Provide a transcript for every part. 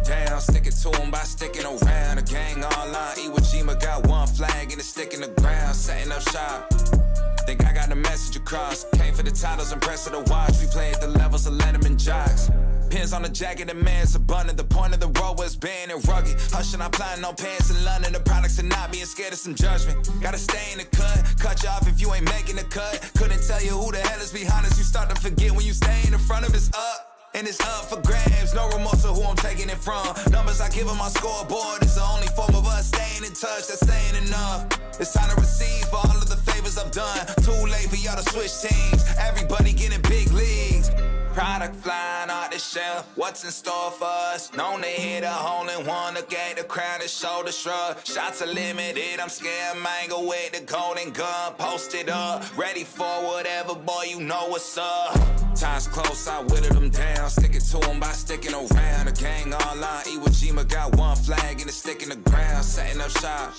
down, stick it to them by sticking around. The gang online, Iwo Jima got one flag and it's sticking the ground, setting up shop. Think I got the message across. Came for the titles, impressed with the watch. We play at the levels of Letterman jocks. Pins on the jacket, the man's abundant. The point of the road was being and rugged. Hushing, I'm planning on pants in London. The products are not being scared of some judgment. Gotta stay in the cut you off if you ain't making the cut. Couldn't tell you who the hell is behind us. You start to forget when you stay in the front of it's up. And it's up for grabs, no remorse of who I'm taking it from. Numbers I give on my scoreboard is the only form of us staying in touch, that's saying enough. It's time to receive for all of the favors I've done. Too late for y'all to switch teams, everybody getting big leagues. Product flying out the shelf, what's in store for us? Known to hit a hole in one, look at the crowd and shoulder shrug. Shots are limited, I'm scared mango with the golden gun. Posted up, ready for whatever, boy, you know what's up. Time's close, I whittled them down, stick it to them by sticking around. The gang online, Iwo Jima got one flag and it's sticking the ground, setting up shop.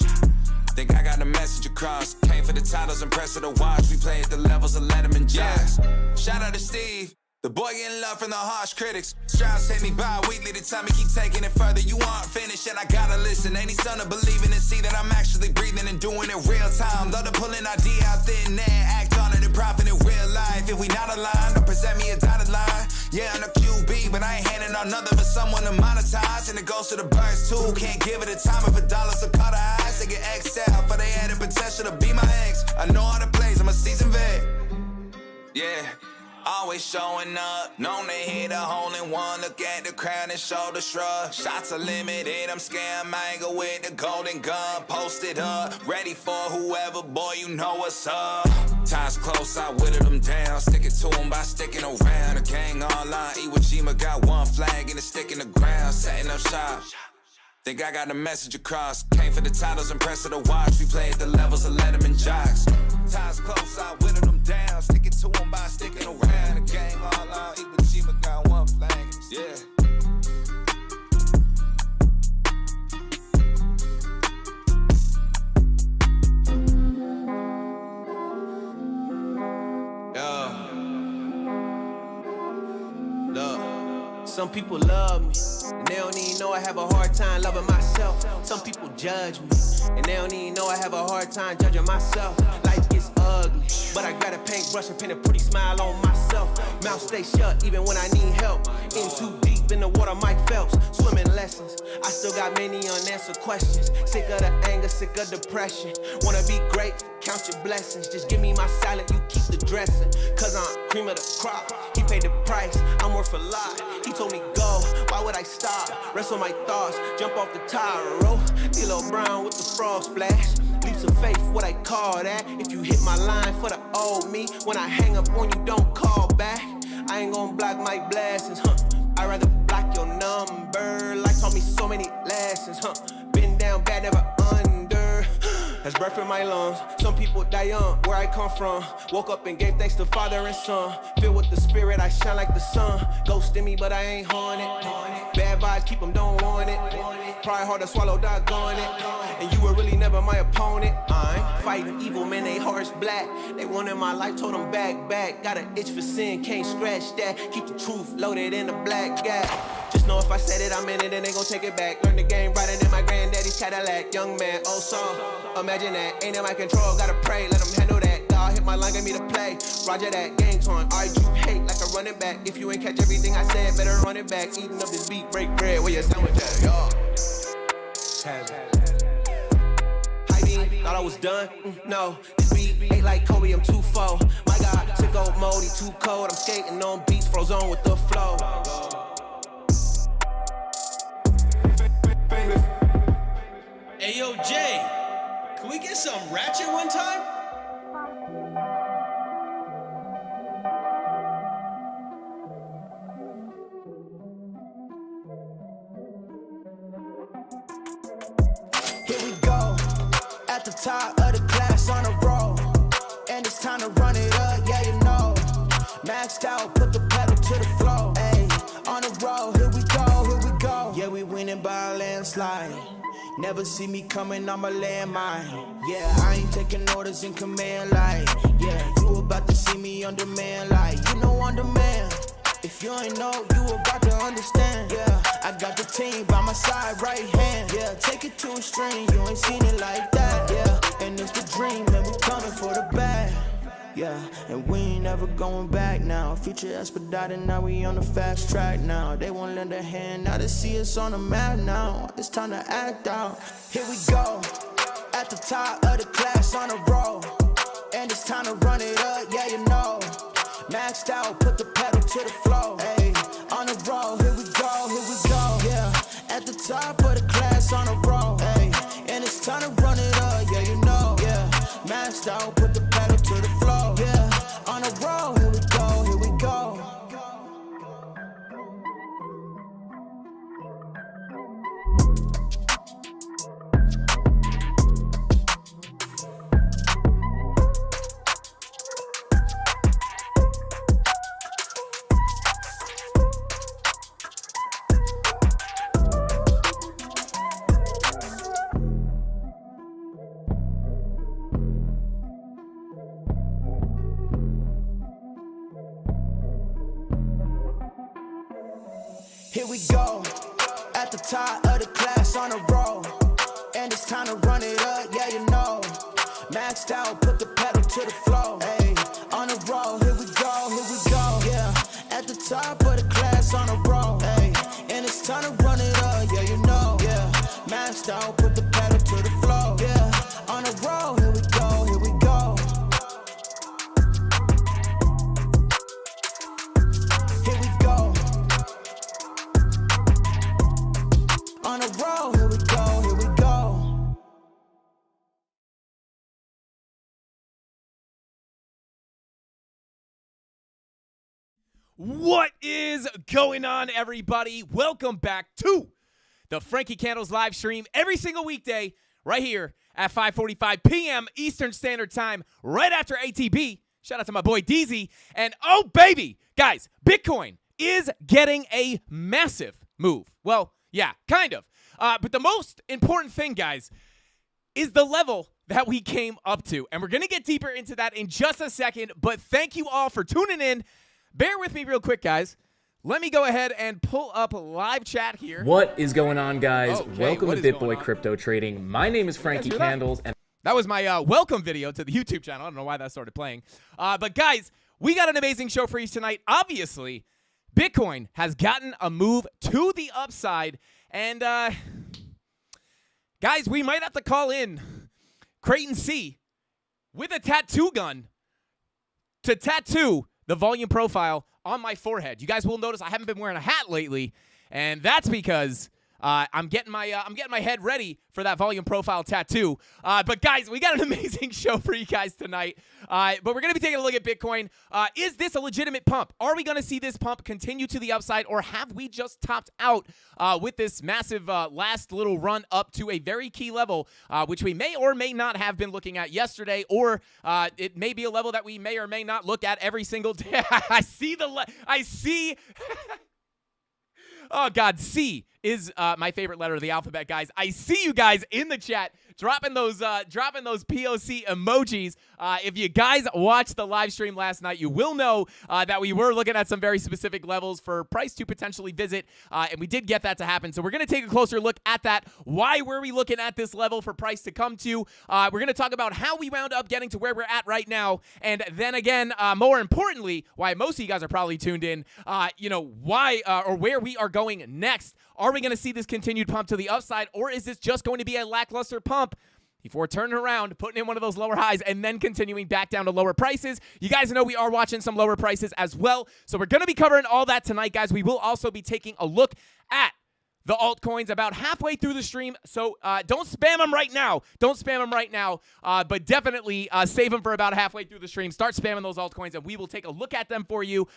Think I got the message across. Came for the titles, impressed with the watch. We play at the levels of Letterman jocks. Shout out to Steve. The boy getting love from the harsh critics. Strauss hit me bi-weekly to tell me keep taking it further. You aren't finished and I gotta listen. Ain't he son to believing and see that I'm actually breathing and doing it real time. Love to pull an idea out thin there, act on it and profit in real life. If we not aligned, don't present me a dotted line. Yeah, I'm a QB, but I ain't handing out nothing for someone to monetize. And it goes to the birds too. Can't give it a time if a dollar's a cut of eyes. They get Excel for they added potential to be my ex. I know how to plays, I'm a seasoned vet. Yeah. Always showing up, known to hit a hole in one. Look at the crowd and shoulder shrug. Shots are limited, I'm scared mango with the golden gun. Posted up, ready for whoever, boy, you know what's up. Time's close, I whittled them down, stick it to them by sticking around. The gang online, Iwo Jima got one flag and it's sticking the ground, setting up shop. Think I got the message across. Came for the titles, impressed with the watch. We play at the levels of Letterman jocks. Time's close, I whittled them down, stick it to them by sticking around. The gang all out, Iwo Jima got one flag. Yeah. Some people love me, and they don't even know I have a hard time loving myself. Some people judge me, and they don't even know I have a hard time judging myself. Life gets ugly, but I got a paintbrush and paint a pretty smile on myself. Mouth stay shut even when I need help. In too deep in the water, Mike Phelps. Swimming lessons, I still got many unanswered questions. Sick of the anger, sick of depression. Wanna be grateful, count your blessings. Just give me my salad, you keep the dressing. Cause I'm cream of the crop, he paid the price, I'm worth a lot. He told me go, why would I stop? Rest on my thoughts, jump off the tire, D-Lo Brown with the frog splash. Leaps of faith, what I call that. If you hit my line for the old me, when I hang up on you, don't call back. I ain't gon' block my blessings, I'd rather block your number. Life taught me so many lessons, Been down bad, never under. That's breath in my lungs. Some people die young, where I come from. Woke up and gave thanks to Father and Son. Filled with the Spirit, I shine like the sun. Ghost in me, but I ain't haunted. Bad vibes, keep them, don't want it. Pride hard to swallow, doggone it. And you were really never my opponent. I'm fighting evil, man, they hearts black. They wanted my life, told them back. Got an itch for sin, can't scratch that. Keep the truth loaded in the black gap. Just know if I said it, I meant it, and they gon' take it back. Learn the game brighter than my granddaddy's Cadillac. Young man, old song, imagine that. Ain't in my control, gotta pray, let them handle that. God hit my line, get me to play. Roger that, game torn, argue, hate like a running back. If you ain't catch everything I said, better run it back. Eating up this beat, break bread, where your sandwich at, y'all? Thought I was done? No, this beat ain't like Kobe, I'm too full. My God, sick old mode, he too cold. I'm skating on beats, froze on with the flow. Hey yo, Jay, can we get some ratchet one time? Here we go, at the top of the class on a roll. And it's time to run it up, yeah you know. Maxed out, put the pedal to the floor. Ayy, on the road, here we go. Yeah, we winning by a landslide. Never see me coming, I'm a landmine. Yeah, I ain't taking orders in command like. Yeah, you about to see me on demand like. You know on demand. If you ain't know, you about to understand. Yeah, I got the team by my side, right hand. Yeah, take it to a string, you ain't seen it like that. Yeah, and it's the dream, and we coming for the bag. Yeah, and we ain't never going back now. Future expedited, now we on the fast track now. They won't lend a hand, now they see us on the map now. It's time to act out. Here we go, at the top of the class on a roll. And it's time to run it up, yeah, you know. Maxed out, put the pedal to the floor. Hey, on the roll, here we go, yeah. At the top of the class on a roll. Hey, and it's time to run it up, yeah, you know, yeah. Maxed out, put the pedal to the floor, yeah. On the roll, here we go, here we go. Here we go, at the top of the class on a roll. And it's time to run it up, yeah, you know. Maxed out, put the pedal to the floor. Hey, on the roll, here we go, yeah. At the top of the class on a roll. Hey, and it's time to run it up, yeah, you know, yeah. Maxed out, put the pedal to the floor, yeah. On the roll, here we go, here we go. Here we go. On a roll, here we go, here we go. What is going on, everybody? Welcome back to the Frankie Candles live stream every single weekday right here at 5:45 p.m. Eastern Standard Time, right after ATB. Shout out to my boy DZ. And oh, baby, guys, Bitcoin is getting a massive move. Well, yeah, kind of. But the most important thing, guys, is the level that we came up to. And we're going to get deeper into that in just a second. But thank you all for tuning in. Bear with me real quick, guys. Let me go ahead and pull up a live chat here. What is going on, guys? Okay, Welcome what to is going BitBoy on? Crypto Trading. My name is Frankie Candles, and That was my welcome video to the YouTube channel. I don't know why that started playing. But guys, we got an amazing show for you tonight. Obviously, Bitcoin has gotten a move to the upside. And guys, we might have to call in Creighton C with a tattoo gun to tattoo the volume profile on my forehead. You guys will notice I haven't been wearing a hat lately, and that's because I'm getting my head ready for that volume profile tattoo. But guys, we got an amazing show for you guys tonight. But we're going to be taking a look at Bitcoin. Is this a legitimate pump? Are we going to see this pump continue to the upside, or have we just topped out with this massive last little run up to a very key level, which we may or may not have been looking at yesterday, or it may be a level that we may or may not look at every single day. I see. Oh, God, C is my favorite letter of the alphabet, guys. I see you guys in the chat dropping those POC emojis. If you guys watched the live stream last night, you will know that we were looking at some very specific levels for price to potentially visit, and we did get that to happen. So we're going to take a closer look at that. Why were we looking at this level for price to come to? We're going to talk about how we wound up getting to where we're at right now, and then again, more importantly, why most of you guys are probably tuned in, why or where we are going next. Are we going to see this continued pump to the upside, or is this just going to be a lackluster pump before turning around, putting in one of those lower highs, and then continuing back down to lower prices? You guys know we are watching some lower prices as well, so we're going to be covering all that tonight, guys. We will also be taking a look at the altcoins about halfway through the stream, so don't spam them right now. But definitely save them for about halfway through the stream. Start spamming those altcoins, and we will take a look at them for you.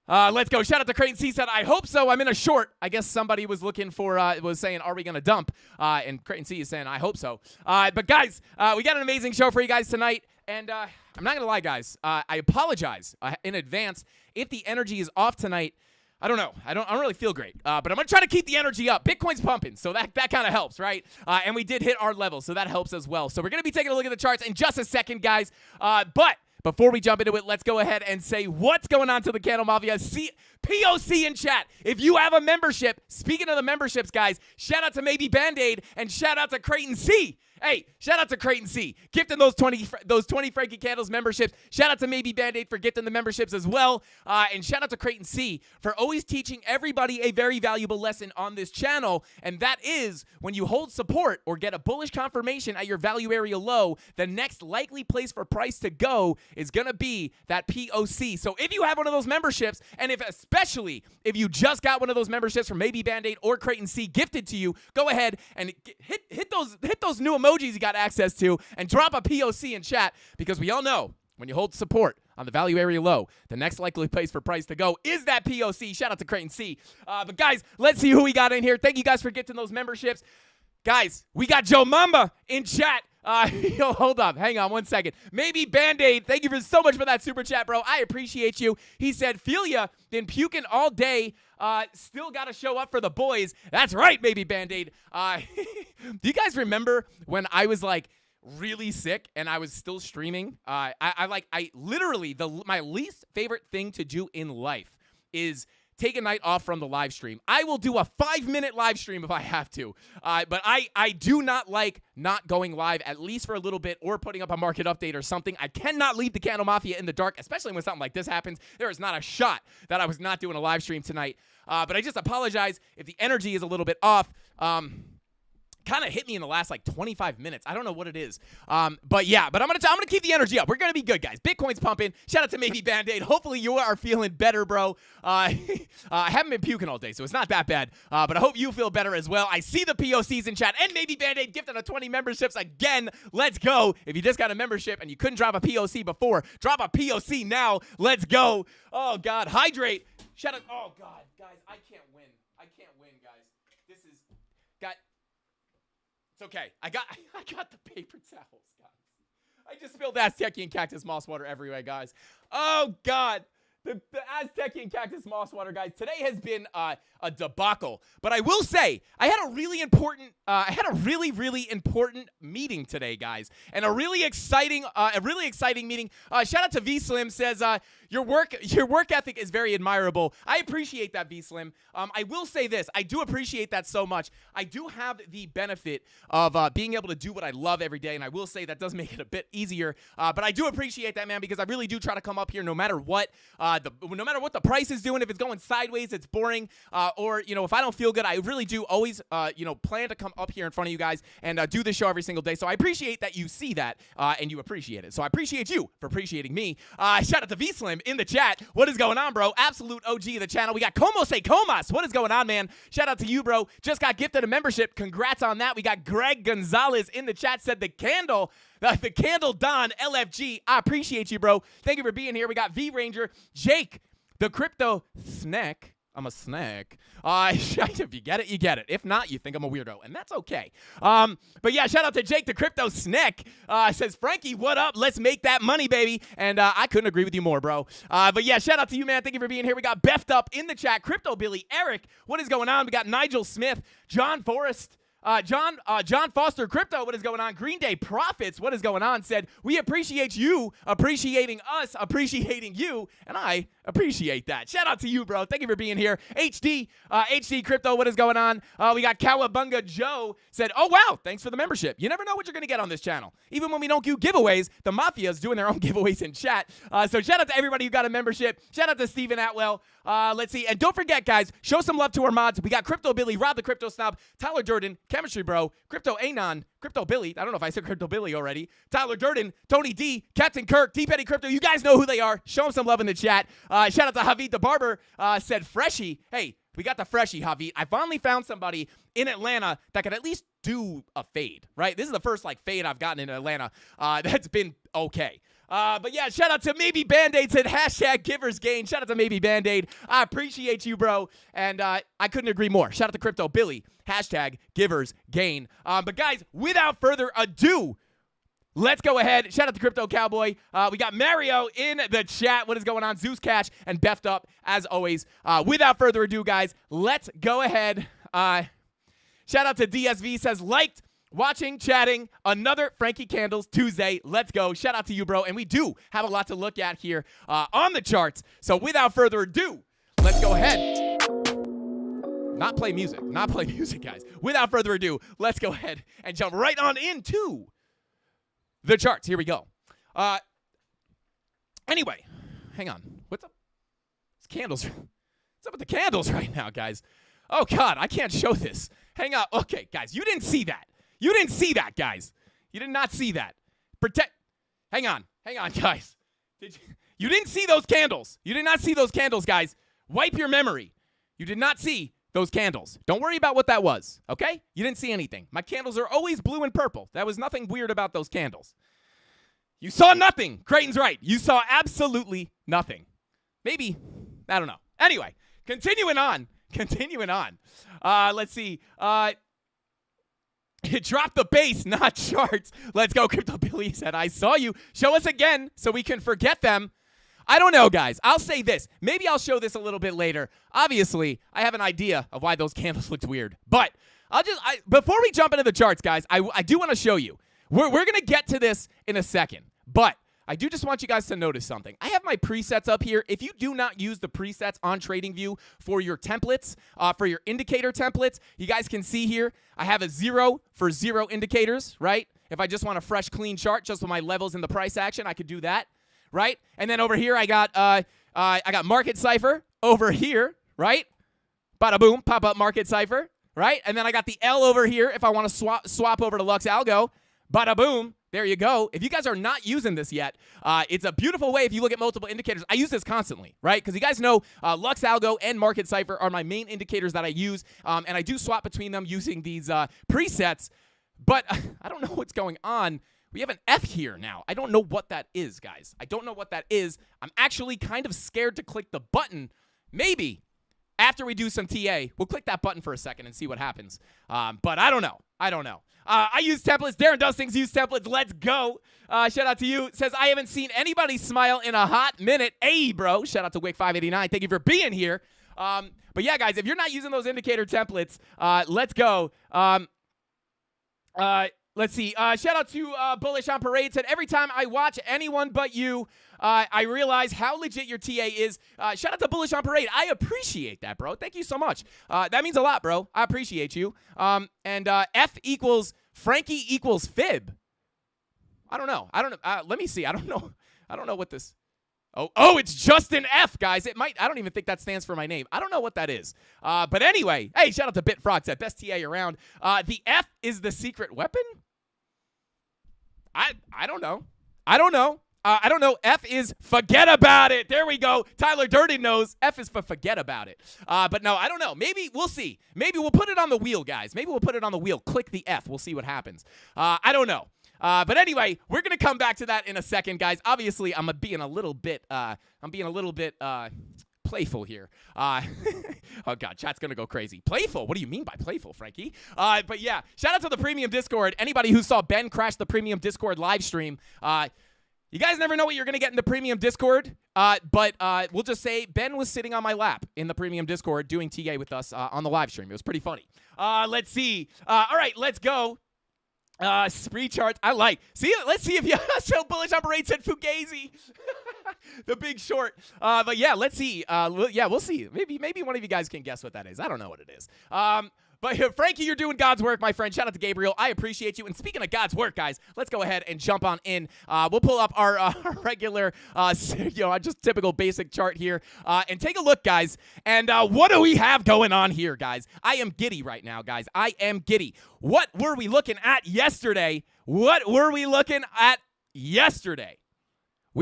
Let's go. Shout out to Creighton C said, I hope so. I'm in a short. I guess somebody was looking for, was saying, are we going to dump? And Creighton C is saying, I hope so. But guys, we got an amazing show for you guys tonight. And I'm not going to lie, guys. I apologize in advance if the energy is off tonight. I don't know. I don't really feel great. But I'm going to try to keep the energy up. Bitcoin's pumping, so that kind of helps, right? And we did hit our level, so that helps as well. So we're going to be taking a look at the charts in just a second, guys. But before we jump into it, let's go ahead and say what's going on to the Candle Mafia. POC in chat. If you have a membership, speaking of the memberships, guys, shout out to Maybe Band-Aid and shout out to Creighton C. Hey, shout out to Creighton C. Gifting those 20 Frankie Candles memberships. Shout out to Maybe Band-Aid for gifting the memberships as well. And shout out to Creighton C for always teaching everybody a very valuable lesson on this channel. And that is when you hold support or get a bullish confirmation at your value area low, the next likely place for price to go is going to be that POC. So if you have one of those memberships, and especially if you just got one of those memberships from Maybe Band-Aid or Creighton C gifted to you, go ahead and hit those new emojis you got access to and drop a POC in chat, because we all know when you hold support on the value area low, the next likely place for price to go is that POC. Shout out to Creighton C. But guys, let's see who we got in here. Thank you guys for getting those memberships. Guys, we got Joe Mamba in chat. Yo, hold up. Hang on one second. Maybe Band-Aid. Thank you so much for that super chat, bro. I appreciate you. He said, feel ya, been puking all day. Still got to show up for the boys. That's right, Maybe Band-Aid. Do you guys remember when I was like really sick and I was still streaming? I literally, my least favorite thing to do in life is take a night off from the live stream. I will do a 5-minute live stream if I have to. But I do not like not going live, at least for a little bit, or putting up a market update or something. I cannot leave the Candle Mafia in the dark, especially when something like this happens. There is not a shot that I was not doing a live stream tonight. But I just apologize if the energy is a little bit off. Kind of hit me in the last like 25 minutes. I don't know what it is. But I'm gonna keep the energy up. We're gonna be good, guys. Bitcoin's pumping. Shout out to Maybe Band-Aid. Hopefully you are feeling better, bro. I haven't been puking all day, so it's not that bad. But I hope you feel better as well. I see the POCs in chat, and Maybe Band-Aid gifted a 20 memberships again. Let's go. If you just got a membership and you couldn't drop a POC before, drop a POC now. Let's go. Oh God, hydrate. Shout out. Oh God, guys, I can't win. Guys. This is got. It's okay. I got the paper towels, guys. I just spilled Aztecian cactus moss water everywhere, guys. Oh God. The Aztecian cactus moss water, guys. Today has been a debacle. But I will say, I had a really important meeting today, guys, and a really exciting meeting. Shout out to V Slim, says your work ethic is very admirable. I appreciate that, V Slim. I will say this, I do appreciate that so much. I do have the benefit of being able to do what I love every day, and I will say that does make it a bit easier. But I do appreciate that, man, because I really do try to come up here no matter what. No matter what the price is doing, if it's going sideways, it's boring, or, if I don't feel good, I really do always, plan to come up here in front of you guys and do this show every single day. So I appreciate that you see that, and you appreciate it. So I appreciate you for appreciating me. Shout out to V-Slim in the chat. What is going on, bro? Absolute OG of the channel. We got Como Se Comas. What is going on, man? Shout out to you, bro. Just got gifted a membership. Congrats on that. We got Greg Gonzalez in the chat, said the Candle Don LFG. I appreciate you, bro. Thank you for being here. We got V Ranger, Jake, the Crypto Snack. I'm a snack. If you get it, you get it. If not, you think I'm a weirdo, and that's okay. But yeah, shout out to Jake, the Crypto Snack. Says, Frankie, what up? Let's make that money, baby. And I couldn't agree with you more, bro. But yeah, shout out to you, man. Thank you for being here. We got Beft Up in the chat. Crypto Billy, Eric, what is going on? We got Nigel Smith, John Forrest. John Foster Crypto, what is going on? Green Day Profits, what is going on? Said, we appreciate you appreciating us, appreciating you, and I appreciate that. Shout out to you, bro. Thank you for being here. HD Crypto, what is going on? We got Cowabunga Joe, said, oh, wow, thanks for the membership. You never know what you're going to get on this channel. Even when we don't do giveaways, the Mafia is doing their own giveaways in chat. So shout out to everybody who got a membership. Shout out to Steven Atwell. Let's see. And don't forget, guys, show some love to our mods. We got Crypto Billy, Rob the Crypto Snob, Tyler Durden, Chemistry Bro, Crypto Anon, Crypto Billy. I don't know if I said Crypto Billy already. Tyler Durden, Tony D, Captain Kirk, T Petty Crypto. You guys know who they are. Show them some love in the chat. Shout out to Javid the Barber. Said Freshie. Hey, we got the Freshie, Javid. I finally found somebody in Atlanta that could at least do a fade, right? This is the first fade I've gotten in Atlanta. That's been okay. But yeah, shout out to Maybe Band-Aid, said hashtag Givers Gain. Shout out to Maybe Band-Aid. I appreciate you, bro. And I couldn't agree more. Shout out to Crypto Billy. Hashtag Givers Gain. But guys, without further ado, let's go ahead. Shout out to Crypto Cowboy. We got Mario in the chat. What is going on? Zeus Cash and Beft Up, as always. Without further ado, guys, let's go ahead. Shout out to DSV, says, liked watching, chatting, another Frankie Candles Tuesday. Let's go. Shout out to you, bro. And we do have a lot to look at here on the charts. So without further ado, let's go ahead. Not play music, guys. Without further ado, let's go ahead and jump right on into the charts. Here we go. Anyway, hang on. What's up? It's candles. What's up with the candles right now, guys? Oh, God, I can't show this. Hang on. Okay, guys, you didn't see that. You didn't see that, guys. You did not see that. Hang on, guys. You didn't see those candles. You did not see those candles, guys. Wipe your memory. You did not see those candles. Don't worry about what that was, okay? You didn't see anything. My candles are always blue and purple. That was nothing weird about those candles. You saw nothing. Creighton's right. You saw absolutely nothing. Maybe, I don't know. Anyway, continuing on. Let's see. It dropped the base, not charts. Let's go, Crypto Billy said, I saw you. Show us again so we can forget them. I don't know, guys. I'll say this. Maybe I'll show this a little bit later. Obviously, I have an idea of why those candles looked weird. But before we jump into the charts, guys, I do want to show you. We're going to get to this in a second. But I do just want you guys to notice something. I have my presets up here. If you do not use the presets on TradingView for your templates, for your indicator templates, you guys can see here, I have a 0 for 0 indicators, right? If I just want a fresh, clean chart just with my levels in the price action, I could do that, right? And then over here, I got Market Cipher over here, right? Bada boom, pop up Market Cipher, right? And then I got the L over here if I want to swap over to Lux Algo. Bada boom. There you go. If you guys are not using this yet, it's a beautiful way if you look at multiple indicators. I use this constantly, right? Because you guys know Lux Algo and Market Cipher are my main indicators that I use, and I do swap between them using these presets, but I don't know what's going on. We have an F here now. I don't know what that is, guys. I don't know what that is. I'm actually kind of scared to click the button. Maybe after we do some TA, we'll click that button for a second and see what happens. But I don't know. I use templates. Darren Does Things use templates. Let's go. Shout out to you. Says, I haven't seen anybody smile in a hot minute. Hey, bro. Shout out to Wick589. Thank you for being here. But yeah, guys, if you're not using those indicator templates, let's go. Let's see. Shout out to Bullish on Parade. Said, every time I watch anyone but you, I realize how legit your TA is. Shout out to Bullish on Parade. I appreciate that, bro. Thank you so much. That means a lot, bro. I appreciate you. And F equals Frankie equals Fib. I don't know. Let me see. I don't know what this. Oh, it's just an F, guys. It might. I don't even think that stands for my name. I don't know what that is. But anyway, hey, shout out to Bitfrog. Said best TA around. The F is the secret weapon. I don't know. I don't know. F is forget about it. There we go. Tyler Durden knows. F is for forget about it. But no, I don't know. Maybe we'll see. Maybe we'll put it on the wheel, guys. Maybe we'll put it on the wheel. Click the F. We'll see what happens. I don't know. But anyway, we're gonna come back to that in a second, guys. Obviously, I'm being a little bit playful here. Oh God, chat's gonna go crazy. Playful? What do you mean by playful, Frankie? But yeah, shout out to the premium Discord. Anybody who saw Ben crash the premium Discord live stream, you guys never know what you're gonna get in the premium Discord. But we'll just say Ben was sitting on my lap in the premium Discord doing TA with us on the live stream. It was pretty funny. Let's see. All right, let's go. Spree charts. I like. See, let's see if you so Bullish on Parade said Fugazi. The Big Short. But yeah, let's see. We'll see. Maybe one of you guys can guess what that is. I don't know what it is. But Frankie, you're doing God's work, my friend. Shout out to Gabriel. I appreciate you. And speaking of God's work, guys, let's go ahead and jump on in. We'll pull up our regular, just typical basic chart here and take a look, guys. And what do we have going on here, guys? I am giddy right now, guys. I am giddy. What were we looking at yesterday? We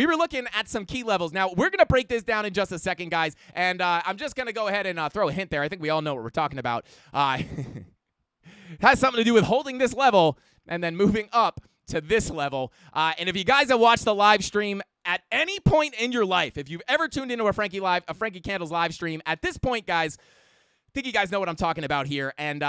were looking at some key levels. Now, we're going to break this down in just a second, guys. And I'm just going to go ahead and throw a hint there. I think we all know what we're talking about. It has something to do with holding this level and then moving up to this level. And if you guys have watched the live stream at any point in your life, if you've ever tuned into a Frankie Candles live stream, at this point, guys, I think you guys know what I'm talking about here. And,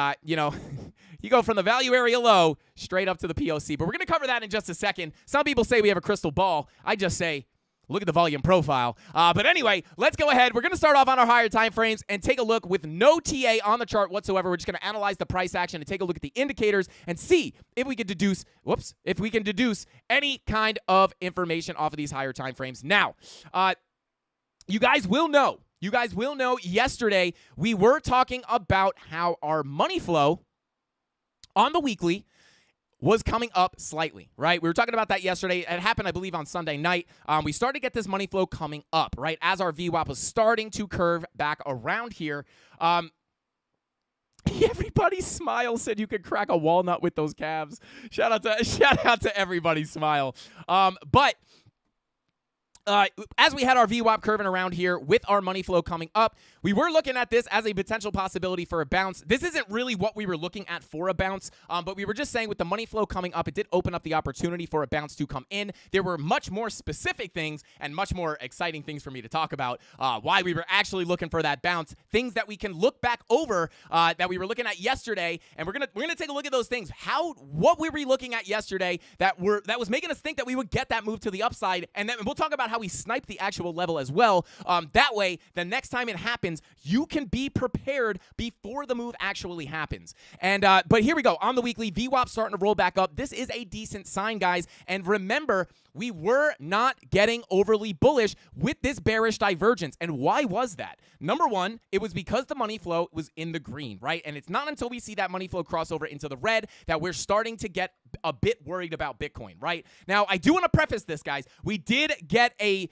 you go from the value area low straight up to the POC. But we're going to cover that in just a second. Some people say we have a crystal ball. I just say Look at the volume profile. But anyway, let's go ahead. We're going to start off on our higher time frames and take a look with no TA on the chart whatsoever. We're just going to analyze the price action and take a look at the indicators and see if we can deduce, any kind of information off of these higher time frames. Now, you guys will know yesterday we were talking about how our money flow on the weekly was coming up slightly, right? We were talking about that yesterday. It happened, I believe, on Sunday night. We started to get this money flow coming up, right? As our VWAP was starting to curve back around here. Everybody's Smile said you could crack a walnut with those calves. Shout out to everybody's Smile. But as we had our VWAP curving around here with our money flow coming up, we were looking at this as a potential possibility for a bounce. This isn't really what we were looking at for a bounce, but we were just saying with the money flow coming up, it did open up the opportunity for a bounce to come in. There were much more specific things and much more exciting things for me to talk about, why we were actually looking for that bounce, things that we can look back over that we were looking at yesterday, and we're gonna take a look at those things. What were we looking at yesterday that was making us think that we would get that move to the upside, and then we'll talk about how we sniped the actual level as well. That way, the next time it happens, you can be prepared before the move actually happens. And but here we go. On the weekly, VWAP starting to roll back up. This is a decent sign, guys. And remember, we were not getting overly bullish with this bearish divergence. And why was that? Number one, it was because the money flow was in the green, right? And it's not until we see that money flow cross over into the red that we're starting to get a bit worried about Bitcoin, right? Now, I do want to preface this, guys. We did get a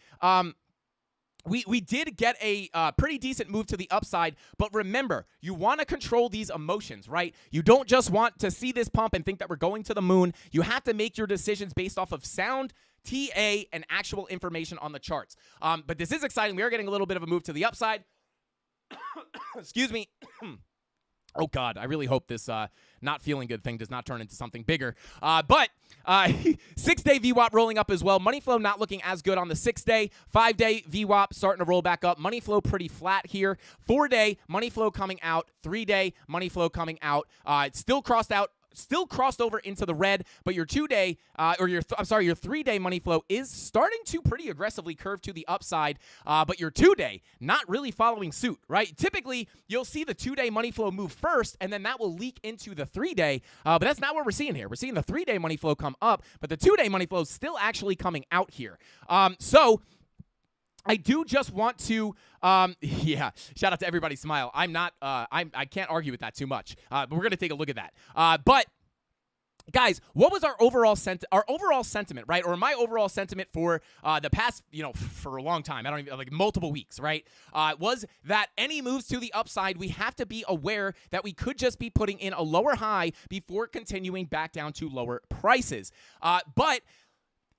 We did get a pretty decent move to the upside, but remember, you want to control these emotions, right? You don't just want to see this pump and think that we're going to the moon. You have to make your decisions based off of sound TA and actual information on the charts. But this is exciting. We are getting a little bit of a move to the upside. Excuse me. Oh, God, I really hope this not feeling good thing does not turn into something bigger. But 6-day VWAP rolling up as well. Money flow not looking as good on the 6-day. 5-day VWAP starting to roll back up. Money flow pretty flat here. 4-day money flow coming out. 3-day money flow coming out. It's still crossed over into the red, but your 2-day, your 3-day money flow is starting to pretty aggressively curve to the upside, but your 2-day not really following suit, right? Typically, you'll see the 2-day money flow move first, and then that will leak into the 3-day, but that's not what we're seeing here. We're seeing the 3-day money flow come up, but the 2-day money flow is still actually coming out here. So I do just want to, yeah, shout out to everybody. Smile. I can't argue with that too much, but we're going to take a look at that. But guys, what was our overall sentiment, right? Or my overall sentiment for the past, for a long time, I don't even, like multiple weeks, right? Was that any moves to the upside, we have to be aware that we could just be putting in a lower high before continuing back down to lower prices. But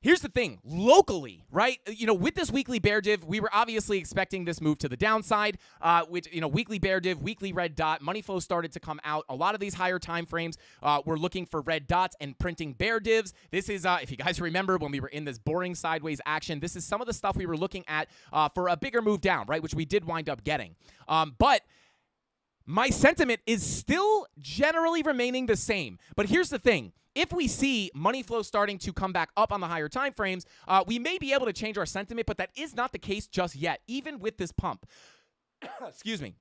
here's the thing, locally, right? With this weekly bear div, we were obviously expecting this move to the downside, which, weekly bear div, weekly red dot, money flow started to come out. A lot of these higher time frames were looking for red dots and printing bear divs. This is, if you guys remember when we were in this boring sideways action, this is some of the stuff we were looking at for a bigger move down, right? Which we did wind up getting. But my sentiment is still generally remaining the same. But here's the thing. If we see money flow starting to come back up on the higher time frames, we may be able to change our sentiment, but that is not the case just yet, even with this pump. Excuse me.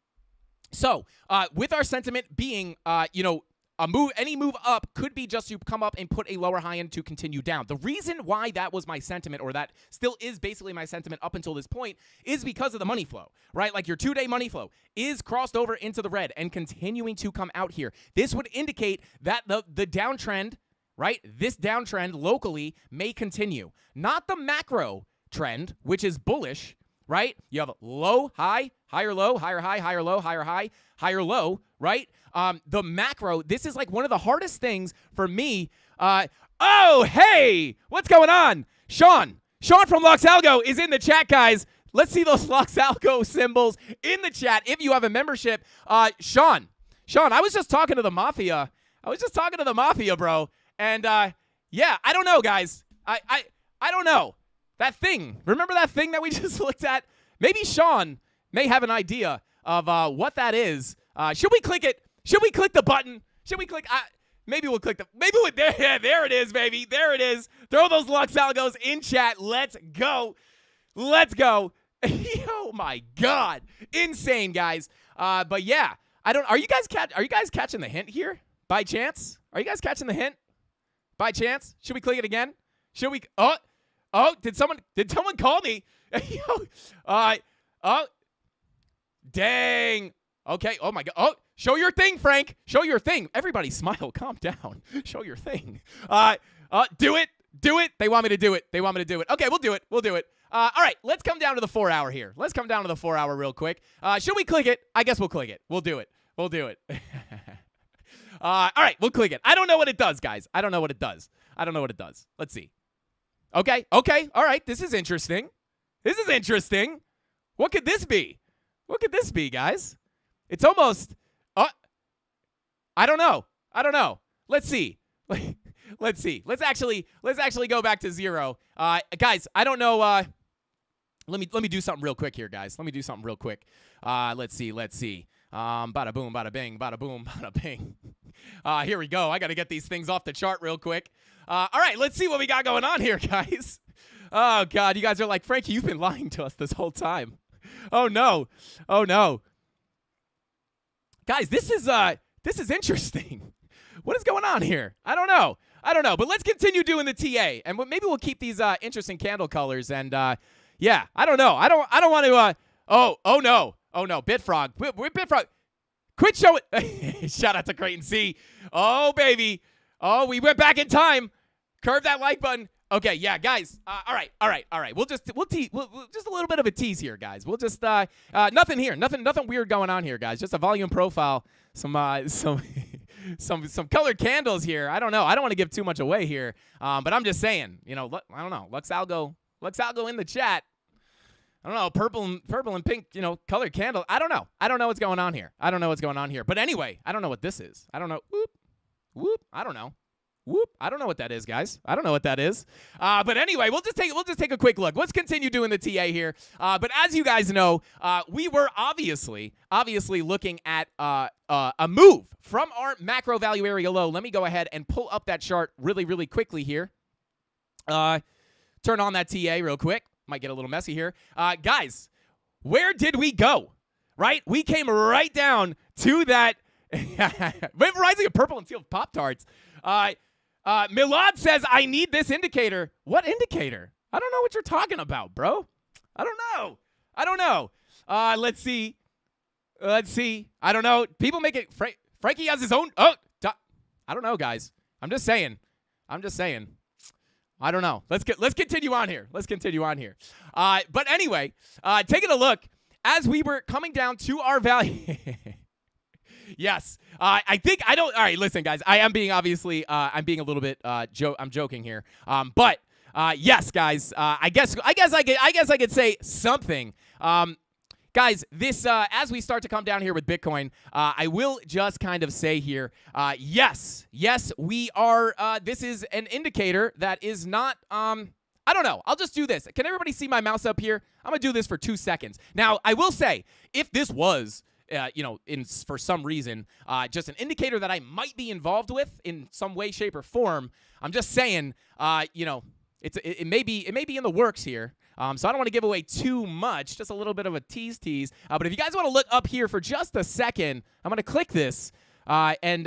So, with our sentiment being, any move up could be just to come up and put a lower high end to continue down. The reason why that was my sentiment, or that still is basically my sentiment up until this point, is because of the money flow, right? Like your 2-day money flow is crossed over into the red and continuing to come out here. This would indicate that the downtrend, right? This downtrend locally may continue. Not the macro trend, which is bullish, right? You have low, high, higher, low, higher, high, higher, low, higher, high, higher, low, right? The macro, this is like one of the hardest things for me. Oh, hey, what's going on? Sean from Luxalgo is in the chat, guys. Let's see those Luxalgo symbols in the chat if you have a membership. Sean, I was just talking to the Mafia. Bro. And, yeah, I don't know, guys. I don't know. That thing. Remember that thing that we just looked at? Maybe Sean may have an idea of what that is. Should we click it? Should we click the button? Should we click? Maybe we'll click there it is, baby. There it is. Throw those Lux Algos in chat. Let's go. Let's go. Oh my God. Insane, guys. But yeah, are you guys catching the hint here? By chance? Are you guys catching the hint? By chance? Should we click it again? Should we did someone call me? Dang. Okay. Oh my God. Oh, show your thing, Frank. Show your thing. Everybody smile. Calm down. Show your thing. Do it. Do it. They want me to do it. Okay, we'll do it. All right, let's come down to the 4 hour here. Let's come down to the 4 hour real quick. Should we click it? I guess we'll click it. We'll do it. All right, we'll click it. I don't know what it does, guys. I don't know what it does. Let's see. Okay. All right, this is interesting. What could this be? Guys? It's almost I don't know. Let's see. Let's actually go back to 0. Guys, I don't know. Let me do something real quick here, guys. Let's see. Bada boom, bada bing, bada boom, bada bing. Here we go. I got to get these things off the chart real quick. All right, let's see what we got going on here, guys. Oh God, you guys are like, Frankie, you've been lying to us this whole time. Oh no. Guys, this is interesting. What is going on here? I don't know. But let's continue doing the TA, and maybe we'll keep these interesting candle colors. And yeah, I don't know. I don't want to. Oh no. Bitfrog. Bitfrog. Quit showing. Shout out to Creighton C. Oh baby. Oh, we went back in time. Curve that like button. Okay, yeah, guys. All right. We'll just a little bit of a tease here, guys. We'll just nothing here. Nothing weird going on here, guys. Just a volume profile. Some colored candles here. I don't know. I don't want to give too much away here. But I'm just saying, I don't know. Lux Algo in the chat. I don't know, purple and pink, colored candle. I don't know. I don't know what's going on here. But anyway, I don't know what this is. I don't know. Whoop. I don't know. Whoop. I don't know what that is, guys. I don't know what that is. But anyway, we'll just take a quick look. Let's continue doing the TA here. But as you guys know, we were obviously looking at a move from our macro value area low. Let me go ahead and pull up that chart really, really quickly here. Turn on that TA real quick. Might get a little messy here. Guys, where did we go? Right? We came right down to that. Rising of purple and teal Pop-Tarts. Milad says, I need this indicator. What indicator? I don't know what you're talking about, bro. I don't know. Let's see. I don't know. People make it. Frankie has his own. I don't know, guys. I'm just saying. I don't know. Let's continue on here. But anyway, taking a look as we were coming down to our value. Yes. I think I don't. All right, listen, guys. I am being obviously. I'm being a little bit. I'm joking here. But yes, guys. I guess I could say something. Guys, this as we start to come down here with Bitcoin, I will just kind of say here, yes, we are. This is an indicator that is not. I don't know. I'll just do this. Can everybody see my mouse up here? I'm gonna do this for 2 seconds. Now, I will say, if this was, for some reason, just an indicator that I might be involved with in some way, shape, or form, I'm just saying, it may be in the works here. So I don't want to give away too much, just a little bit of a tease. But if you guys want to look up here for just a second, I'm going to click this, and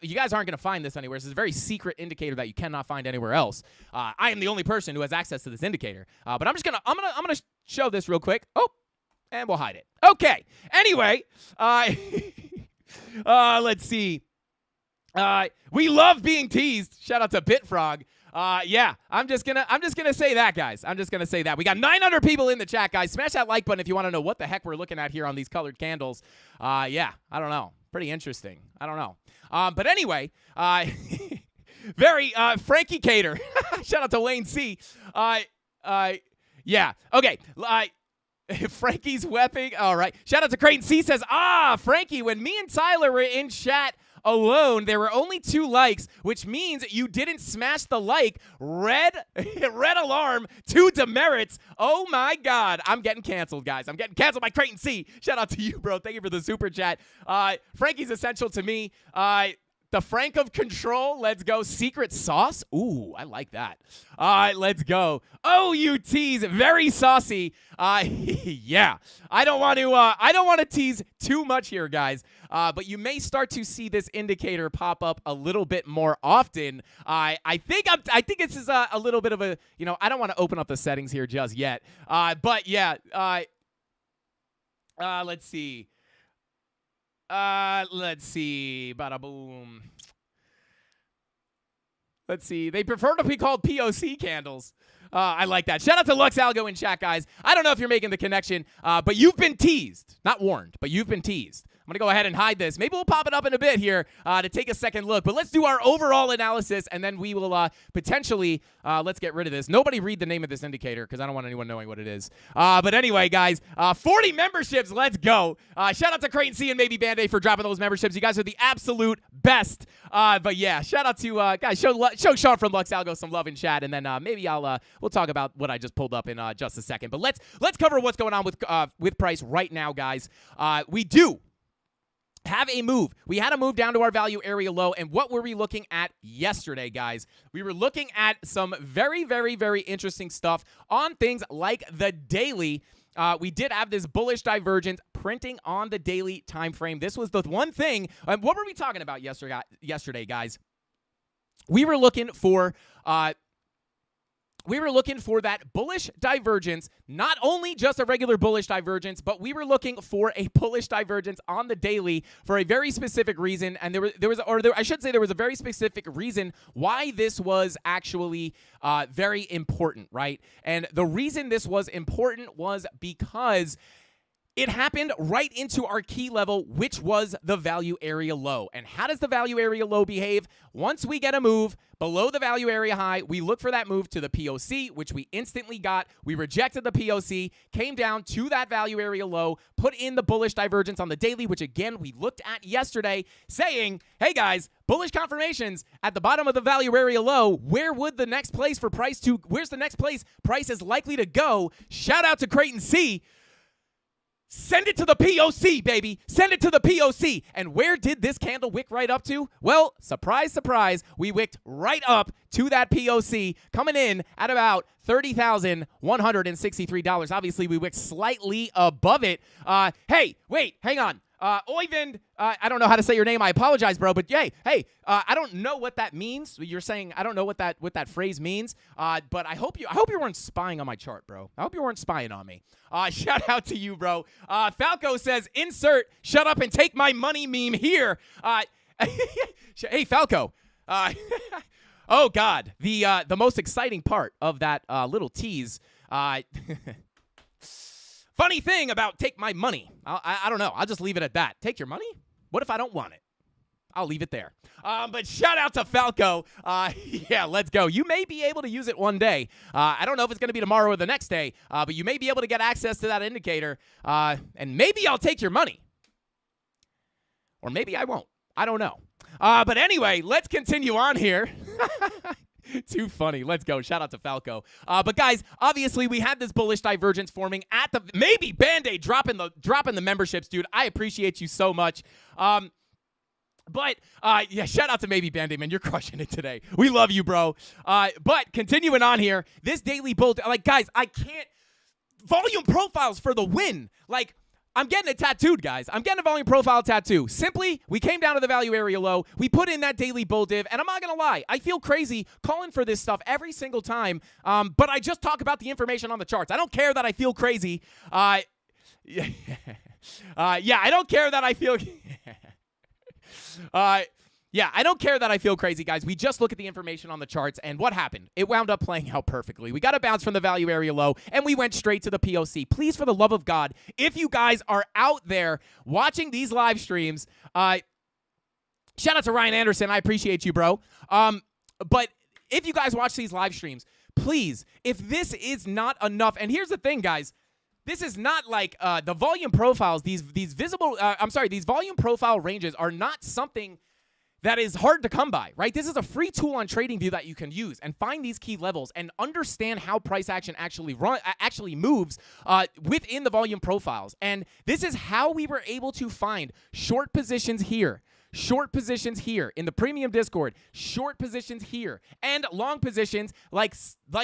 you guys aren't going to find this anywhere. This is a very secret indicator that you cannot find anywhere else. I am the only person who has access to this indicator. But I'm gonna show this real quick. Oh, and we'll hide it. Okay. Anyway, let's see. We love being teased. Shout out to Bitfrog. Yeah, I'm just gonna say that, guys. We got 900 people in the chat, guys. Smash that like button if you want to know what the heck we're looking at here on these colored candles. Yeah, I don't know. Pretty interesting. I don't know. But anyway, very Frankie Cater. Shout out to Lane C. Yeah. Okay. Frankie's weapon. All right. Shout out to Creighton C. Says, Frankie, when me and Tyler were in chat alone, there were only 2 likes, which means you didn't smash the like. Red alarm, 2 demerits. Oh my God. I'm getting canceled, guys. I'm getting canceled by Creighton C. Shout out to you, bro. Thank you for the super chat. Frankie's essential to me. The Frank of Control. Let's go. Secret Sauce. Ooh, I like that. All right, let's go. Oh, you tease. Very saucy. Yeah. I don't want to tease too much here, guys. But you may start to see this indicator pop up a little bit more often. I think this is a little bit of a, I don't want to open up the settings here just yet. But yeah, let's see. Bada boom. Let's see. They prefer to be called POC candles. I like that. Shout out to Lux Algo in chat, guys. I don't know if you're making the connection, but you've been teased. Not warned, but you've been teased. I'm going to go ahead and hide this. Maybe we'll pop it up in a bit here to take a second look. But let's do our overall analysis, and then we will potentially, let's get rid of this. Nobody read the name of this indicator because I don't want anyone knowing what it is. But anyway, guys, 40 memberships. Let's go. Shout out to Creighton C and maybe Band-Aid for dropping those memberships. You guys are the absolute best. But yeah, shout out to, guys, show Sean from Lux Algo some love in chat, and then maybe we'll talk about what I just pulled up in just a second. But let's cover what's going on with price right now, guys. We do have a move. We had a move down to our value area low, and what were we looking at yesterday, guys? We were looking at some very, very, very interesting stuff on things like the daily. We did have this bullish divergence printing on the daily time frame. This was the one thing. What were we talking about yesterday, guys? We were looking for that bullish divergence, not only just a regular bullish divergence, but we were looking for a bullish divergence on the daily for a very specific reason. And there was a very specific reason why this was actually very important, right? And the reason this was important was because it happened right into our key level, which was the value area low. And how does the value area low behave? Once we get a move below the value area high, we look for that move to the POC, which we instantly got. We rejected the POC, came down to that value area low, put in the bullish divergence on the daily, which again, we looked at yesterday, saying, hey guys, bullish confirmations at the bottom of the value area low. Where's the next place price is likely to go? Shout out to Creighton C. Send it to the POC, baby. Send it to the POC. And where did this candle wick right up to? Well, surprise, surprise, we wicked right up to that POC, coming in at about $30,163. Obviously, we wicked slightly above it. Hey, wait, hang on. Oyvind, I don't know how to say your name. I apologize, bro. But hey, I don't know what that means. You're saying I don't know what that phrase means. But I hope you weren't spying on my chart, bro. I hope you weren't spying on me. Shout out to you, bro. Falco says, insert shut up and take my money meme here. Hey, Falco. Oh God, the most exciting part of that little tease. Funny thing about take my money. I don't know. I'll just leave it at that. Take your money? What if I don't want it? I'll leave it there. But shout out to Falco. Yeah, let's go. You may be able to use it one day. I don't know if it's going to be tomorrow or the next day, but you may be able to get access to that indicator. And maybe I'll take your money. Or maybe I won't. I don't know. But anyway, let's continue on here. Too funny. Let's go. Shout out to Falco. But guys, obviously we had this bullish divergence forming at the maybe Band-Aid dropping the memberships, dude. I appreciate you so much. But yeah, shout out to maybe Band-Aid, man. You're crushing it today. We love you, bro. But continuing on here, this daily bull, like guys, I can't volume profiles for the win. Like, I'm getting it tattooed, guys. I'm getting a volume profile tattoo. Simply, we came down to the value area low. We put in that daily bull div, and I'm not going to lie. I feel crazy calling for this stuff every single time, but I just talk about the information on the charts. I don't care that I feel crazy. Yeah, I don't care that I feel... Yeah, I don't care that I feel crazy, guys. We just look at the information on the charts, and what happened? It wound up playing out perfectly. We got a bounce from the value area low, and we went straight to the POC. Please, for the love of God, if you guys are out there watching these live streams, shout out to Ryan Anderson. I appreciate you, bro. But if you guys watch these live streams, please, if this is not enough, and here's the thing, guys, this is not like the volume profiles, these volume profile ranges are not something that is hard to come by, right? This is a free tool on TradingView that you can use and find these key levels and understand how price action actually moves within the volume profiles. And this is how we were able to find short positions here, short positions here in the premium Discord, short positions here, and long positions like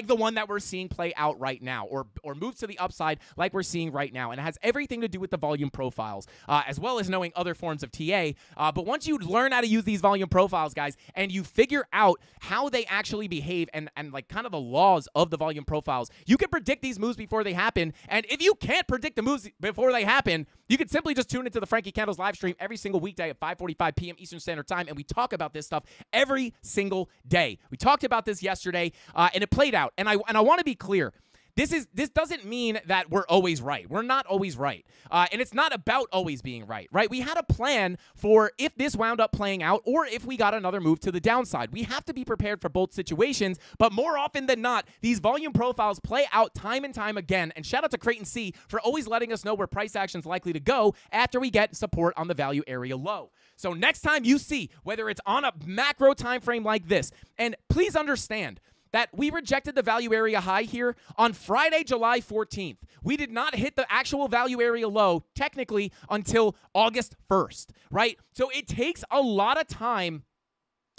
the one that we're seeing play out right now, or moves to the upside like we're seeing right now. And it has everything to do with the volume profiles, as well as knowing other forms of TA. But once you learn how to use these volume profiles, guys, and you figure out how they actually behave and like kind of the laws of the volume profiles, you can predict these moves before they happen. And if you can't predict the moves before they happen, you can simply just tune into the Frankie Candles live stream every single weekday at 5:45 p.m. Eastern Standard Time, and we talk about this stuff every single day. We talked about this yesterday, and it played out. And I want to be clear. This doesn't mean that we're always right. We're not always right. And it's not about always being right? We had a plan for if this wound up playing out or if we got another move to the downside. We have to be prepared for both situations, but more often than not, these volume profiles play out time and time again. And shout out to Creighton C for always letting us know where price action is likely to go after we get support on the value area low. So next time you see, whether it's on a macro time frame like this, and please understand, that we rejected the value area high here on Friday, July 14th. We did not hit the actual value area low, technically, until August 1st, right? So it takes a lot of time.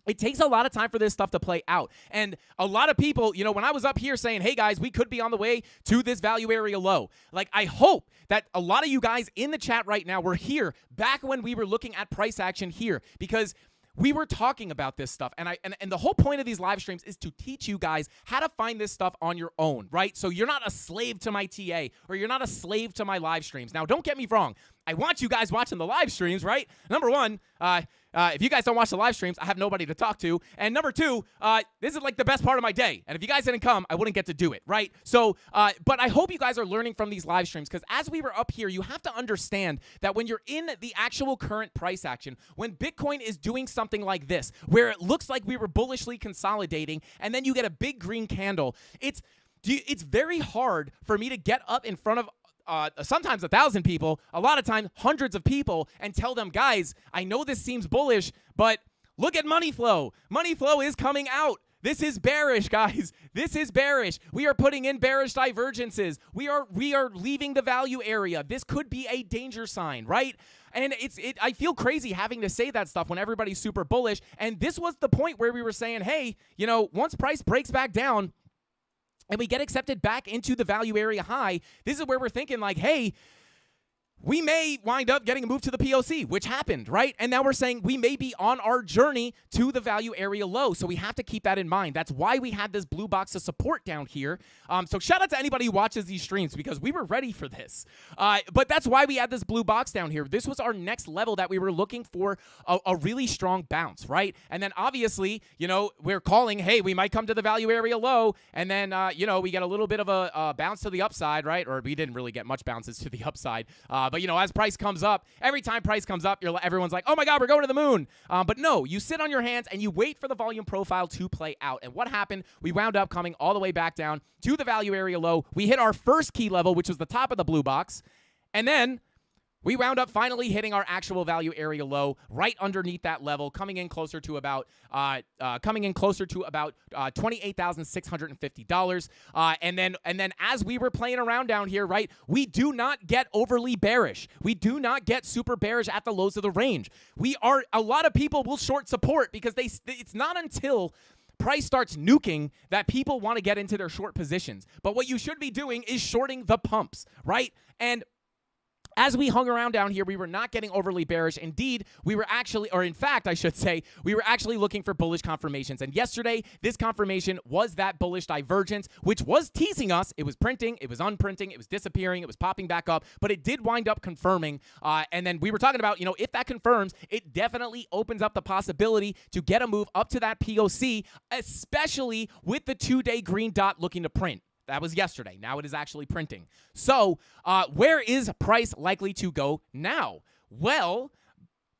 It takes a lot of time for this stuff to play out. And a lot of people, when I was up here saying, hey, guys, we could be on the way to this value area low. Like, I hope that a lot of you guys in the chat right now were here back when we were looking at price action here, because we were talking about this stuff, and the whole point of these live streams is to teach you guys how to find this stuff on your own, right? So you're not a slave to my TA, or you're not a slave to my live streams. Now, don't get me wrong. I want you guys watching the live streams, right? Number one, if you guys don't watch the live streams, I have nobody to talk to. And number two, this is like the best part of my day. And if you guys didn't come, I wouldn't get to do it, right? So, but I hope you guys are learning from these live streams, because as we were up here, you have to understand that when you're in the actual current price action, when Bitcoin is doing something like this, where it looks like we were bullishly consolidating, and then you get a big green candle, it's very hard for me to get up in front of sometimes 1,000 people, a lot of times hundreds of people, and tell them, guys, I know this seems bullish, but look at money flow. Money flow is coming out. This is bearish, guys. This is bearish. We are putting in bearish divergences. We are leaving the value area. This could be a danger sign, right? And I feel crazy having to say that stuff when everybody's super bullish. And this was the point where we were saying, hey, once price breaks back down, and we get accepted back into the value area high, this is where we're thinking like, hey, we may wind up getting a move to the POC, which happened, right? And now we're saying we may be on our journey to the value area low. So we have to keep that in mind. That's why we had this blue box of support down here. So shout out to anybody who watches these streams, because we were ready for this. But that's why we had this blue box down here. This was our next level that we were looking for a really strong bounce, right? And then obviously, we're calling, hey, we might come to the value area low. And then, we get a little bit of a bounce to the upside, right? Or we didn't really get much bounces to the upside. But, as price comes up, every time price comes up, everyone's like, oh, my God, we're going to the moon. But no, you sit on your hands and you wait for the volume profile to play out. And what happened? We wound up coming all the way back down to the value area low. We hit our first key level, which was the top of the blue box. And then we wound up finally hitting our actual value area low right underneath that level, coming in closer to about $28,650. And then as we were playing around down here, right, we do not get overly bearish. We do not get super bearish at the lows of the range. A lot of people will short support because it's not until price starts nuking that people want to get into their short positions. But what you should be doing is shorting the pumps, right? And as we hung around down here, we were not getting overly bearish. Indeed, we were actually, or in fact, I should say, we were actually looking for bullish confirmations. And yesterday, this confirmation was that bullish divergence, which was teasing us. It was printing, it was unprinting, it was disappearing, it was popping back up, but it did wind up confirming. And then we were talking about, if that confirms, it definitely opens up the possibility to get a move up to that POC, especially with the 2-day green dot looking to print. That was yesterday. Now it is actually printing. So where is price likely to go now? Well,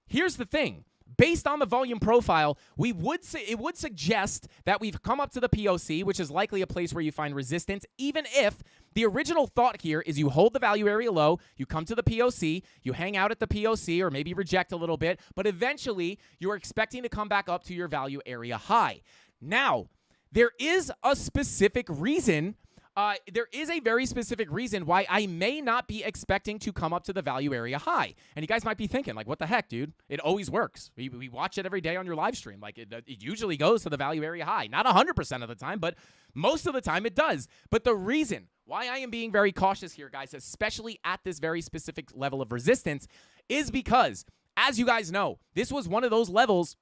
here's the thing. Based on the volume profile, it would suggest that we've come up to the POC, which is likely a place where you find resistance, even if the original thought here is you hold the value area low, you come to the POC, you hang out at the POC or maybe reject a little bit, but eventually you're expecting to come back up to your value area high. Now, there is a specific reason there is a very specific reason why I may not be expecting to come up to the value area high. And you guys might be thinking, like, what the heck, dude? It always works. We watch it every day on your live stream. Like, it usually goes to the value area high. Not 100% of the time, but most of the time it does. But the reason why I am being very cautious here, guys, especially at this very specific level of resistance, is because, as you guys know, this was one of those levels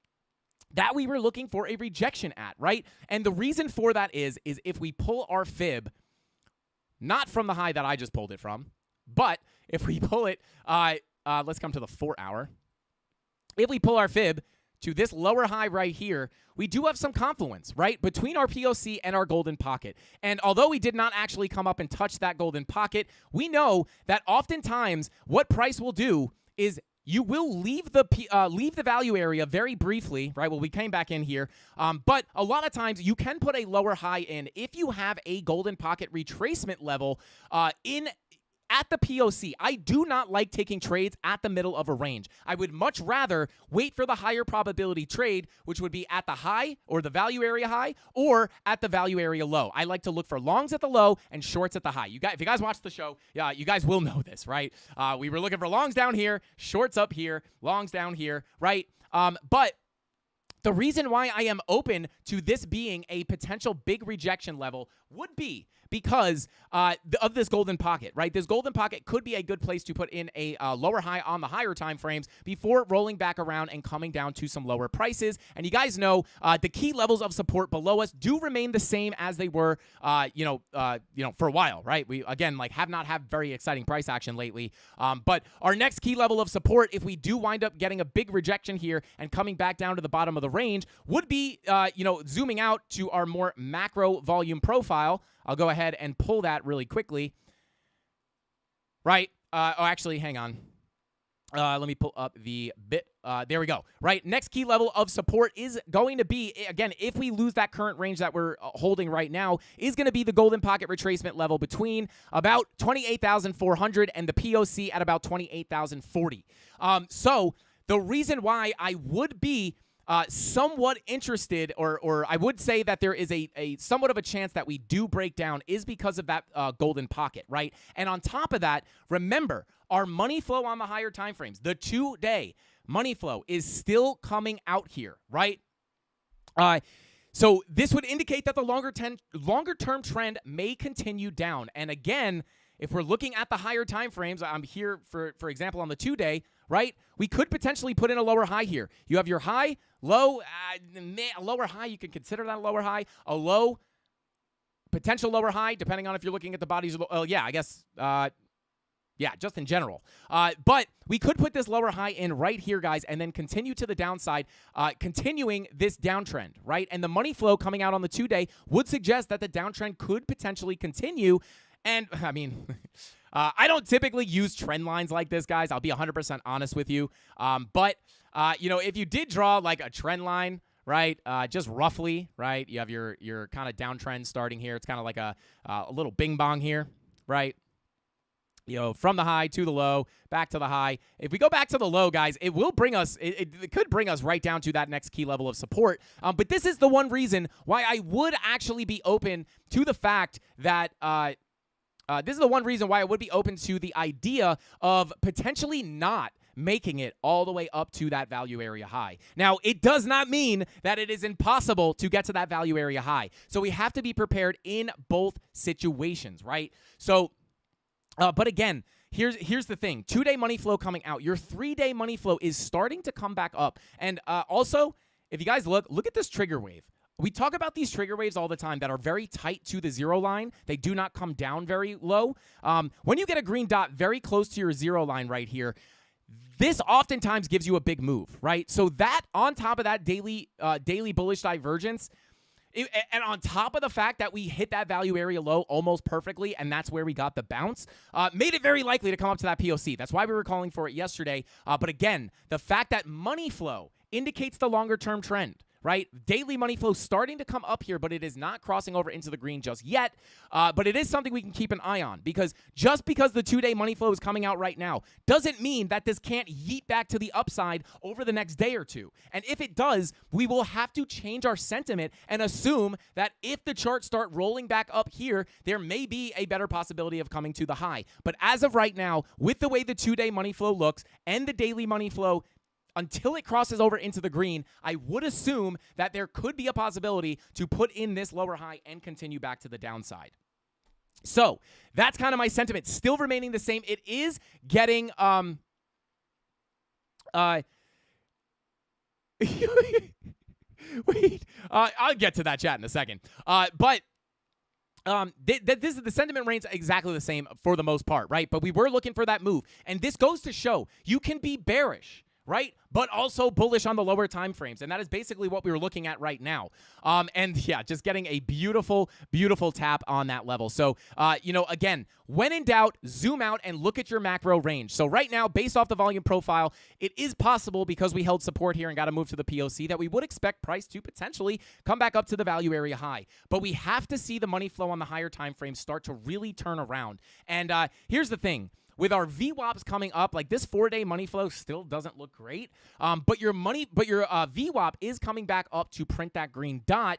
that we were looking for a rejection at, right? And the reason for that is if we pull our fib, not from the high that I just pulled it from, but if we pull it, let's come to the 4 hour. If we pull our fib to this lower high right here, we do have some confluence, right, between our POC and our golden pocket. And although we did not actually come up and touch that golden pocket, we know that oftentimes what price will do is you will leave the value area very briefly, right? Well, we came back in here, but a lot of times you can put a lower high in if you have a golden pocket retracement level at the POC. I do not like taking trades at the middle of a range. I would much rather wait for the higher probability trade, which would be at the high or the value area high or at the value area low. I like to look for longs at the low and shorts at the high. If you guys watch the show, you guys will know this, right? We were looking for longs down here, shorts up here, longs down here, right? But the reason why I am open to this being a potential big rejection level would be because of this golden pocket, right? This golden pocket could be a good place to put in a lower high on the higher time frames before rolling back around and coming down to some lower prices. And you guys know the key levels of support below us do remain the same as they were, for a while, right? We again have not had very exciting price action lately. But our next key level of support, if we do wind up getting a big rejection here and coming back down to the bottom of the range, would be zooming out to our more macro volume profile. I'll go ahead and pull that really quickly. Right. Actually, hang on. Let me pull up the bit. There we go. Right. Next key level of support is going to be, again, if we lose that current range that we're holding right now, is going to be the golden pocket retracement level between about 28,400 and the POC at about 28,040. So the reason why I would be somewhat interested, or I would say that there is a somewhat of a chance that we do break down is because of that golden pocket, right? And on top of that, remember, our money flow on the higher time frames, the 2-day money flow is still coming out here, right? So this would indicate that the longer-term trend may continue down. And again, if we're looking at the higher time frames, I'm here, for example, on the 2-day, right? We could potentially put in a lower high here. You have your high, low, a lower high, you can consider that a lower high, a low, potential lower high, depending on if you're looking at the bodies. Just in general. But we could put this lower high in right here, guys, and then continue to the downside, continuing this downtrend, right? And the money flow coming out on the 2-day would suggest that the downtrend could potentially continue. And, I mean, I don't typically use trend lines like this, guys. I'll be 100% honest with you. But if you did draw like a trend line, right, just roughly, right, you have your kind of downtrend starting here. It's kind of like a little bing bong here, right? From the high to the low, back to the high. If we go back to the low, guys, it will bring us, it could bring us right down to that next key level of support. But this is the one reason why I would actually be open to the fact that, this is the one reason why I would be open to the idea of potentially not making it all the way up to that value area high. Now, it does not mean that it is impossible to get to that value area high. So we have to be prepared in both situations, right? So, but again, here's the thing. 2-day money flow coming out. Your 3-day money flow is starting to come back up. And also, if you guys look at this trigger wave. We talk about these trigger waves all the time that are very tight to the 0 line. They do not come down very low. When you get a green dot very close to your 0 line right here, this oftentimes gives you a big move, right? So that on top of that daily bullish divergence, and on top of the fact that we hit that value area low almost perfectly, and that's where we got the bounce, made it very likely to come up to that POC. That's why we were calling for it yesterday. But again, the fact that money flow indicates the longer-term trend, right? Daily money flow starting to come up here, but it is not crossing over into the green just yet. But it is something we can keep an eye on, because just because the 2-day money flow is coming out right now doesn't mean that this can't yeet back to the upside over the next day or two. And if it does, we will have to change our sentiment and assume that if the charts start rolling back up here, there may be a better possibility of coming to the high. But as of right now, with the way the 2-day money flow looks and the daily money flow, until it crosses over into the green, I would assume that there could be a possibility to put in this lower high and continue back to the downside. So that's kind of my sentiment, still remaining the same. It is getting wait, I'll get to that chat in a second. But this is the sentiment range exactly the same for the most part, right? But we were looking for that move, and this goes to show you can be bearish, right? But also bullish on the lower time frames. And that is basically what we were looking at right now. And yeah, just getting a beautiful, beautiful tap on that level. So, again, when in doubt, zoom out and look at your macro range. So right now, based off the volume profile, it is possible, because we held support here and got to move to the POC, that we would expect price to potentially come back up to the value area high. But we have to see the money flow on the higher time frames start to really turn around. And here's the thing. With our VWAPs coming up, like this 4-day money flow still doesn't look great. But your VWAP is coming back up to print that green dot,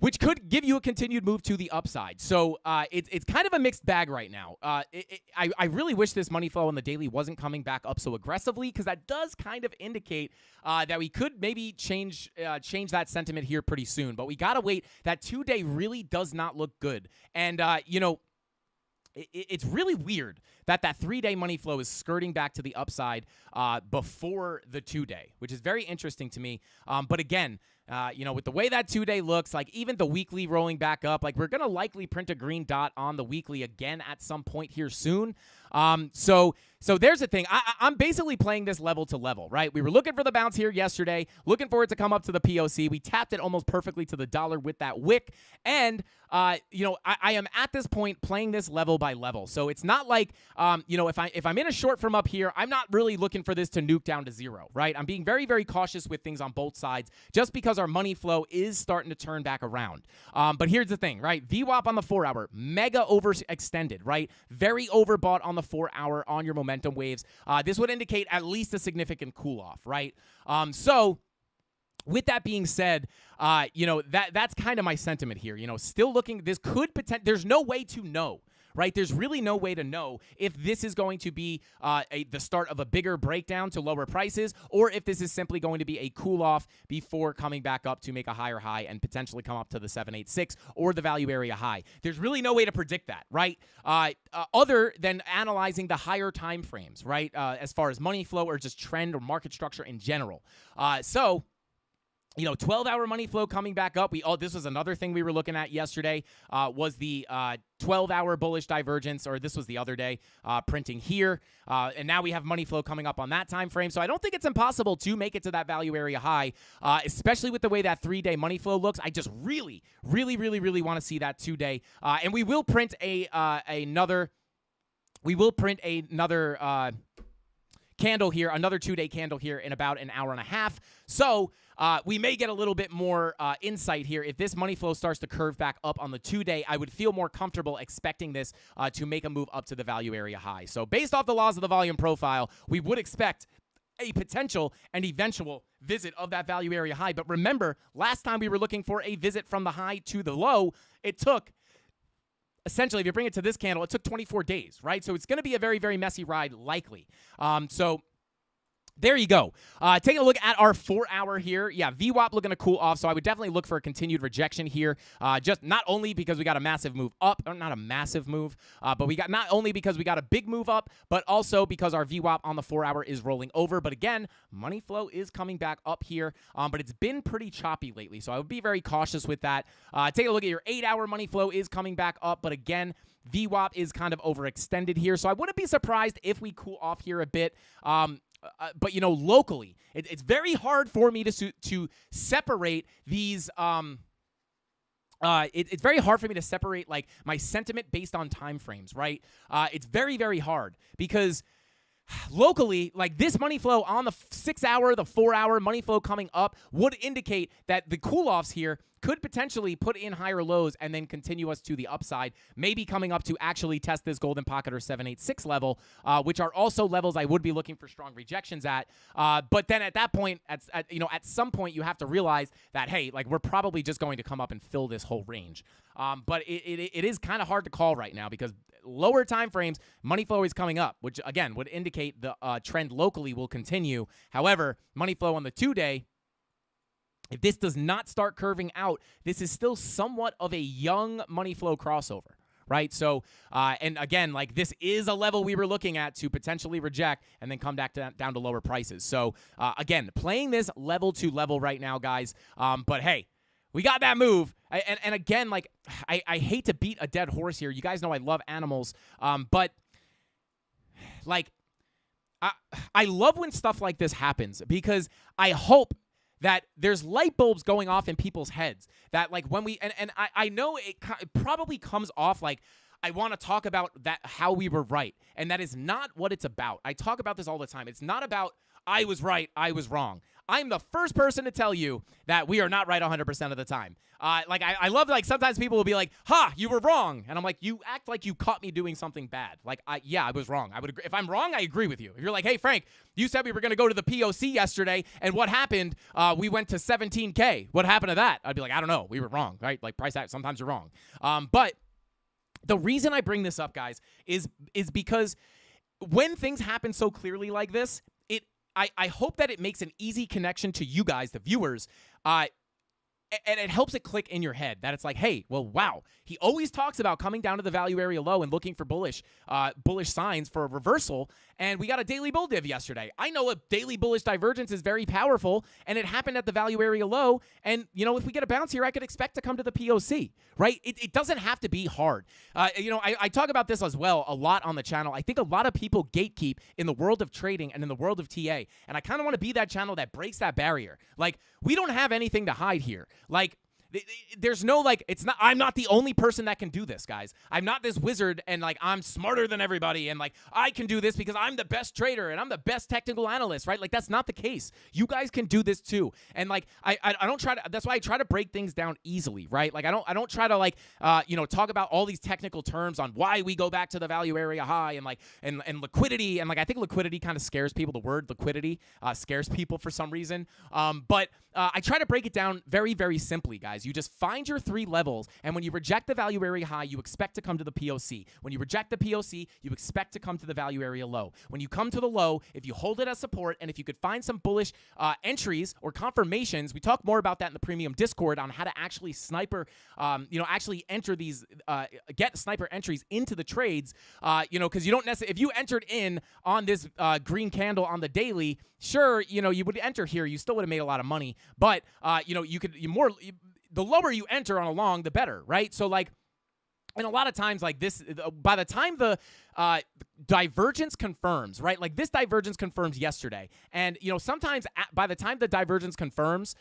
which could give you a continued move to the upside. So it's kind of a mixed bag right now. I really wish this money flow on the daily wasn't coming back up so aggressively, because that does kind of indicate that we could maybe change that sentiment here pretty soon. But we got to wait. That 2-day really does not look good. And, it's really weird that 3-day money flow is skirting back to the upside before the 2-day, which is very interesting to me. But again, with the way that 2-day looks, like even the weekly rolling back up, like we're going to likely print a green dot on the weekly again at some point here soon. So there's the thing. I'm basically playing this level to level, right? We were looking for the bounce here yesterday, looking for it to come up to the POC. We tapped it almost perfectly to the dollar with that wick. And, I am at this point playing this level by level. So it's not like, if I'm in a short from up here, I'm not really looking for this to nuke down to zero, right? I'm being very, very cautious with things on both sides, just because our money flow is starting to turn back around. But here's the thing, right? VWAP on the 4-hour, mega overextended, right? Very overbought on the 4-hour on your momentum waves. This would indicate at least a significant cool off, right? So with that being said, that's kind of my sentiment here. Still looking, this could there's no way to know, right? There's really no way to know if this is going to be the start of a bigger breakdown to lower prices, or if this is simply going to be a cool off before coming back up to make a higher high and potentially come up to the 786 or the value area high. There's really no way to predict that, right? Other than analyzing the higher time frames, right? As far as money flow or just trend or market structure in general. 12-hour money flow coming back up. This was another thing we were looking at yesterday, was the 12-hour bullish divergence, or this was the other day, printing here. And now we have money flow coming up on that time frame. So I don't think it's impossible to make it to that value area high, especially with the way that 3-day money flow looks. I just really, really, really, really want to see that 2-day. And we will print another candle here, another 2-day candle here in about an hour and a half. So we may get a little bit more insight here. If this money flow starts to curve back up on the 2-day, I would feel more comfortable expecting this to make a move up to the value area high. So based off the laws of the volume profile, we would expect a potential and eventual visit of that value area high. But remember, last time we were looking for a visit from the high to the low, it took, essentially, if you bring it to this candle, it took 24 days, right? So it's going to be a very, very messy ride, likely. So there you go. Taking a look at our 4-hour here. Yeah, VWAP looking to cool off, so I would definitely look for a continued rejection here. Just not only because we got a massive move up, or not a massive move, but we got not only because we got a big move up, but also because our VWAP on the 4-hour is rolling over. But again, money flow is coming back up here, but it's been pretty choppy lately, so I would be very cautious with that. Take a look at your 8-hour money flow is coming back up, but again, VWAP is kind of overextended here, so I wouldn't be surprised if we cool off here a bit. But locally, it's very hard for me to separate these. It's very hard for me to separate like my sentiment based on time frames, right? It's very, very hard because locally, like this money flow on the 6 hour, the 4 hour money flow coming up would indicate that the cool offs here could potentially put in higher lows and then continue us to the upside, maybe coming up to actually test this golden pocket or 786 level, which are also levels I would be looking for strong rejections at. But then at that point, at some point, you have to realize that, hey, like we're probably just going to come up and fill this whole range. But it is kind of hard to call right now because lower time frames, money flow is coming up, which again would indicate the trend locally will continue. However, money flow on the 2-day, if this does not start curving out, this is still somewhat of a young money flow crossover, right? So, and again, like this is a level we were looking at to potentially reject and then come back down to lower prices. So, again, playing this level to level right now, guys. But hey, we got that move. And again, like I hate to beat a dead horse here. You guys know I love animals, but like I love when stuff like this happens because I hope that there's light bulbs going off in people's heads that like when we and I know it probably comes off like I want to talk about that how we were right, and that is not what it's about. I talk about this all the time. It's not about I was right, I was wrong. I'm the first person to tell you that we are not right 100% of the time. I love like sometimes people will be like, "Ha, you were wrong," and I'm like, "You act like you caught me doing something bad." Like, yeah, I was wrong. I would agree. If I'm wrong, I agree with you. If you're like, "Hey, Frank, you said we were going to go to the POC yesterday, and what happened? We went to 17K. What happened to that?" I'd be like, "I don't know. We were wrong, right? Like price act. Sometimes you're wrong." But the reason I bring this up, guys, is because when things happen so clearly like this, I hope that it makes an easy connection to you guys, the viewers, and it helps it click in your head that it's like, hey, well, wow, he always talks about coming down to the value area low and looking for bullish signs for a reversal, and we got a daily bull div yesterday. I know a daily bullish divergence is very powerful, and it happened at the value area low, and, you know, if we get a bounce here, I could expect to come to the POC, right? It doesn't have to be hard. I talk about this as well a lot on the channel. I think a lot of people gatekeep in the world of trading and in the world of TA, and I kind of want to be that channel that breaks that barrier. Like, we don't have anything to hide here. Like, there's no, like, I'm not the only person that can do this, guys. I'm not this wizard and, like, I'm smarter than everybody and, like, I can do this because I'm the best trader and I'm the best technical analyst, right? Like, that's not the case. You guys can do this too. And, like, I don't try to, that's why I try to break things down easily, right? Like, I don't try to, like, talk about all these technical terms on why we go back to the value area high and, like, and liquidity. And, like, I think liquidity kind of scares people. The word liquidity scares people for some reason. But I try to break it down very, very simply, guys. You just find your 3 levels, and when you reject the value area high, you expect to come to the POC. When you reject the POC, you expect to come to the value area low. When you come to the low, if you hold it as support, and if you could find some bullish entries or confirmations, we talk more about that in the premium Discord on how to actually sniper, actually enter these, get sniper entries into the trades, because you don't necessarily, if you entered in on this green candle on the daily, sure, you would enter here, you still would have made a lot of money, but, the lower you enter on a long, the better, right? So, like, and a lot of times, like this, by the time the divergence confirms, right? Like this divergence confirms yesterday. And, sometimes by the time the divergence confirms,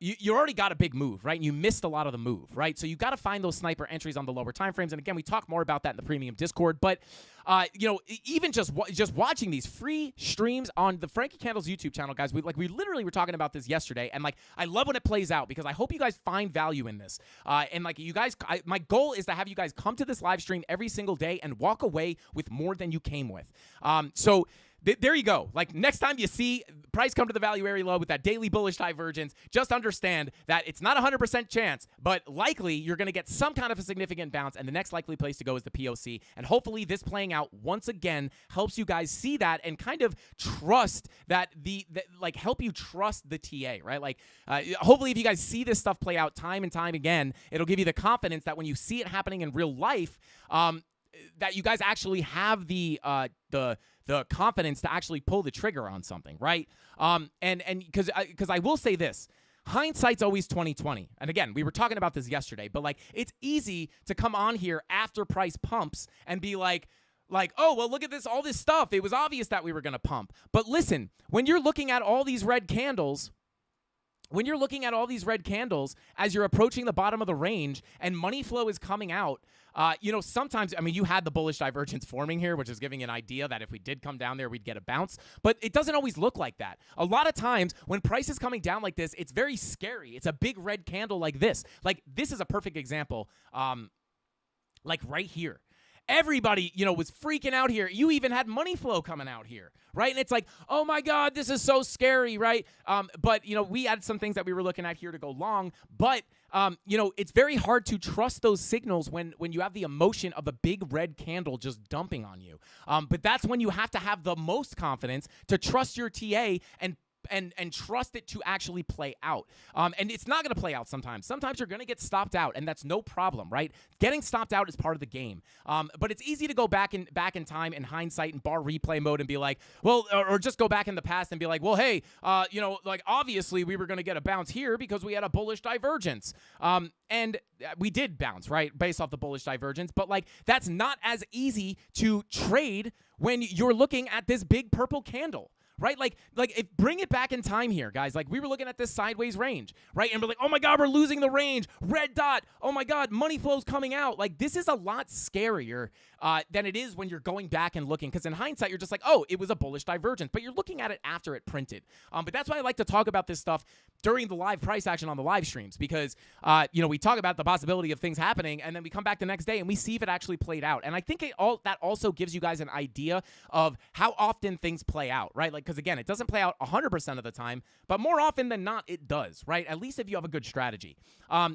you already got a big move, right? And you missed a lot of the move, right? So you got to find those sniper entries on the lower time frames. And again, we talk more about that in the premium Discord. But, even just watching these free streams on the Frankie Candles YouTube channel, guys, we literally were talking about this yesterday. And, like, I love when it plays out because I hope you guys find value in this. And, like, you guys, my goal is to have you guys come to this live stream every single day and walk away with more than you came with. So there you go. Like, next time you see price come to the value area low with that daily bullish divergence, just understand that it's not 100% chance, but likely you're going to get some kind of a significant bounce, and the next likely place to go is the POC. And hopefully this playing out once again helps you guys see that and kind of trust that help you trust the TA, right? Like, hopefully if you guys see this stuff play out time and time again, it'll give you the confidence that when you see it happening in real life, that you guys actually have the confidence to actually pull the trigger on something, right? And because I will say this, hindsight's always 20/20. And again, we were talking about this yesterday, but, like, it's easy to come on here after price pumps and be like, oh, well, look at this, all this stuff. It was obvious that we were going to pump. But listen, when you're looking at all these red candles, when you're looking at all these red candles as you're approaching the bottom of the range and money flow is coming out, sometimes, I mean, you had the bullish divergence forming here, which is giving an idea that if we did come down there, we'd get a bounce. But it doesn't always look like that. A lot of times when price is coming down like this, it's very scary. It's a big red candle like this. Like, this is a perfect example, like right here. Everybody, was freaking out here. You even had money flow coming out here, right? And it's like, oh my God, this is so scary, right? But we had some things that we were looking at here to go long, but it's very hard to trust those signals when you have the emotion of a big red candle just dumping on you. But that's when you have to have the most confidence to trust your TA and trust it to actually play out. And it's not going to play out sometimes. Sometimes you're going to get stopped out, and that's no problem, right? Getting stopped out is part of the game. But it's easy to go back in time in hindsight and bar replay mode and be like, well, or just go back in the past and be like, well, hey, obviously we were going to get a bounce here because we had a bullish divergence. And we did bounce, right, based off the bullish divergence. But, that's not as easy to trade when you're looking at this big purple candle. Right? Bring it back in time here, guys. We were looking at this sideways range, right? And we're like, oh my God, we're losing the range. Red dot. Oh my God, money flow's coming out. This is a lot scarier than it is when you're going back and looking. Because in hindsight, you're just like, oh, it was a bullish divergence. But you're looking at it after it printed. But that's why I like to talk about this stuff during the live price action on the live streams. Because, we talk about the possibility of things happening. And then we come back the next day and we see if it actually played out. And I think that also gives you guys an idea of how often things play out, right? Because again, it doesn't play out 100% of the time, but more often than not, it does, right? At least if you have a good strategy.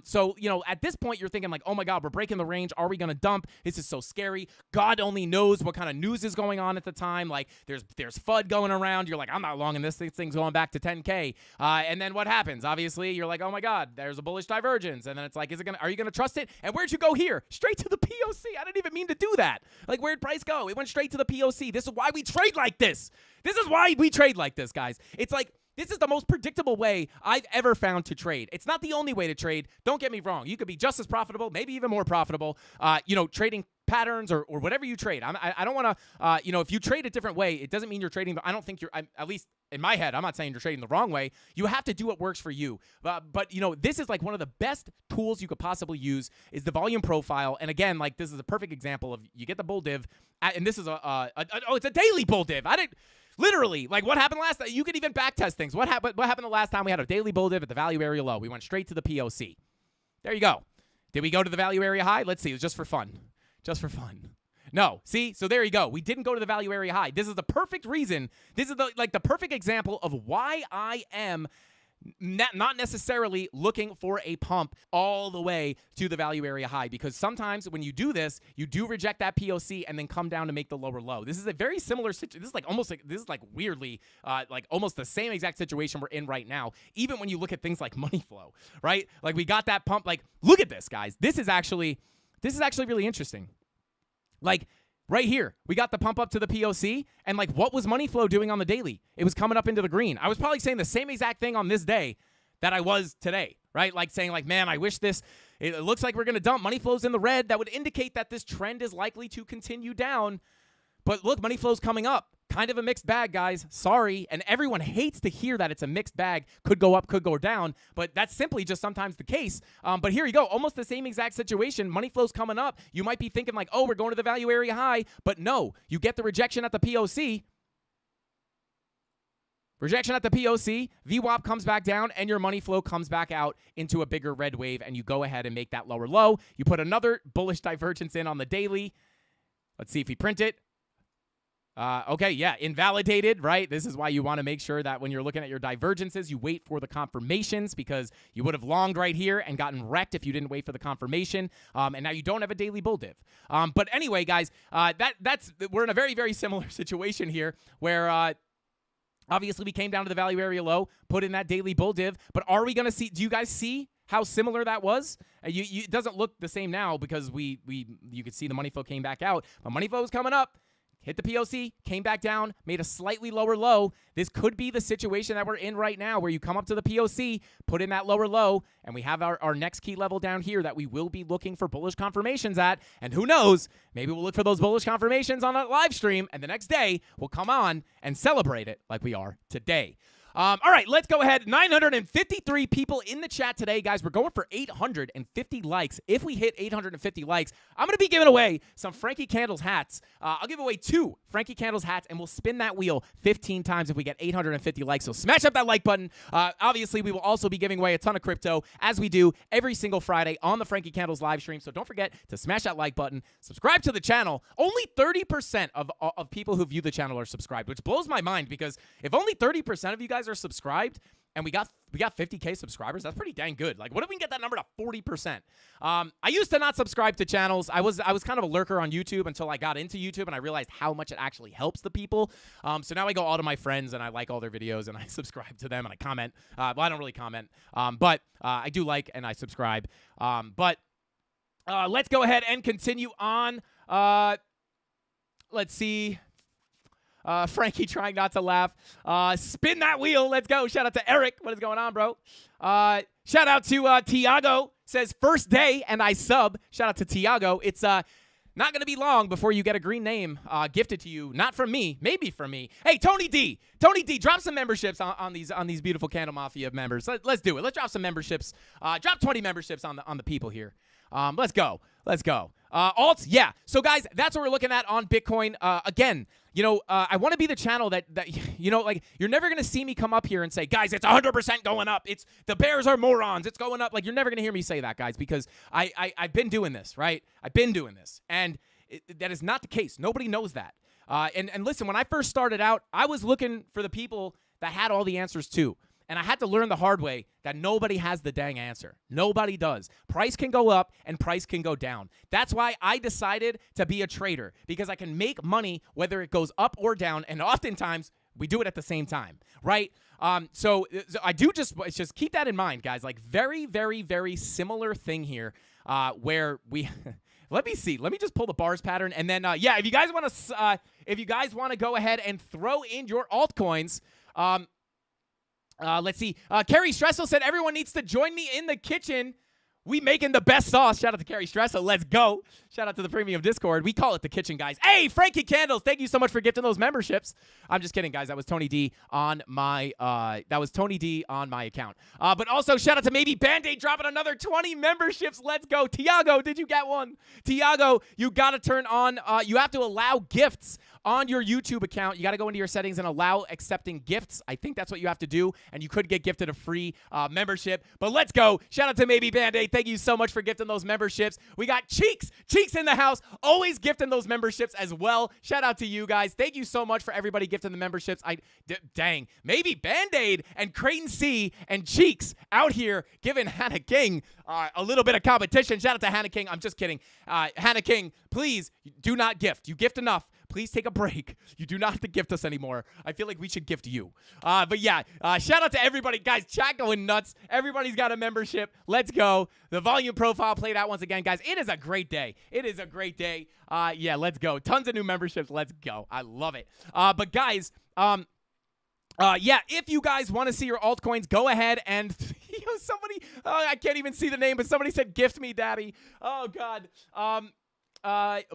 So, at this point, you're thinking oh my God, we're breaking the range. Are we going to dump? This is so scary. God only knows what kind of news is going on at the time. There's FUD going around. You're like, I'm not long in this. This thing's going back to 10K. And then what happens? Obviously, you're like, oh my God, there's a bullish divergence. And then it's like, are you going to trust it? And where'd you go here? Straight to the POC. I didn't even mean to do that. Where'd price go? It went straight to the POC. This is why we trade like this. This is why we trade like this, guys. It's this is the most predictable way I've ever found to trade. It's not the only way to trade. Don't get me wrong. You could be just as profitable, maybe even more profitable, trading patterns or whatever you trade. I don't want to, if you trade a different way, it doesn't mean you're trading. I don't think at least in my head, I'm not saying you're trading the wrong way. You have to do what works for you. But this is one of the best tools you could possibly use is the volume profile. And again, this is a perfect example of you get the bull div, and this is it's a daily bull div. Literally, what happened last time? You could even backtest things. What happened the last time we had a daily bull div at the value area low? We went straight to the POC. There you go. Did we go to the value area high? Let's see. It was just for fun. Just for fun. No. See? So there you go. We didn't go to the value area high. This is the perfect reason. This is the perfect example of why I am not necessarily looking for a pump all the way to the value area high, because sometimes when you do this, you do reject that POC and then come down to make the lower low. This is a very similar situation. This is weirdly almost the same exact situation we're in right now, even when you look at things like money flow, right? We got that pump. Look at this, guys. This is actually really interesting. Right here, we got the pump up to the POC, and what was money flow doing on the daily? It was coming up into the green. I was probably saying the same exact thing on this day that I was today, right? Saying man, I wish this, it looks like we're going to dump. Money flow's in the red. That would indicate that this trend is likely to continue down. But look, money flow's coming up. Kind of a mixed bag, guys. Sorry. And everyone hates to hear that it's a mixed bag. Could go up, could go down. But that's simply just sometimes the case. But here you go. Almost the same exact situation. Money flow's coming up. You might be thinking oh, we're going to the value area high. But no, you get the rejection at the POC. Rejection at the POC, VWAP comes back down, and your money flow comes back out into a bigger red wave, and you go ahead and make that lower low. You put another bullish divergence in on the daily. Let's see if we print it. Okay, yeah, invalidated, right? This is why you want to make sure that when you're looking at your divergences, you wait for the confirmations, because you would have longed right here and gotten wrecked if you didn't wait for the confirmation. And now you don't have a daily bull div. But anyway, guys, we're in a very, very similar situation here where obviously we came down to the value area low, put in that daily bull div. But are we going to see? Do you guys see how similar that was? It doesn't look the same now because you could see the money flow came back out, but money flow is coming up. Hit the POC, came back down, made a slightly lower low. This could be the situation that we're in right now, where you come up to the POC, put in that lower low, and we have our next key level down here that we will be looking for bullish confirmations at. And who knows, maybe we'll look for those bullish confirmations on a live stream, and the next day we'll come on and celebrate it like we are today. All right, let's go ahead. 953 people in the chat today, guys. We're going for 850 likes. If we hit 850 likes, I'm going to be giving away some Frankie Candles hats. I'll give away 2 Frankie Candles hats, and we'll spin that wheel 15 times if we get 850 likes. So smash up that like button. Obviously, we will also be giving away a ton of crypto, as we do every single Friday on the Frankie Candles live stream. So don't forget to smash that like button. Subscribe to the channel. Only 30% of people who view the channel are subscribed, which blows my mind, because if only 30% of you guys are subscribed and we got 50K subscribers, that's pretty dang good. Like, what if we can get that number to 40%? I used to not subscribe to channels. I was kind of a lurker on YouTube until I got into YouTube and I realized how much it actually helps the people. So now I go all to my friends and I like all their videos and I subscribe to them and I comment. Well, I don't really comment, but I do like and I subscribe. But let's go ahead and continue on. Let's see. Frankie trying not to laugh. Spin that wheel. Let's go. Shout out to Eric. What is going on, bro? Shout out to Tiago. Says first day and I sub. Shout out to Tiago. It's not going to be long before you get a green name gifted to you. Not from me. Maybe from me. Hey, Tony D. Tony D, drop some memberships on these beautiful CandleMafia members. Let's do it. Let's drop some memberships. Drop 20 memberships on the people here. Let's go. Let's go. Alts, yeah. So, guys, that's what we're looking at on Bitcoin. Again, I want to be the channel that like, you're never going to see me come up here and say, guys, it's 100% going up. It's the bears are morons. It's going up. Like, you're never going to hear me say that, guys, because I've been doing this, right? I've been doing this. And that is not the case. Nobody knows that. And listen, when I first started out, I was looking for the people that had all the answers too. And I had to learn the hard way that nobody has the dang answer. Nobody does. Price can go up and price can go down. That's why I decided to be a trader, because I can make money whether it goes up or down. And oftentimes we do it at the same time, right? So I do just keep that in mind, guys. Like, very, very, very similar thing here where we... Let me see. Let me just pull the bars pattern, and then if you guys want to go ahead and throw in your altcoins, let's see. Carrie Stressel said everyone needs to join me in the kitchen. We making the best sauce. Shout out to Carrie Stressel. Let's go. Shout out to the premium Discord. We call it the kitchen, guys. Hey, Frankie Candles, thank you so much for gifting those memberships. I'm just kidding, guys. That was Tony D on my account. But also shout out to maybe Band-Aid dropping another 20 memberships. Let's go. Tiago, did you get one? Tiago, you got to turn on, you have to allow gifts on your YouTube account. You got to go into your settings and allow accepting gifts. I think that's what you have to do, and you could get gifted a free membership. But let's go. Shout out to maybe Band-Aid. Thank you so much for gifting those memberships. We got Cheeks in the house, always gifting those memberships as well. Shout out to you guys. Thank you so much for everybody gifting the memberships. Dang, maybe Band-Aid and Creighton C and Cheeks out here giving Hannah King a little bit of competition. Shout out to Hannah King. I'm just kidding. Hannah King, please do not gift. You gift enough. Please take a break. You do not have to gift us anymore. I feel like we should gift you. But yeah, shout out to everybody. Guys, chat going nuts. Everybody's got a membership. Let's go. The volume profile played out once again, guys. It is a great day. It is a great day. Yeah, let's go. Tons of new memberships. Let's go. I love it. But guys, yeah, if you guys want to see your altcoins, go ahead and somebody, I can't even see the name, but somebody said, gift me, daddy. Oh, God.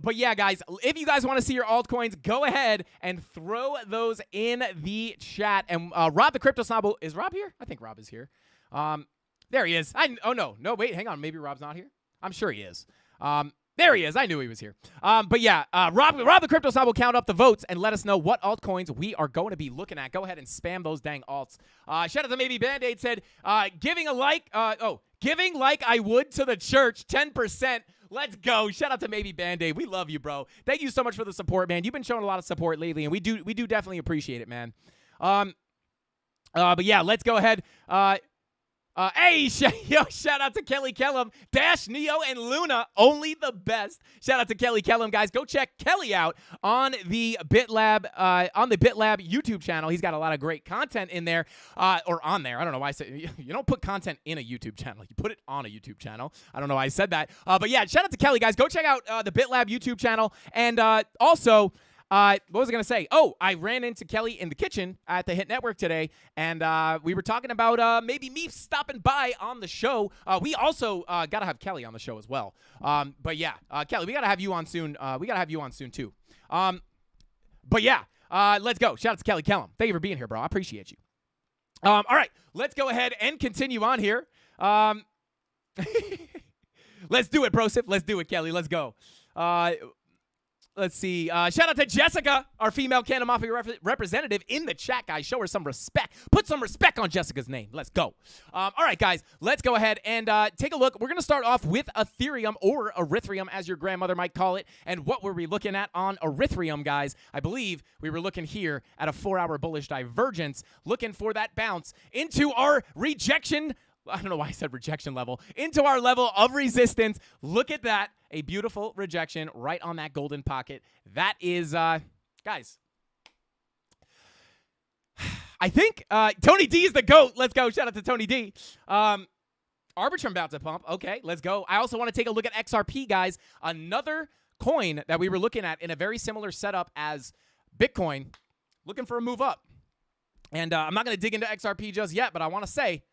But yeah, guys, if you guys want to see your altcoins, go ahead and throw those in the chat. And Rob the Crypto Snob, is Rob here? I think Rob is here. There he is. Oh, no, wait, hang on. Maybe Rob's not here. I'm sure he is. There he is. I knew he was here. But yeah, Rob the Crypto Snob will count up the votes and let us know what altcoins we are going to be looking at. Go ahead and spam those dang alts. Shout out to maybe Band-Aid said, giving like I would to the church, 10%. Let's go. Shout out to maybe Band-Aid. We love you, bro. Thank you so much for the support, man. You've been showing a lot of support lately, and we do definitely appreciate it, man. But yeah, let's go ahead. Hey, shout out to Kelly Kellum, Dash, Neo, and Luna. Only the best. Shout out to Kelly Kellum, guys. Go check Kelly out on the BitLab YouTube channel. He's got a lot of great content in there, or on there. I don't know why I said you don't put content in a YouTube channel. You put it on a YouTube channel. I don't know why I said that. But yeah, shout out to Kelly, guys. Go check out the BitLab YouTube channel, and also. What was I going to say? Oh, I ran into Kelly in the kitchen at the Hit Network today, and we were talking about maybe me stopping by on the show. We also got to have Kelly on the show as well. But yeah, Kelly, we got to have you on soon. We got to have you on soon, too. But yeah, let's go. Shout out to Kelly Kellum. Thank you for being here, bro. I appreciate you. All right, let's go ahead and continue on here. Let's do it, Brosif. Let's do it, Kelly. Let's go. Let's see. Shout out to Jessica, our female CandleMafia representative in the chat, guys. Show her some respect. Put some respect on Jessica's name. Let's go. All right, guys. Let's go ahead and take a look. We're going to start off with Ethereum, or Erythrium, as your grandmother might call it. And what were we looking at on Erythrium, guys? I believe we were looking here at a 4-hour bullish divergence, looking for that bounce into our rejection. I don't know why I said rejection level. Into our level of resistance. Look at that. A beautiful rejection right on that golden pocket. That is, guys, I think Tony D is the GOAT. Let's go. Shout out to Tony D. Arbitrum about to pump. Okay, let's go. I also want to take a look at XRP, guys. Another coin that we were looking at in a very similar setup as Bitcoin. Looking for a move up. And I'm not going to dig into XRP just yet, but I want to say,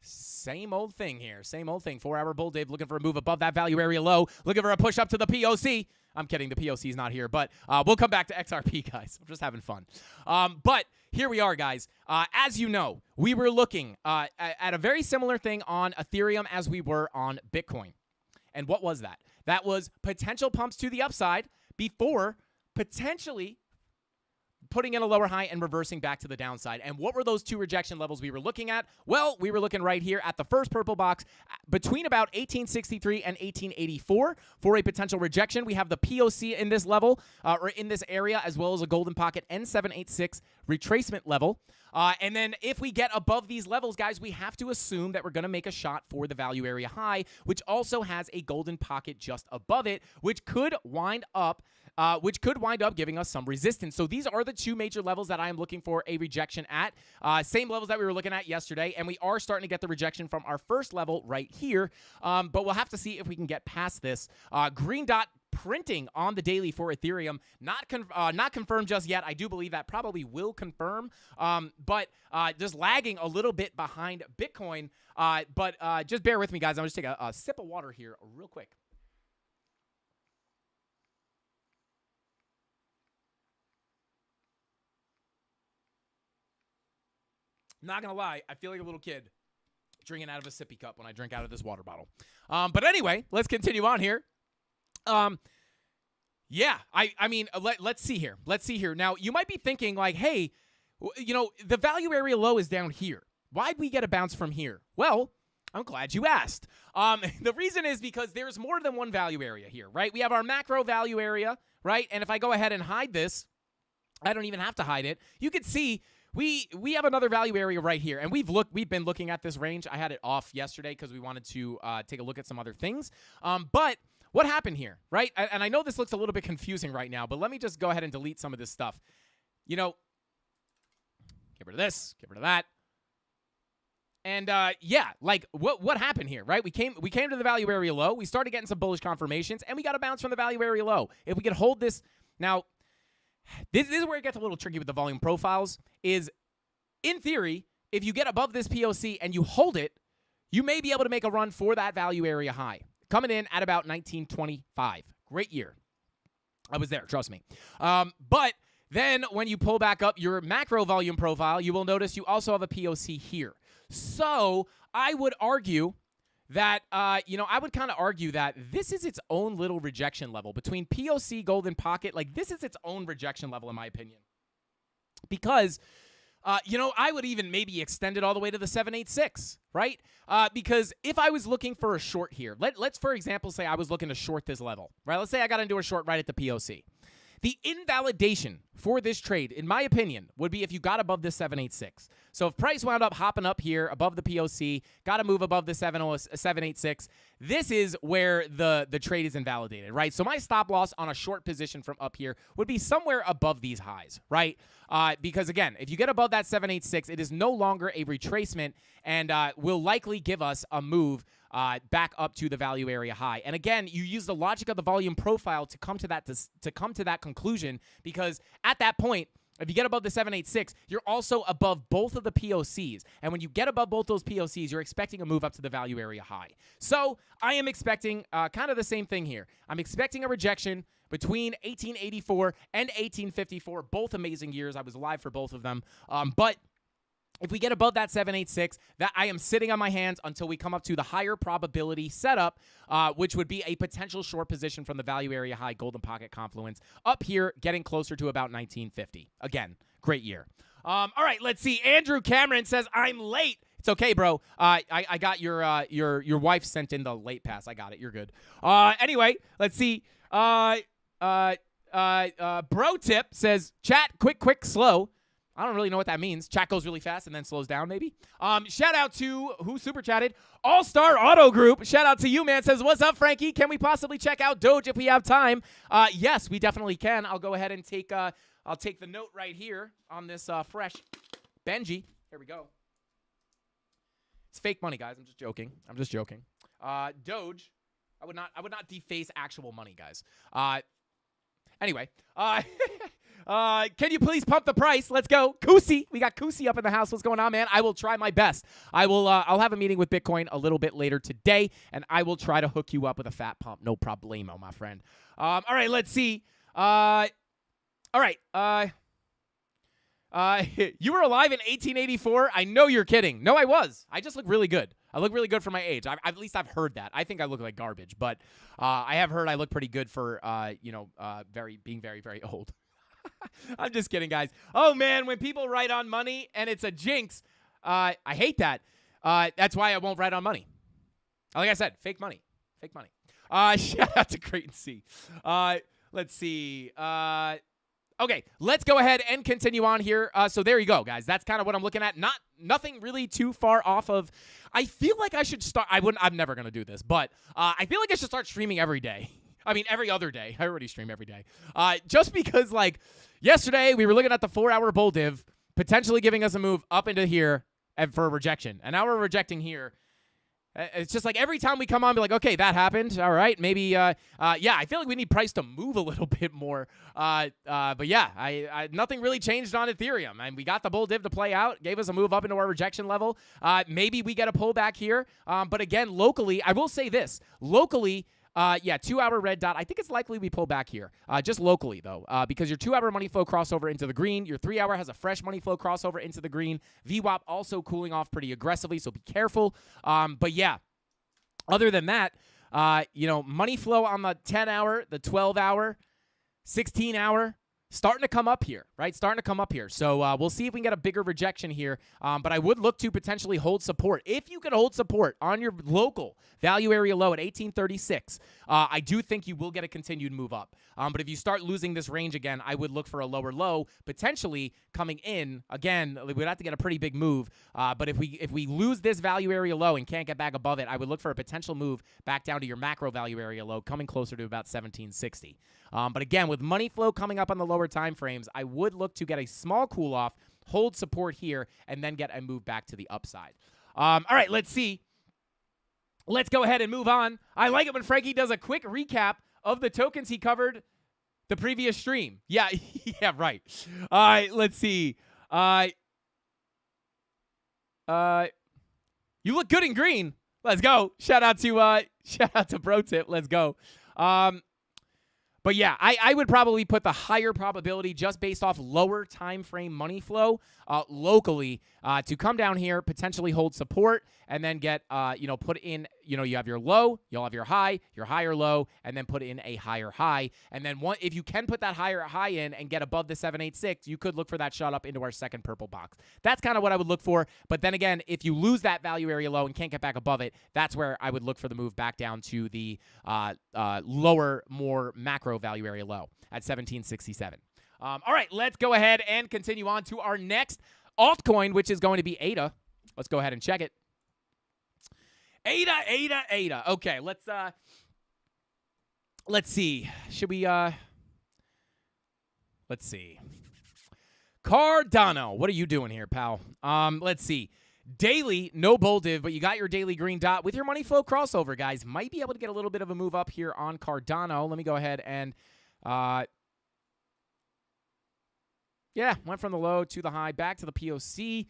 same old thing here. Same old thing. 4-hour bull Dave looking for a move above that value area low. Looking for a push up to the POC. I'm kidding. The POC is not here, but we'll come back to XRP, guys. I'm just having fun. But here we are, guys. As you know, we were looking at a very similar thing on Ethereum as we were on Bitcoin. And what was that? That was potential pumps to the upside before potentially putting in a lower high and reversing back to the downside. And what were those two rejection levels we were looking at? Well, we were looking right here at the first purple box between about 1863 and 1884 for a potential rejection. We have the POC in this level, or in this area, as well as a golden pocket N786 retracement level. And then if we get above these levels, guys, we have to assume that we're going to make a shot for the value area high, which also has a golden pocket just above it, which could wind up giving us some resistance. So these are the two major levels that I am looking for a rejection at. Same levels that we were looking at yesterday, and we are starting to get the rejection from our first level right here. But we'll have to see if we can get past this. Green dot printing on the daily for Ethereum, not confirmed just yet. I do believe that probably will confirm, but just lagging a little bit behind Bitcoin. But just bear with me, guys. I'm just take a sip of water here real quick. Not gonna lie, I feel like a little kid drinking out of a sippy cup when I drink out of this water bottle. But anyway, let's continue on here. Yeah, I mean, let's see here. Let's see here. Now, you might be thinking like, hey, you know, the value area low is down here. Why'd we get a bounce from here? Well, I'm glad you asked. The reason is because there's more than one value area here, right? We have our macro value area, right? And if I go ahead and hide this, I don't even have to hide it. You can see we have another value area right here, and we've been looking at this range. I had it off yesterday because we wanted to take a look at some other things. But what happened here, right? And I know this looks a little bit confusing right now, but let me just go ahead and delete some of this stuff. You know, get rid of this, get rid of that. And yeah, like what happened here, right? We came to the value area low. We started getting some bullish confirmations, and we got a bounce from the value area low. If we could hold this now. This is where it gets a little tricky with the volume profiles, is in theory, if you get above this POC and you hold it, you may be able to make a run for that value area high. Coming in at about 1925. Great year. I was there, trust me. But then when you pull back up your macro volume profile, you will notice you also have a POC here. So I would argue that, I would kind of argue that this is its own little rejection level between POC, golden pocket. Like, this is its own rejection level, in my opinion. Because, I would even maybe extend it all the way to the 786, right? Because if I was looking for a short here, let's, for example, say I was looking to short this level, right? Let's say I got into a short right at the POC. The invalidation for this trade, in my opinion, would be if you got above this 786. So if price wound up hopping up here above the POC, got to move above the 786, this is where the trade is invalidated, right? So my stop loss on a short position from up here would be somewhere above these highs, right? Because again, if you get above that 786, it is no longer a retracement and will likely give us a move back up to the value area high. And again, you use the logic of the volume profile to come to that conclusion, because at that point, if you get above the 786, you're also above both of the POCs. And when you get above both those POCs, you're expecting a move up to the value area high. So I am expecting kind of the same thing here. I'm expecting a rejection between 1884 and 1854, both amazing years. I was alive for both of them. But If we get above that 786, that I am sitting on my hands until we come up to the higher probability setup, which would be a potential short position from the value area high golden pocket confluence up here, getting closer to about 1950. Again, great year. All right, let's see. Andrew Cameron says, I'm late. It's okay, bro. I got your wife sent in the late pass. I got it. You're good. Anyway, let's see. Bro Tip says, chat, quick, slow. I don't really know what that means. Chat goes really fast and then slows down, maybe. Shout out to who super chatted. All-Star Auto Group. Shout out to you, man. Says, what's up, Frankie? Can we possibly check out Doge if we have time? Yes, we definitely can. I'll go ahead and take I'll take the note right here on this fresh Benji. Here we go. It's fake money, guys. I'm just joking. Doge. I would not deface actual money, guys. Anyway. Can you please pump the price? Let's go. Kusi. We got Kusi up in the house. What's going on, man? I will try my best. I'll have a meeting with Bitcoin a little bit later today, and I will try to hook you up with a fat pump. No problemo, my friend. All right, let's see. All right. You were alive in 1884? I know you're kidding. No, I was. I just look really good. I look really good for my age. At least I've heard that. I think I look like garbage, but I have heard I look pretty good for, being very, very old. I'm just kidding, guys. Oh, man, when people write on money and it's a jinx, I hate that. That's why I won't write on money. Like I said, fake money. Shout out to Creighton C. Let's see. Okay, let's go ahead and continue on here. So there you go, guys. That's kind of what I'm looking at. Nothing really too far off of. I feel like I should start. I'm never gonna do this, but I feel like I should start streaming every day. I mean, every other day. I already stream every day. Just because, like, yesterday we were looking at the 4-hour bull div, potentially giving us a move up into here and for a rejection, and now we're rejecting here. It's just like every time we come on, be like, okay, that happened. All right, maybe, yeah, I feel like we need price to move a little bit more. But yeah, I nothing really changed on Ethereum. And we got the bull div to play out, gave us a move up into our rejection level. Maybe we get a pullback here. But again, locally, I will say this. Locally, 2-hour red dot. I think it's likely we pull back here. Just locally, though, because your 2-hour money flow crossover into the green. Your 3-hour has a fresh money flow crossover into the green. VWAP also cooling off pretty aggressively, so be careful. But yeah, other than that, money flow on the 10-hour, the 12-hour, 16-hour, starting to come up here, right? So we'll see if we can get a bigger rejection here. But I would look to potentially hold support. If you can hold support on your local value area low at 1836, I do think you will get a continued move up. But if you start losing this range again, I would look for a lower low, potentially coming in. Again, we'd have to get a pretty big move. But if we lose this value area low and can't get back above it, I would look for a potential move back down to your macro value area low, coming closer to about 1760. But again, with money flow coming up on the lower time frames, I would look to get a small cool off, hold support here, and then get a move back to the upside. All right, let's see. Let's go ahead and move on. I like it when Frankie does a quick recap of the tokens he covered the previous stream. Yeah, yeah, right. All right, let's see. You look good in green. Let's go. Shout out to Bro Tip. Let's go. But yeah, I would probably put the higher probability just based off lower time frame money flow locally to come down here, potentially hold support, and then get, put in, you have your low, you'll have your higher low, and then put in a higher high. And then if you can put that higher high in and get above the 786, you could look for that shot up into our second purple box. That's kind of what I would look for. But then again, if you lose that value area low and can't get back above it, that's where I would look for the move back down to the lower, more macro value area low at 1767. All right, let's go ahead and continue on to our next altcoin, which is going to be ADA. Let's go ahead and check it. ADA. Okay, let's see. Should we let's see. Cardano, what are you doing here, pal? Let's see. Daily, no bull div, but you got your daily green dot with your money flow crossover, guys. Might be able to get a little bit of a move up here on Cardano. Let me go ahead and went from the low to the high, back to the POC.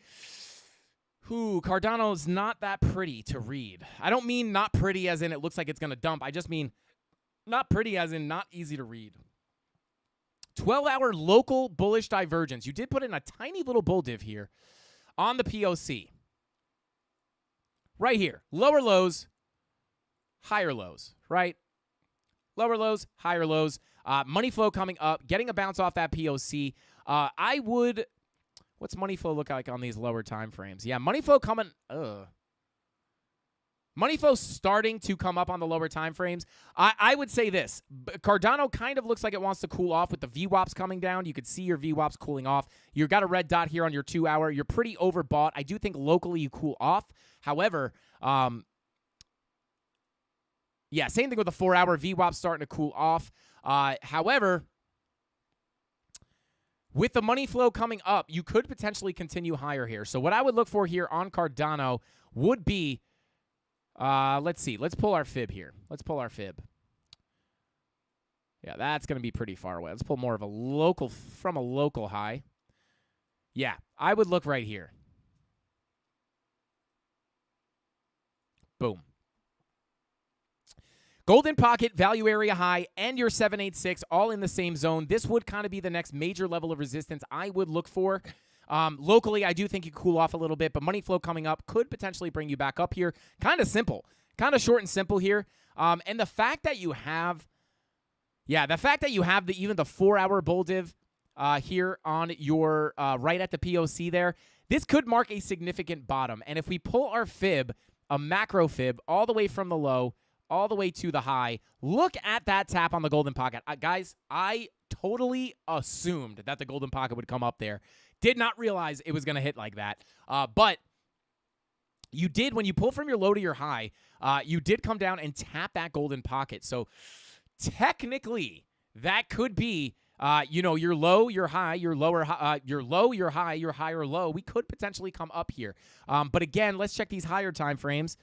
Cardano's not that pretty to read. I don't mean not pretty as in it looks like it's going to dump. I just mean not pretty as in not easy to read. 12-hour local bullish divergence. You did put in a tiny little bull div here. on the POC. Right here. Lower lows, higher lows, right? Lower lows, higher lows. Money flow coming up, getting a bounce off that POC. What's money flow look like on these lower time frames? Yeah, money flow coming. Money flow starting to come up on the lower time frames. I would say this. Cardano kind of looks like it wants to cool off with the VWAPs coming down. You could see your VWAPs cooling off. You've got a red dot here on your 2 hour. You're pretty overbought. I do think locally you cool off. However, yeah, same thing with the 4 hour. VWAP starting to cool off. However, with the money flow coming up, you could potentially continue higher here. So what I would look for here on Cardano would be, let's see. Let's pull our fib here. Let's pull our fib. Yeah, that's going to be pretty far away. Let's pull more of a local, from a local high. Yeah, I would look right here. Boom. Golden pocket, value area high, and your 786 all in the same zone. This would kind of be the next major level of resistance I would look for. Locally, I do think you cool off a little bit, but money flow coming up could potentially bring you back up here. Kind of simple. Kind of short and simple here. And the fact that you have, even the 4 hour bull div here on your right at the POC there, this could mark a significant bottom. And if we pull our fib, a macro fib, all the way from the low, all the way to the high. Look at that tap on the golden pocket. Guys, I totally assumed that the golden pocket would come up there. Did not realize it was going to hit like that. But you did, when you pull from your low to your high, you did come down and tap that golden pocket. So technically, that could be, your low, your high, your lower, your low, your high, your higher low. We could potentially come up here. But again, let's check these higher time frames.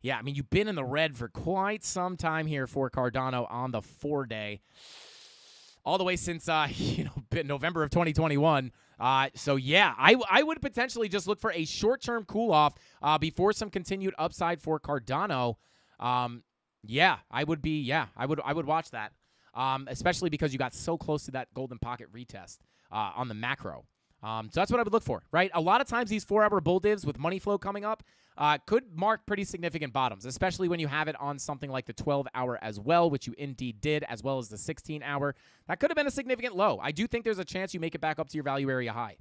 Yeah, I mean, you've been in the red for quite some time here for Cardano on the 4-day. All the way since, November of 2021. So, yeah, I would potentially just look for a short-term cool-off before some continued upside for Cardano. I would watch that, especially because you got so close to that golden pocket retest on the macro. So that's what I would look for, right? A lot of times these 4 hour bull divs with money flow coming up could mark pretty significant bottoms, especially when you have it on something like the 12 hour as well, which you indeed did, as well as the 16 hour. That could have been a significant low. I do think there's a chance you make it back up to your value area high.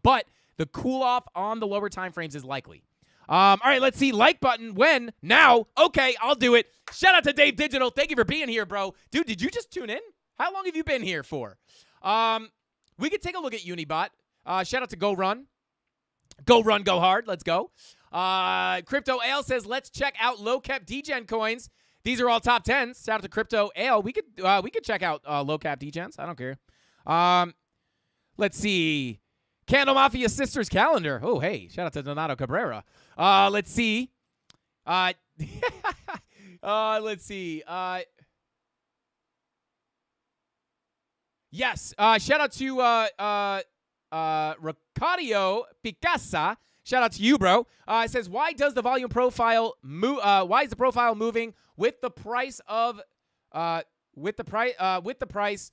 But the cool off on the lower time frames is likely. All right, let's see. Like button. When? Now. Okay, I'll do it. Shout out to Dave Digital. Thank you for being here, bro. Dude, did you just tune in? How long have you been here for? We could take a look at Unibot. Shout out to Go Run. Go Run, go hard. Let's go. Crypto Ale says, let's check out low-cap degen coins. These are all top 10s. Shout out to Crypto Ale. We could check out low-cap degens. I don't care. Let's see. CandleMafia Sisters Calendar. Oh, hey. Shout out to Donato Cabrera. Let's see. Let's see. Yes. Shout out to Ricardo Picasa. Shout out to you, bro. It says, why does the volume profile move? Why is the profile moving with the price of with the price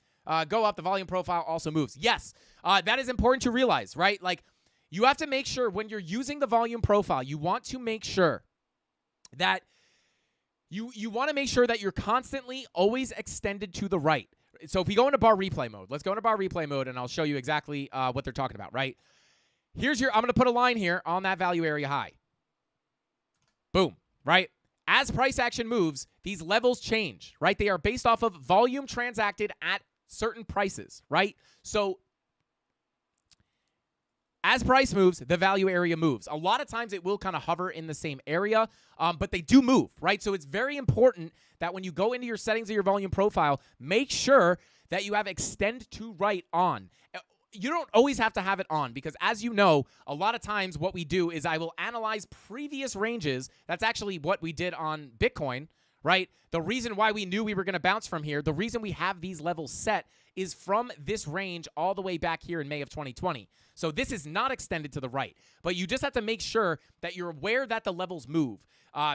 go up? The volume profile also moves. Yes, that is important to realize, right? Like, you have to make sure when you're using the volume profile, you want to make sure that you want to make sure that you're constantly always extended to the right. So if we go into bar replay mode, let's go into bar replay mode, and I'll show you exactly what they're talking about, right? I'm going to put a line here on that value area high. Boom, right? As price action moves, these levels change, right? They are based off of volume transacted at certain prices, right? So as price moves, the value area moves. A lot of times it will kind of hover in the same area, but they do move, right? So it's very important that when you go into your settings of your volume profile, make sure that you have extend to right on. You don't always have to have it on because, as you know, a lot of times what we do is I will analyze previous ranges. That's actually what we did on Bitcoin, right? The reason why we knew we were going to bounce from here, the reason we have these levels set is from this range all the way back here in May of 2020. So this is not extended to the right, but you just have to make sure that you're aware that the levels move.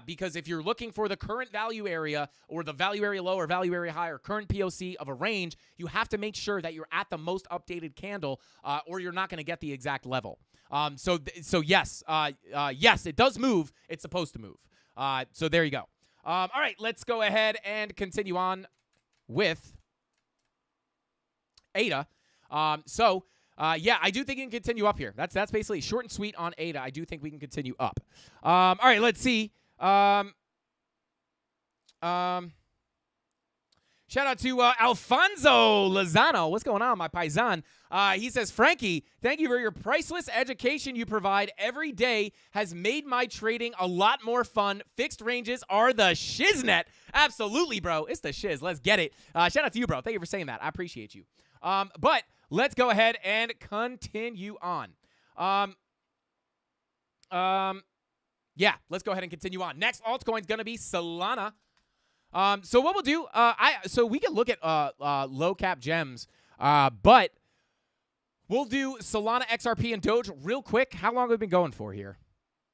Because if you're looking for the current value area or the value area low or value area high or current POC of a range, you have to make sure that you're at the most updated candle or you're not going to get the exact level. So yes, yes, it does move. It's supposed to move. So there you go. All right, let's go ahead and continue on with ADA. Yeah, I do think you can continue up here. That's basically short and sweet on ADA. I do think we can continue up. All right, let's see. Shout out to Alfonso Lozano. What's going on, my paisan? He says, Frankie, thank you for your priceless education you provide every day. Has made my trading a lot more fun. Fixed ranges are the shiznet. Absolutely, bro. It's the shiz. Let's get it. Shout out to you, bro. Thank you for saying that. I appreciate you. But let's go ahead and continue on. Yeah, let's go ahead and continue on. Next altcoin is going to be Solana. So what we'll do, so we can look at low cap gems, but we'll do Solana, XRP, and Doge real quick. How long have we been going for here?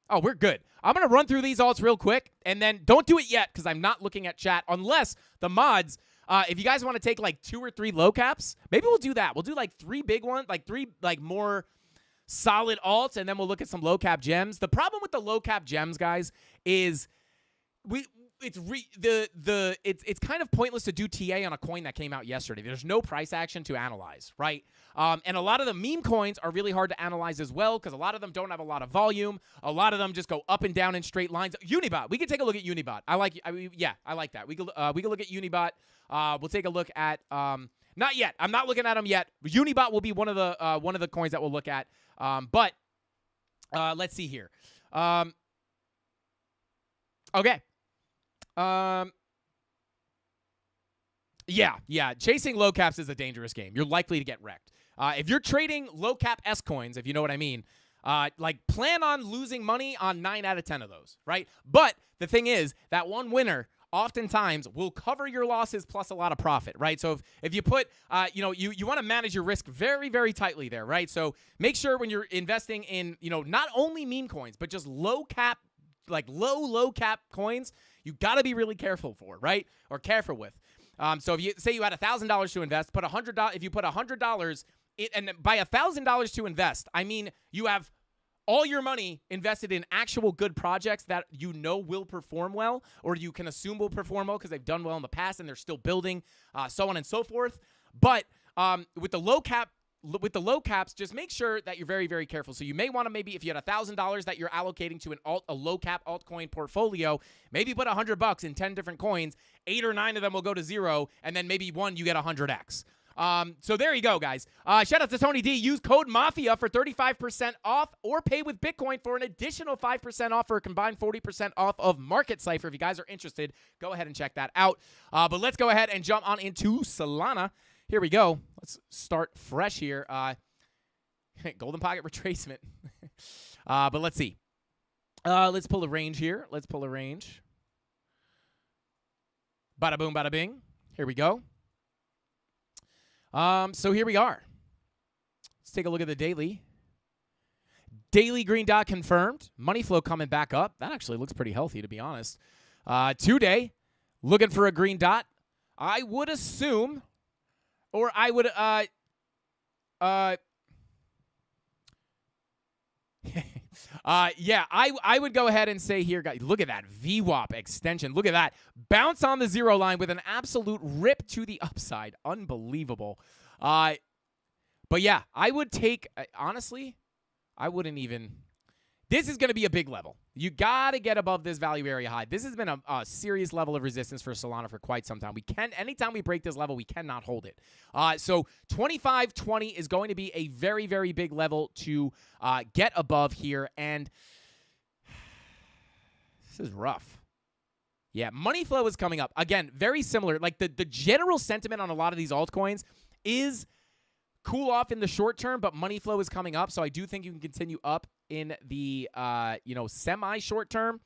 Oh, we're good. I'm going to run through these alts real quick, and then don't do it yet because I'm not looking at chat unless the mods, if you guys want to take like 2 or 3 low caps, maybe we'll do that. We'll do like 3 big ones, like 3 like more solid alts, and then we'll look at some low cap gems. The problem with the low cap gems, guys, is it's kind of pointless to do TA on a coin that came out yesterday. There's no price action to analyze, right? And a lot of the meme coins are really hard to analyze as well because a lot of them don't have a lot of volume. A lot of them just go up and down in straight lines. Unibot, we can take a look at Unibot. I like that. We can look at Unibot. We'll take a look at not yet. I'm not looking at them yet. Unibot will be one of the coins that we'll look at. But let's see here. Okay. Yeah. Chasing low caps is a dangerous game. You're likely to get wrecked. If you're trading low cap S coins, if you know what I mean, like plan on losing money on 9 out of 10 of those, right? But the thing is that one winner oftentimes will cover your losses plus a lot of profit, right? So if you put, you want to manage your risk very, very tightly there, right? So make sure when you're investing in, not only meme coins, but just low cap, like low cap coins, you got to be really careful for, right? Or careful with. So if you say you had $1,000 to invest, put $100. If you put $100, and by $1,000 to invest, I mean you have all your money invested in actual good projects that you know will perform well, or you can assume will perform well because they've done well in the past and they're still building, so on and so forth. But with the low caps, just make sure that you're very, very careful. So you may want to maybe if you had $1,000 that you're allocating to a low cap altcoin portfolio, maybe put $100 in 10 different coins. 8 or 9 of them will go to 0, and then maybe one you get 100x. So there you go, guys. Shout out to Tony D. Use code MAFIA for 35% off, or pay with Bitcoin for an additional 5% off, for a combined 40% off of Market Cypher. If you guys are interested, go ahead and check that out. But let's go ahead and jump on into Solana. Here we go. Let's start fresh here. Golden Pocket retracement. But let's see. Let's pull a range here. Let's pull a range. Bada boom, bada bing. Here we go. So here we are. Let's take a look at the daily. Daily green dot confirmed. Money flow coming back up. That actually looks pretty healthy, to be honest. 2-day, looking for a green dot. I would assume, or I would, yeah, I would go ahead and say here, guys, look at that VWAP extension. Look at that. Bounce on the 0 line with an absolute rip to the upside. Unbelievable. But yeah, I would take, honestly, I wouldn't even. This is going to be a big level. You got to get above this value area high. This has been a serious level of resistance for Solana for quite some time. Anytime we break this level, we cannot hold it. So 25.20 is going to be a very, very big level to get above here. And this is rough. Yeah, money flow is coming up. Again, very similar. Like the general sentiment on a lot of these altcoins is cool off in the short term, but money flow is coming up. So I do think you can continue up in the semi-short term.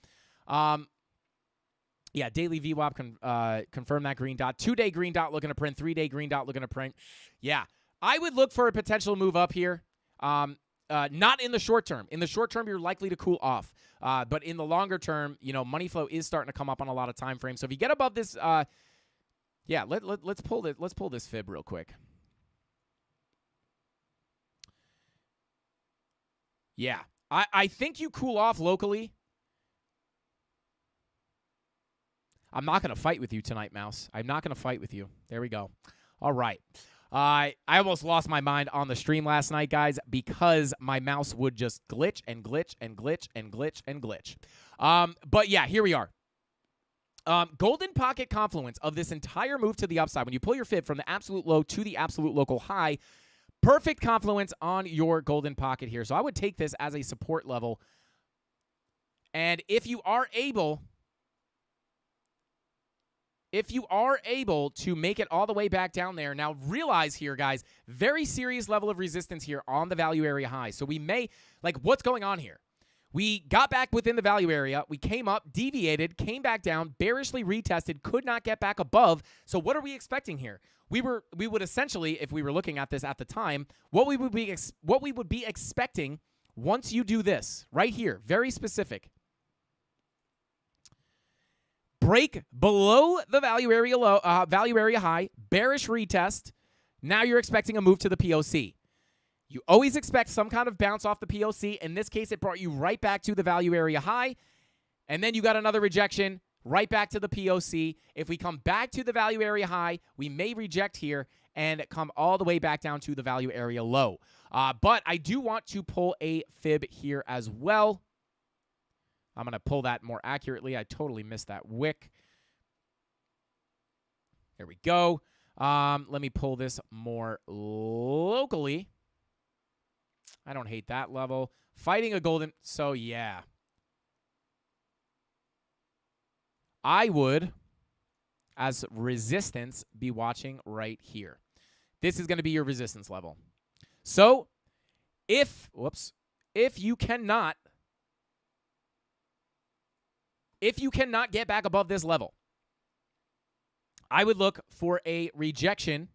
Yeah, daily VWAP confirm that green dot. 2-day green dot looking to print. 3-day green dot looking to print. Yeah, I would look for a potential move up here. Not in the short term. In the short term, you're likely to cool off. But in the longer term, money flow is starting to come up on a lot of time frames. So if you get above this, yeah, let's pull this fib real quick. Yeah. I think you cool off locally. I'm not going to fight with you tonight, Mouse. I'm not going to fight with you. There we go. All right. I almost lost my mind on the stream last night, guys, because my mouse would just glitch and glitch and glitch and glitch and glitch. But yeah, here we are. Golden pocket confluence of this entire move to the upside. When you pull your fib from the absolute low to the absolute local high, perfect confluence on your golden pocket here. So I would take this as a support level. And if you are able to make it all the way back down there, now realize here, guys, very serious level of resistance here on the value area high. So we may, like, what's going on here? We got back within the value area. We came up, deviated, came back down, bearishly retested, could not get back above. So what are we expecting here? We would essentially, if we were looking at this at the time, what we would be expecting once you do this right here, very specific. Break below the value area low, value area high, bearish retest. Now you're expecting a move to the POC. You always expect some kind of bounce off the POC. In this case, it brought you right back to the value area high. And then you got another rejection right back to the POC. If we come back to the value area high, we may reject here and come all the way back down to the value area low. But I do want to pull a fib here as well. I'm going to pull that more accurately. I totally missed that wick. There we go. Let me pull this more locally. I don't hate that level. Fighting a golden. So, yeah. I would, as resistance, be watching right here. This is going to be your resistance level. So, if you cannot get back above this level, I would look for a rejection,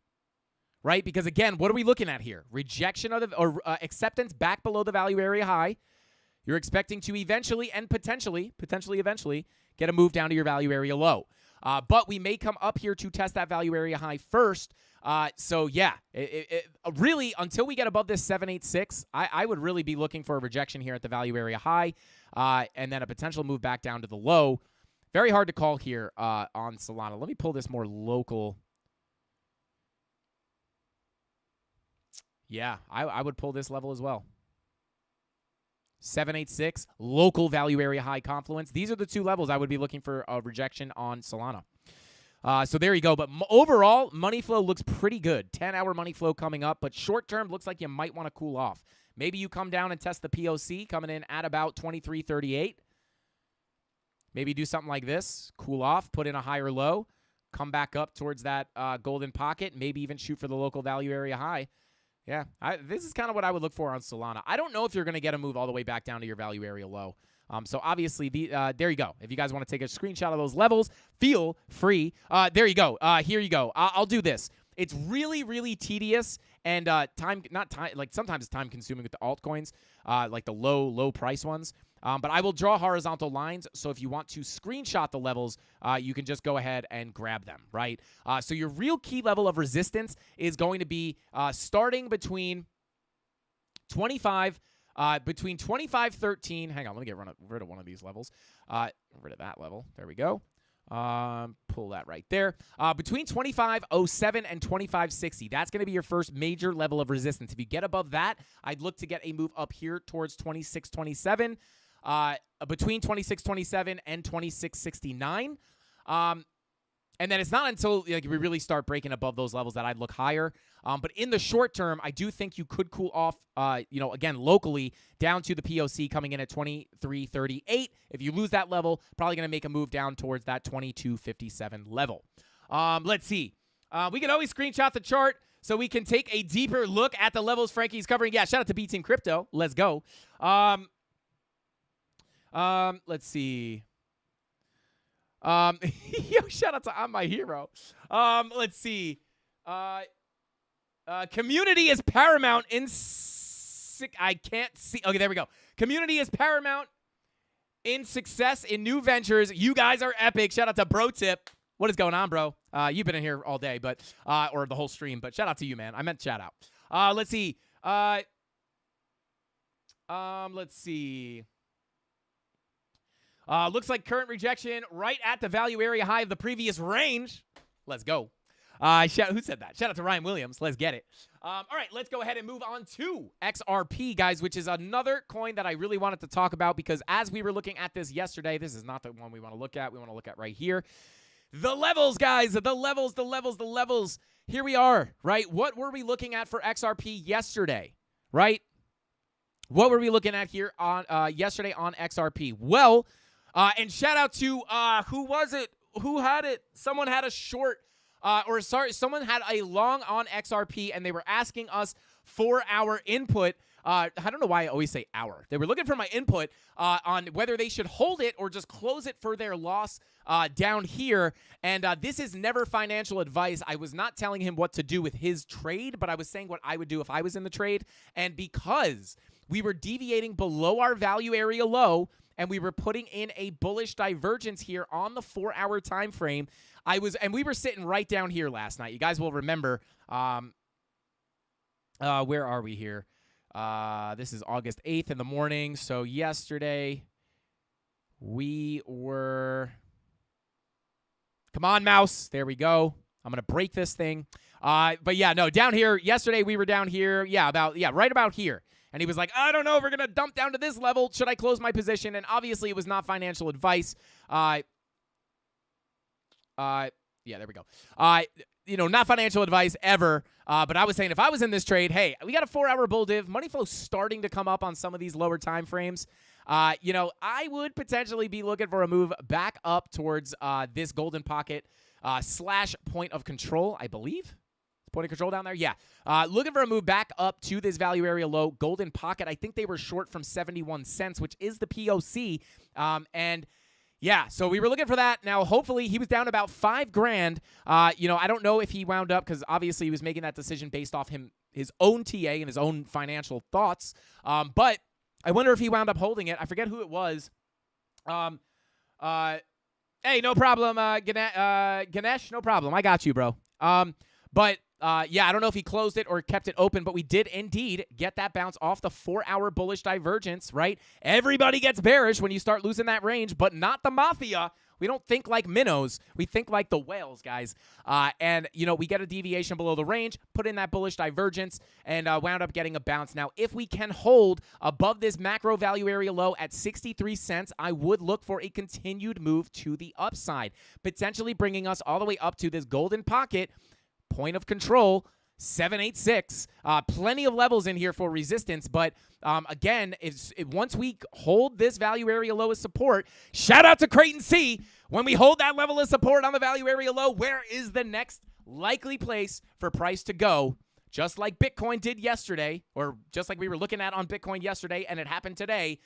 right? Because again, what are we looking at here? Rejection of acceptance back below the value area high. You're expecting to eventually and potentially eventually get a move down to your value area low. But we may come up here to test that value area high first. So yeah, really until we get above this 786, I would really be looking for a rejection here at the value area high, and then a potential move back down to the low. Very hard to call here on Solana. Let me pull this more local. Yeah, I would pull this level as well. 786, local value area high confluence. These are the two levels I would be looking for a rejection on Solana. So there you go. But overall, money flow looks pretty good. 10-hour money flow coming up, but short-term looks like you might want to cool off. Maybe you come down and test the POC coming in at about 23.38. Maybe do something like this. Cool off, put in a higher low, come back up towards that golden pocket, maybe even shoot for the local value area high. Yeah, this is kind of what I would look for on Solana. I don't know if you're going to get a move all the way back down to your value area low. So obviously, there you go. If you guys want to take a screenshot of those levels, feel free. There you go. Here you go. I'll do this. It's really, really tedious and sometimes it's time consuming with the altcoins, like the low price ones. But I will draw horizontal lines, so if you want to screenshot the levels, you can just go ahead and grab them, right? So your real key level of resistance is going to be starting between 25.13. Hang on, let me get rid of one of these levels. Rid of that level. There we go. Pull that right there. Between 25.07 and 25.60, that's going to be your first major level of resistance. If you get above that, I'd look to get a move up here towards 26.27. Between 26.27 and 26.69. And then it's not until we really start breaking above those levels that I'd look higher. But in the short term, I do think you could cool off, again, locally down to the POC coming in at 23.38. If you lose that level, probably going to make a move down towards that 22.57 level. Let's see. We can always screenshot the chart so we can take a deeper look at the levels Frankie's covering. Yeah, shout out to B Team Crypto. Let's go. Let's see. Yo, shout out to I'm My Hero. Let's see. Community is paramount in I can't see. Okay, there we go. Community is paramount in success in new ventures. You guys are epic. Shout out to Bro Tip. What is going on, bro? You've been in here all day, but or the whole stream, but shout out to you, man. I meant shout out. Let's see. Let's see. Looks like current rejection right at the value area high of the previous range. Let's go. Who said that? Shout out to Ryan Williams. Let's get it. All right, let's go ahead and move on to XRP, guys, which is another coin that I really wanted to talk about because as we were looking at this yesterday, this is not the one we want to look at. We want to look at right here. The levels, guys, the levels. Here we are, right? What were we looking at for XRP yesterday, right? What were we looking at here on yesterday on XRP? Well, and shout out to, who was it? Who had it? Someone had a short, someone had a long on XRP, and they were asking us for our input. I don't know why I always say our. They were looking for my input on whether they should hold it or just close it for their loss down here. And this is never financial advice. I was not telling him what to do with his trade, but I was saying what I would do if I was in the trade. And because we were deviating below our value area low, and we were putting in a bullish divergence here on the 4-hour time frame. We were sitting right down here last night. You guys will remember. Where are we here? This is August 8th in the morning. So yesterday we were. Come on, mouse. There we go. I'm gonna break this thing. But yeah, no, down here. Yesterday we were down here. Right about here. And he was like, I don't know, we're going to dump down to this level. Should I close my position? And obviously it was not financial advice. Yeah, there we go. Not financial advice ever. But I was saying if I was in this trade, hey, we got a 4-hour bull div. Money flow starting to come up on some of these lower time frames. I would potentially be looking for a move back up towards this golden pocket / point of control, I believe. Point of control down there? Yeah. Looking for a move back up to this value area low. Golden pocket. I think they were short from 71 cents, which is the POC. And yeah, so we were looking for that. Now, hopefully, he was down about $5,000. I don't know if he wound up because obviously he was making that decision based off his own TA and his own financial thoughts. But I wonder if he wound up holding it. I forget who it was. Hey, no problem, Ganesh. No problem. I got you, bro. I don't know if he closed it or kept it open, but we did indeed get that bounce off the 4-hour bullish divergence, right? Everybody gets bearish when you start losing that range, but not the Mafia. We don't think like minnows. We think like the whales, guys. We get a deviation below the range, put in that bullish divergence, and wound up getting a bounce. Now, if we can hold above this macro value area low at 63 cents, I would look for a continued move to the upside, potentially bringing us all the way up to this golden pocket. Point of control, 786. Plenty of levels in here for resistance, but again, once we hold this value area low as support, shout out to Creighton C. When we hold that level of support on the value area low, where is the next likely place for price to go? Just like Bitcoin did yesterday, or just like we were looking at on Bitcoin yesterday, and it happened today,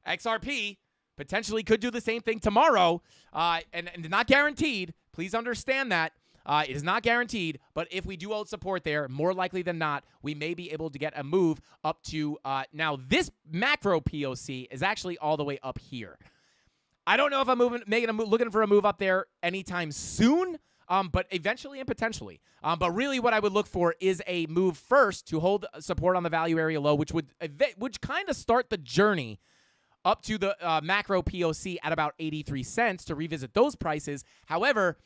XRP potentially could do the same thing tomorrow, and not guaranteed. Please understand that. It is not guaranteed, but if we do hold support there, more likely than not, we may be able to get a move up to, now this macro POC is actually all the way up here. I don't know if I'm looking for a move up there anytime soon, but eventually and potentially. But really what I would look for is a move first to hold support on the value area low, which would kind of start the journey up to the macro POC at about 83 cents to revisit those prices. However,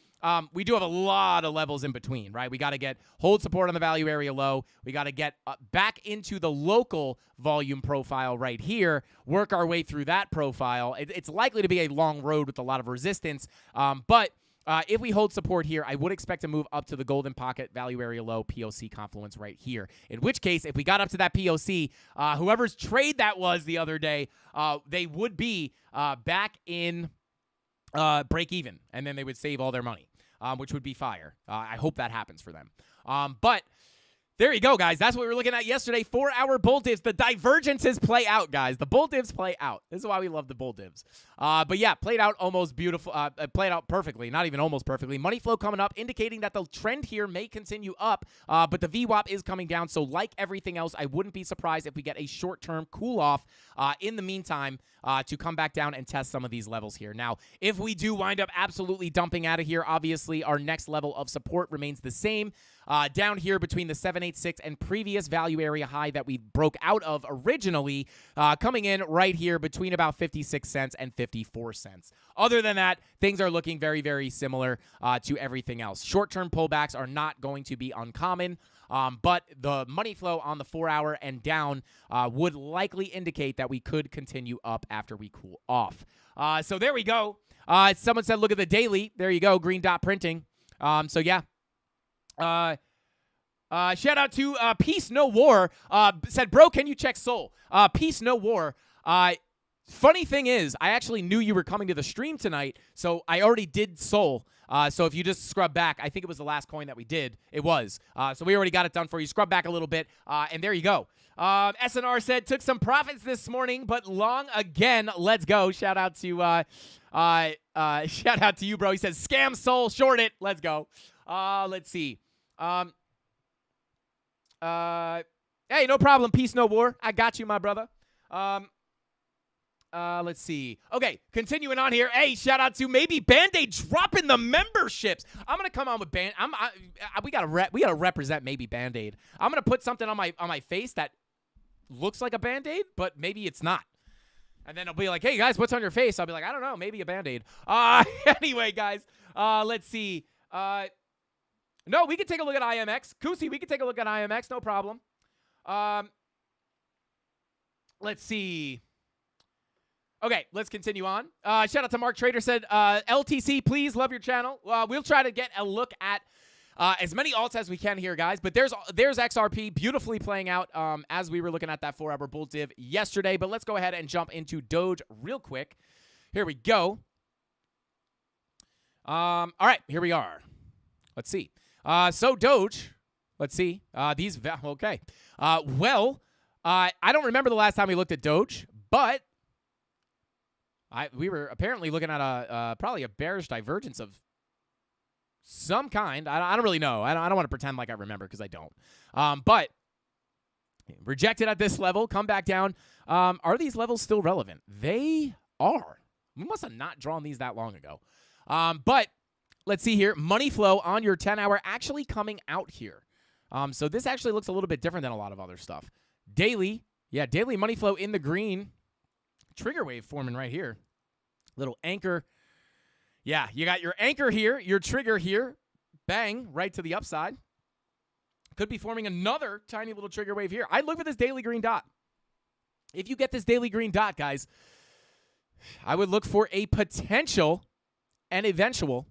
we do have a lot of levels in between, right? We got to hold support on the value area low. We got to get back into the local volume profile right here, work our way through that profile. It's likely to be a long road with a lot of resistance, but if we hold support here, I would expect to move up to the golden pocket value area low POC confluence right here. In which case, if we got up to that POC, whoever's trade that was the other day, they would be back in break even, and then they would save all their money, which would be fire. I hope that happens for them. But there you go, guys. That's what we were looking at yesterday. 4-hour bull divs. The divergences play out, guys. The bull divs play out. This is why we love the bull divs. But yeah, played out almost beautiful. Played out perfectly. Not even almost perfectly. Money flow coming up, indicating that the trend here may continue up. But the VWAP is coming down. So like everything else, I wouldn't be surprised if we get a short-term cool-off in the meantime to come back down and test some of these levels here. Now, if we do wind up absolutely dumping out of here, obviously our next level of support remains the same. down here between the 786 and previous value area high that we broke out of originally, coming in right here between about 56 cents and 54 cents. Other than that, things are looking very, very similar to everything else. Short-term pullbacks are not going to be uncommon, but the money flow on the 4-hour and down would likely indicate that we could continue up after we cool off. So there we go. Someone said, look at the daily. There you go, green dot printing. So yeah. Shout out to Peace No War. Said, bro, can you check Sol? Peace No War. Funny thing is, I actually knew you were coming to the stream tonight, so I already did Sol. So if you just scrub back, I think it was the last coin that we did. It was. So we already got it done for you. Scrub back a little bit, and there you go. SNR said, took some profits this morning, but long again. Let's go. Shout out to shout out to you, bro. He says, scam Sol, short it. Let's go. Let's see. Hey, no problem. Peace, no war. I got you, my brother. Let's see. Okay, continuing on here. Hey, shout out to maybe Band-Aid dropping the memberships. I'm gonna come on with we gotta represent maybe Band-Aid. I'm gonna put something on my face that looks like a Band-Aid, but maybe it's not. And then it'll be like, hey guys, what's on your face? I'll be like, I don't know, maybe a Band-Aid. Anyway, guys, let's see. No, we can take a look at IMX. Kusi, we can take a look at IMX, no problem. Let's see. Okay, let's continue on. Shout out to Mark Trader said, LTC, please, love your channel. We'll try to get a look at as many alts as we can here, guys. But there's XRP beautifully playing out as we were looking at that 4-hour bull div yesterday. But let's go ahead and jump into Doge real quick. Here we go. All right, here we are. Let's see. So Doge, let's see. Okay. Well, I don't remember the last time we looked at Doge, but we were apparently looking at probably a bearish divergence of some kind. I don't really know. I don't want to pretend like I remember because I don't. But rejected at this level, come back down. Are these levels still relevant? They are. We must have not drawn these that long ago. But let's see here. Money flow on your 10-hour actually coming out here. So this actually looks a little bit different than a lot of other stuff. Daily, yeah, daily money flow in the green. Trigger wave forming right here. Little anchor. Yeah, you got your anchor here, your trigger here. Bang, right to the upside. Could be forming another tiny little trigger wave here. I'd look for this daily green dot. If you get this daily green dot, guys, I would look for a potential and eventual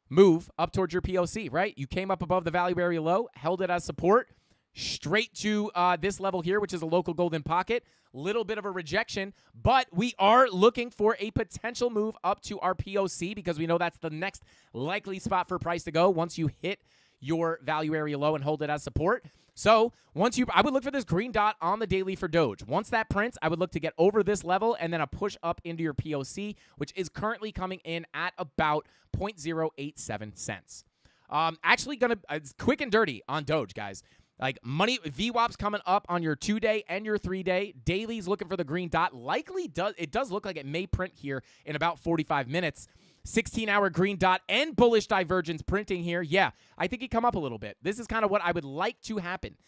move up towards your POC, right? You came up above the value area low, held it as support, straight to this level here, which is a local golden pocket. Little bit of a rejection, but we are looking for a potential move up to our POC because we know that's the next likely spot for price to go once you hit your value area low and hold it as support. So I would look for this green dot on the daily for Doge. Once that prints, I would look to get over this level and then a push up into your POC, which is currently coming in at about 0.087 cents. Actually gonna quick and dirty on Doge, guys. Like money, VWAP's coming up on your 2-day and your 3-day. Daily's looking for the green dot. It does look like it may print here in about 45 minutes. 16-hour green dot and bullish divergence printing here. Yeah, I think it come up a little bit. This is kind of what I would like to happen.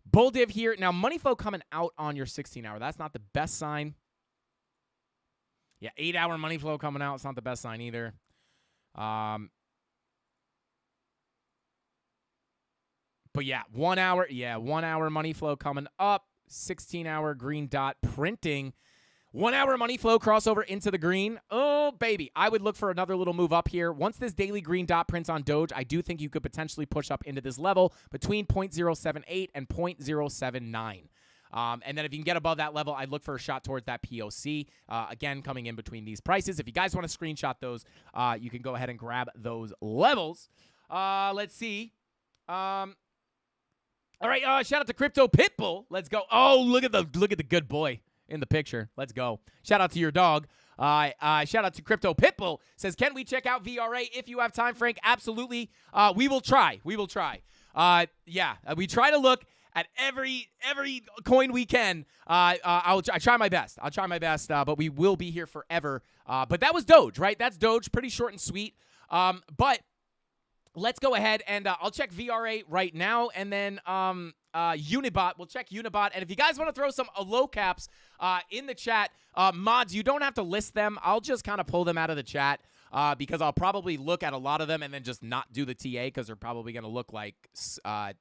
Bull div here. Now, money flow coming out on your 16-hour. That's not the best sign. Yeah, 8-hour money flow coming out. It's not the best sign either. But yeah, 1 hour. Yeah, 1 hour money flow coming up. 16-hour green dot printing. 1 hour money flow crossover into the green. Oh, baby. I would look for another little move up here. Once this daily green dot prints on Doge, I do think you could potentially push up into this level between 0.078 and 0.079. And then if you can get above that level, I'd look for a shot towards that POC. Again, coming in between these prices. If you guys want to screenshot those, you can go ahead and grab those levels. Let's see. All right, shout out to Crypto Pitbull. Let's go. Oh, look at the good boy in the picture. Let's go. Shout out to your dog. Shout out to Crypto Pitbull. Says, can we check out VRA if you have time, Frank? Absolutely. We will try. We will try. Yeah, we try to look at every coin we can. I try my best. I'll try my best, but we will be here forever. But that was Doge, right? That's Doge. Pretty short and sweet. But let's go ahead and I'll check VRA right now, and then Unibot. We'll check Unibot, and if you guys want to throw some low caps in the chat, mods, you don't have to list them. I'll just kind of pull them out of the chat because I'll probably look at a lot of them and then just not do the TA because they're probably going to look like they're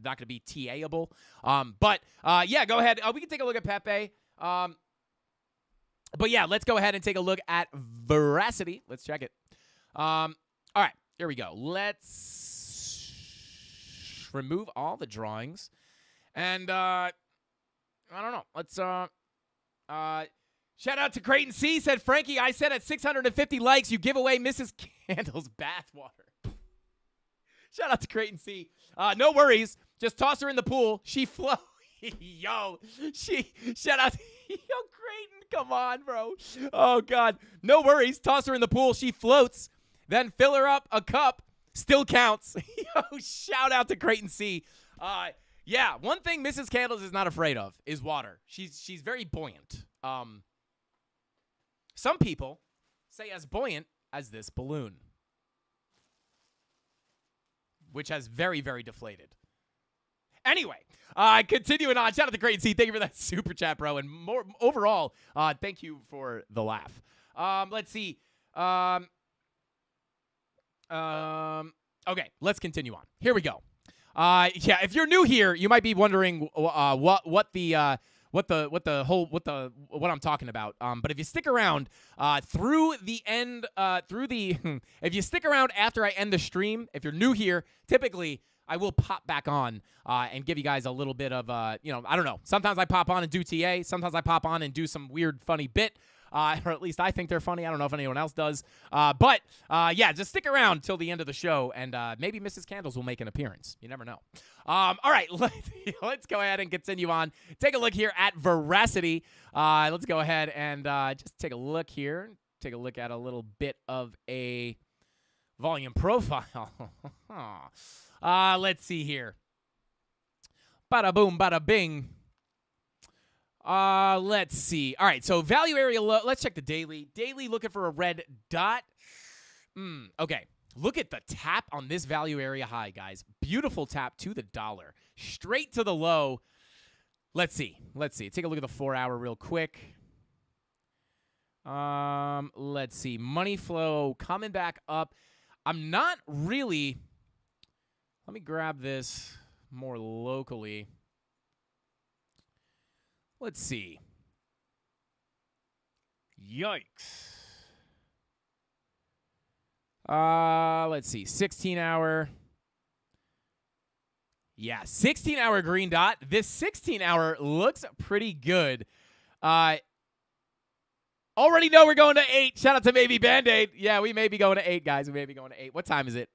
not going to be TA-able. But yeah, go ahead. We can take a look at Pepe. But yeah, let's go ahead and take a look at Veracity. Let's check it. All right. Here we go. Let's remove all the drawings. And, I don't know. Let's, shout out to Creighton C. Said, Frankie, I said at 650 likes, you give away Mrs. Candle's bathwater. Shout out to Creighton C. No worries. Just toss her in the pool. She flow. Yo. Shout out to, yo, Creighton. Come on, bro. Oh, God. No worries. Toss her in the pool. She floats. Then fill her up a cup. Still counts. Yo, shout out to Creighton C. Yeah, one thing Mrs. Candles is not afraid of is water. She's very buoyant. Some people say as buoyant as this balloon, which has very, very deflated. Anyway, continuing on. Shout out to Creighton C. Thank you for that super chat, bro. And more overall, thank you for the laugh. Let's see. Okay, let's continue on. Here we go. Yeah, if you're new here, you might be wondering what I'm talking about. But if you stick around through the end, if you stick around after I end the stream, if you're new here, typically I will pop back on and give you guys a little bit of I don't know. Sometimes I pop on and do TA. Sometimes I pop on and do some weird, funny bit. Or at least I think they're funny. I don't know if anyone else does. But yeah, just stick around till the end of the show, and maybe Mrs. Candles will make an appearance. You never know. All right, let's go ahead and continue on. Take a look here at Veracity. Let's go ahead and just take a look here. Take a look at a little bit of a volume profile. Let's see here. Bada boom, bada bing. Let's see. All right, so value area low. Let's check the daily. Daily looking for a red dot. Okay. Look at the tap on this value area high, guys. Beautiful tap to the dollar. Straight to the low. Let's see. Take a look at the 4-hour real quick. Let's see. Money flow coming back up. I'm not really. Let me grab this more locally. Let's see. Yikes. Let's see. 16-hour. Yeah, 16-hour green dot. This 16-hour looks pretty good. Already know we're going to 8. Shout out to Maybe Band-Aid. Yeah, we may be going to 8, guys. We may be going to 8. What time is it?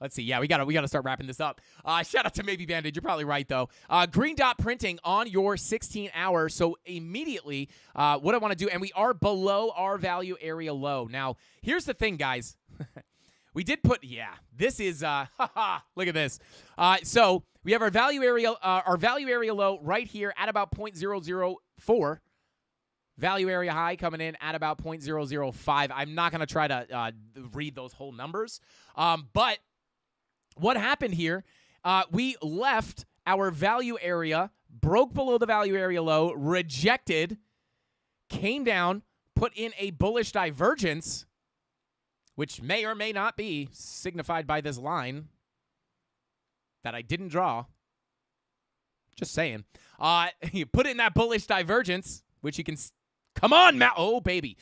Let's see. Yeah, we gotta start wrapping this up. Shout out to Maybe Band-Aid. You're probably right, though. Green dot printing on your 16-hour. So immediately, what I want to do, and we are below our value area low. Now, here's the thing, guys. We did put, yeah, this is, look at this. So we have our value area low right here at about 0.004. Value area high coming in at about 0.005. I'm not going to try to read those whole numbers. But what happened here, we left our value area, broke below the value area low, rejected, came down, put in a bullish divergence, which may or may not be signified by this line that I didn't draw. Just saying. You put in that bullish divergence, which you can... Come on, oh, baby.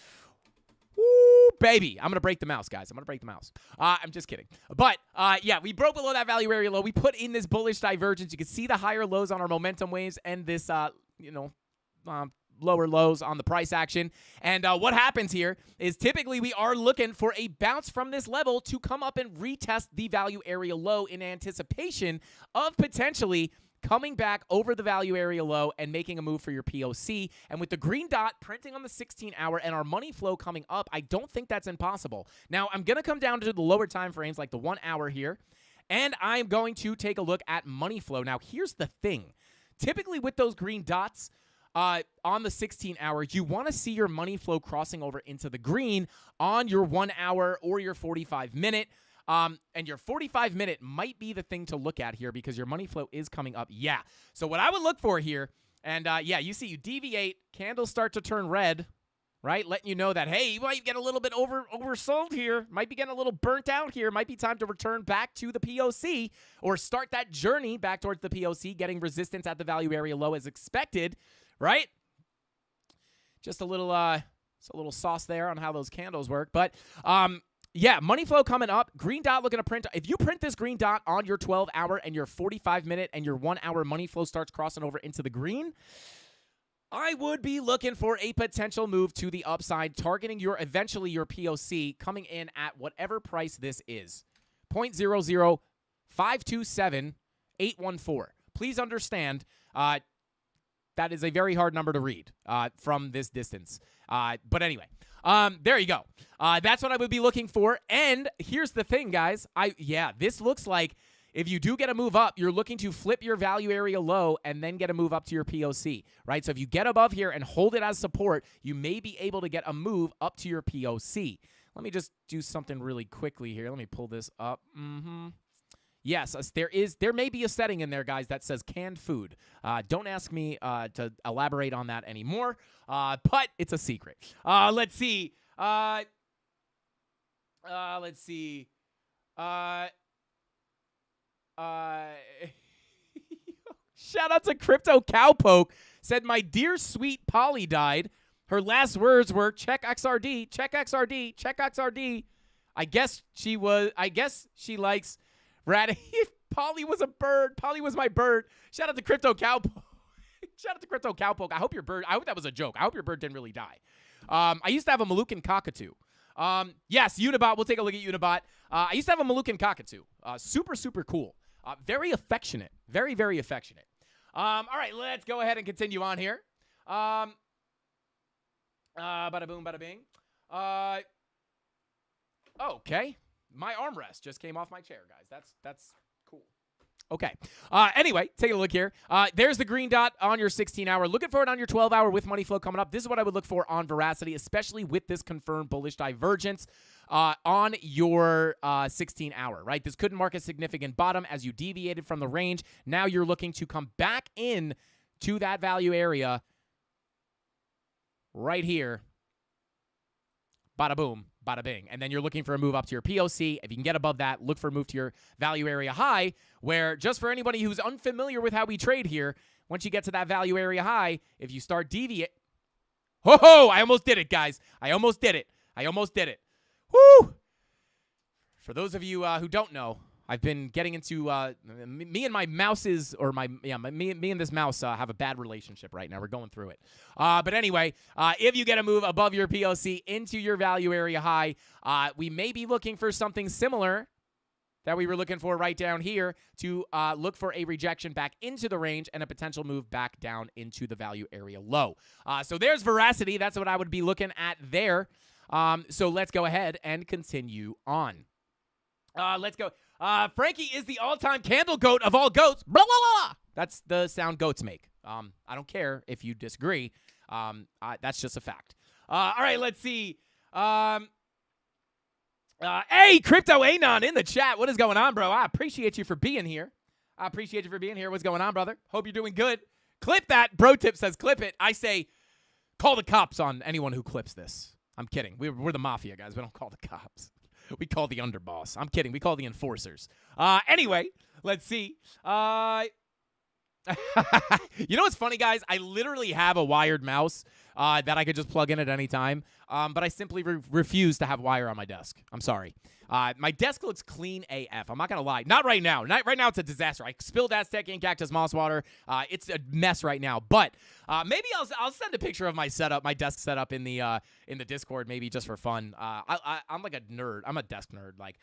Woo, baby. I'm going to break the mouse, guys. I'm going to break the mouse. I'm just kidding. But, yeah, we broke below that value area low. We put in this bullish divergence. You can see the higher lows on our momentum waves and this, lower lows on the price action. And what happens here is typically we are looking for a bounce from this level to come up and retest the value area low in anticipation of potentially coming back over the value area low and making a move for your POC. And with the green dot printing on the 16-hour and our money flow coming up, I don't think that's impossible. Now, I'm going to come down to the lower time frames like the 1 hour here, and I'm going to take a look at money flow. Now, here's the thing. Typically with those green dots on the 16-hour, you want to see your money flow crossing over into the green on your 1 hour or your 45-minute. And your 45-minute might be the thing to look at here because your money flow is coming up. Yeah. So what I would look for here, and yeah, you see you deviate, candles start to turn red, right? Letting you know that, hey, you might get a little bit oversold here. Might be getting a little burnt out here. Might be time to return back to the POC or start that journey back towards the POC, getting resistance at the value area low as expected, right? Just a little sauce there on how those candles work. But, yeah, money flow coming up. Green dot looking to print. If you print this green dot on your 12-hour and your 45-minute and your 1-hour money flow starts crossing over into the green, I would be looking for a potential move to the upside, targeting eventually your POC, coming in at whatever price this is. 0.00527,814. Please understand, that is a very hard number to read from this distance. But anyway, there you go. That's what I would be looking for. And here's the thing, guys. This looks like if you do get a move up, you're looking to flip your value area low and then get a move up to your POC, right? So if you get above here and hold it as support, you may be able to get a move up to your POC. Let me just do something really quickly here. Let me pull this up. Yes, there may be a setting in there, guys, that says canned food. Don't ask me to elaborate on that anymore, but it's a secret. Let's see. Shout out to Crypto Cowpoke. Said, my dear sweet Polly died. Her last words were, check XRD, check XRD, check XRD. I guess she likes rat. Polly was a bird. Polly was my bird. Shout out to Crypto Cowpoke. Shout out to Crypto Cowpoke. I hope that was a joke. I hope your bird didn't really die. I used to have a Moluccan cockatoo. Yes, Unibot. We'll take a look at Unibot. I used to have a Moluccan cockatoo. Super, super cool. Very affectionate. Very, very affectionate. All right, let's go ahead and continue on here. Bada boom, bada bing. Okay. My armrest just came off my chair, guys. That's cool. Okay. Anyway, take a look here. There's the green dot on your 16-hour. Looking for it on your 12-hour with money flow coming up. This is what I would look for on Veracity, especially with this confirmed bullish divergence on your 16-hour, right? This couldn't mark a significant bottom as you deviated from the range. Now you're looking to come back in to that value area right here. Bada boom, bada bing. And then you're looking for a move up to your POC. If you can get above that, look for a move to your value area high, where just for anybody who's unfamiliar with how we trade here, once you get to that value area high, if you start deviate. Ho! I almost did it, guys. I almost did it. Woo! For those of you who don't know, I've been getting into me and my mouses, or me and this mouse have a bad relationship right now. We're going through it. But anyway, if you get a move above your POC into your value area high, we may be looking for something similar that we were looking for right down here to look for a rejection back into the range and a potential move back down into the value area low. So there's Veracity. That's what I would be looking at there. So let's go ahead and continue on. Let's go. Frankie is the all-time candle goat of all goats. Blah, blah, blah. That's the sound goats make. I don't care if you disagree. That's just a fact. All right, let's see. Hey, Crypto Anon in the chat. What is going on, bro? I appreciate you for being here. What's going on, brother? Hope you're doing good. Clip that. Bro Tip says clip it. I say call the cops on anyone who clips this. I'm kidding. We're the mafia, guys. We don't call the cops. We call the underboss. I'm kidding. We call the enforcers. Anyway, let's see. You know what's funny, guys? I literally have a wired mouse that I could just plug in at any time, but I simply refuse to have wire on my desk. I'm sorry. My desk looks clean AF. I'm not going to lie. Not right now. Right now, it's a disaster. I spilled Aztec ink Cactus Moss water. It's a mess right now. But maybe I'll send a picture of my setup, my desk setup in the Discord, maybe just for fun. I'm like a nerd. I'm a desk nerd. Like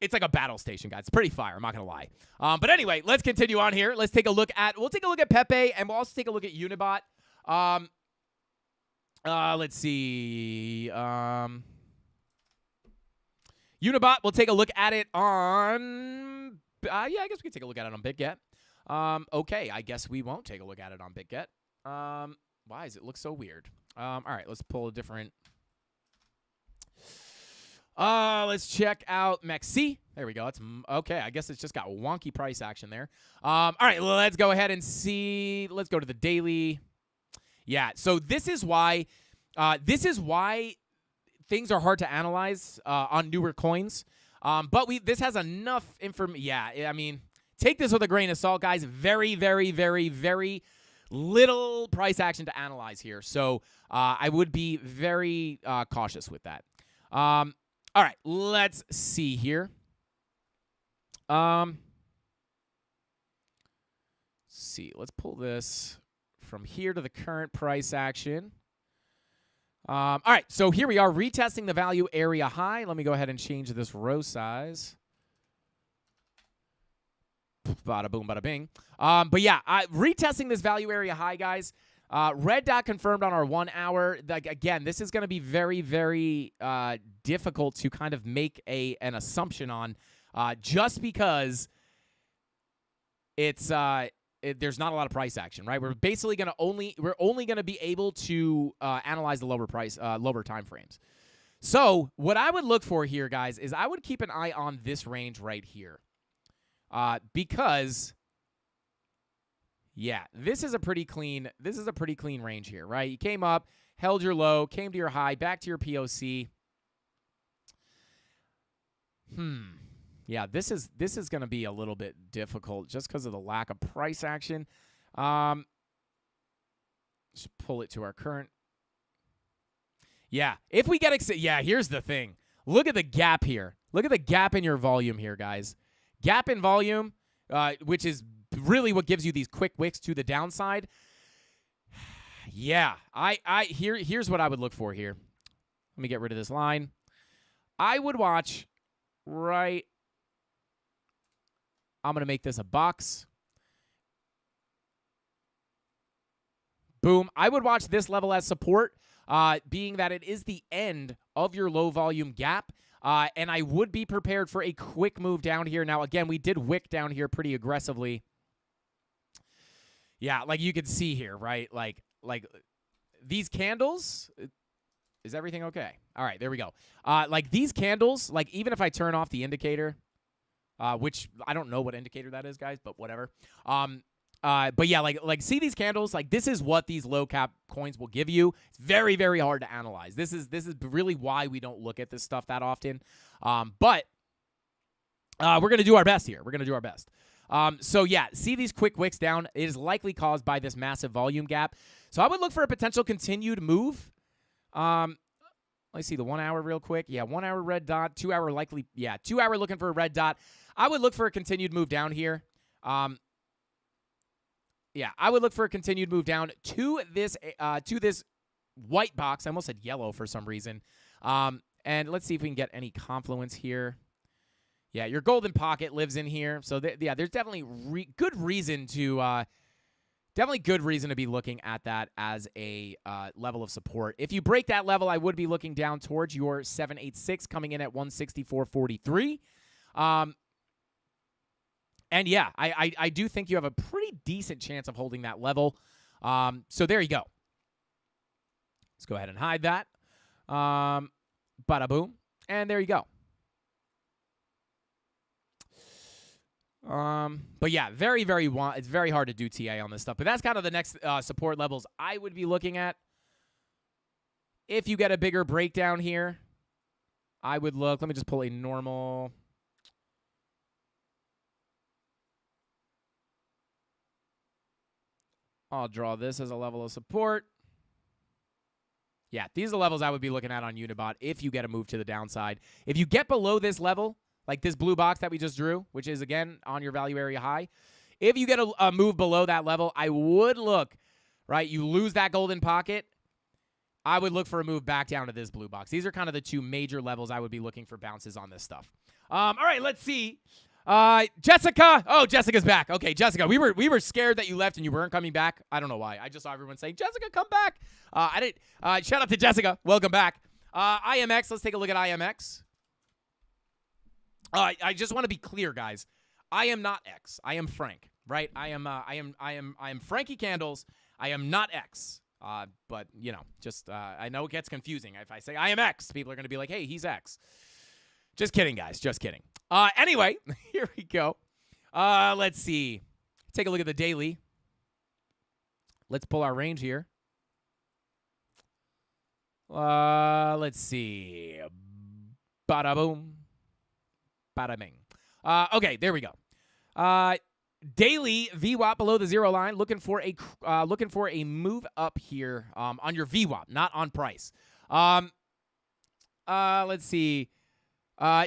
it's like a battle station, guys. It's pretty fire. I'm not going to lie. But anyway, let's continue on here. We'll take a look at Pepe, and we'll also take a look at Unibot. Let's see. Unibot, we'll take a look at it on... I guess we can take a look at it on BitGet. Okay, I guess we won't take a look at it on BitGet. Why does it look so weird? All right, let's pull a different... Let's check out Mexi. There we go. It's okay. I guess it's just got wonky price action there. All right, let's go ahead and see. Let's go to the daily. Yeah. So this is why things are hard to analyze on newer coins. But this has enough information. Yeah. I mean, take this with a grain of salt, guys. Very, very, very, very little price action to analyze here. So I would be very cautious with that. All right, let's see here. See, let's pull this from here to the current price action. All right, so here we are retesting the value area high. Let me go ahead and change this row size. Bada boom, bada bing. But yeah, retesting this value area high, guys. Red dot confirmed on our 1 hour. Like, again, this is going to be very, very difficult to kind of make an assumption on, just because it's there's not a lot of price action, right? We're basically going to only be able to analyze the lower time frames. So what I would look for here, guys, is I would keep an eye on this range right here, because. Yeah, this is a pretty clean range here, right? You came up, held your low, came to your high, back to your POC. Yeah, this is going to be a little bit difficult just because of the lack of price action. Just pull it to our current. Yeah, if we get here's the thing. Look at the gap here. Look at the gap in your volume here, guys. Gap in volume, which is really what gives you these quick wicks to the downside. Yeah, here's what I would look for here. Let me get rid of this line. I would watch right. I'm going to make this a box. Boom. I would watch this level as support, being that it is the end of your low volume gap. And I would be prepared for a quick move down here. Now, again, we did wick down here pretty aggressively. Yeah, like you can see here, right? Like these candles, is everything okay? All right, there we go. Like these candles, like even if I turn off the indicator, which I don't know what indicator that is, guys, but whatever. But yeah, like see these candles, like this is what these low cap coins will give you. It's very, very hard to analyze. This is really why we don't look at this stuff that often. But we're going to do our best here. We're going to do our best. So yeah, see these quick wicks down. It is likely caused by this massive volume gap. So I would look for a potential continued move. Let's see the 1 hour real quick. Yeah, 1 hour red dot, 2 hour likely. Yeah, 2 hour looking for a red dot. I would look for a continued move down here. Yeah, I would look for a continued move down to this white box. I almost said yellow for some reason. And let's see if we can get any confluence here. Yeah, your golden pocket lives in here. So, yeah, there's definitely good reason to be looking at that as a level of support. If you break that level, I would be looking down towards your 786 coming in at 164.43. And, yeah, I do think you have a pretty decent chance of holding that level. So there you go. Let's go ahead and hide that. Bada boom. And there you go. But yeah, it's very hard to do TA on this stuff. But that's kind of the next support levels I would be looking at. If you get a bigger breakdown here, I would look. Let me just pull a normal. I'll draw this as a level of support. Yeah, these are the levels I would be looking at on Unibot if you get a move to the downside. If you get below this level, like this blue box that we just drew, which is, again, on your value area high, if you get a move below that level, I would look, right? You lose that golden pocket, I would look for a move back down to this blue box. These are kind of the two major levels I would be looking for bounces on this stuff. All right, let's see. Jessica. Oh, Jessica's back. Okay, Jessica, we were scared that you left and you weren't coming back. I don't know why. I just saw everyone saying, Jessica, come back. I didn't. Shout out to Jessica. Welcome back. IMX. Let's take a look at IMX. I just want to be clear, guys. I am not X. I am Frank. Right? I am Frankie Candles. I am not X. But you know, just I know it gets confusing if I say I am X. People are going to be like, hey, he's X. Just kidding, guys. Just kidding. Anyway, here we go. Let's see. Take a look at the daily. Let's pull our range here. Let's see. Bada boom. Bada bing. Okay, there we go. Daily VWAP below the zero line. Looking for a move up here on your VWAP, not on price. Let's see.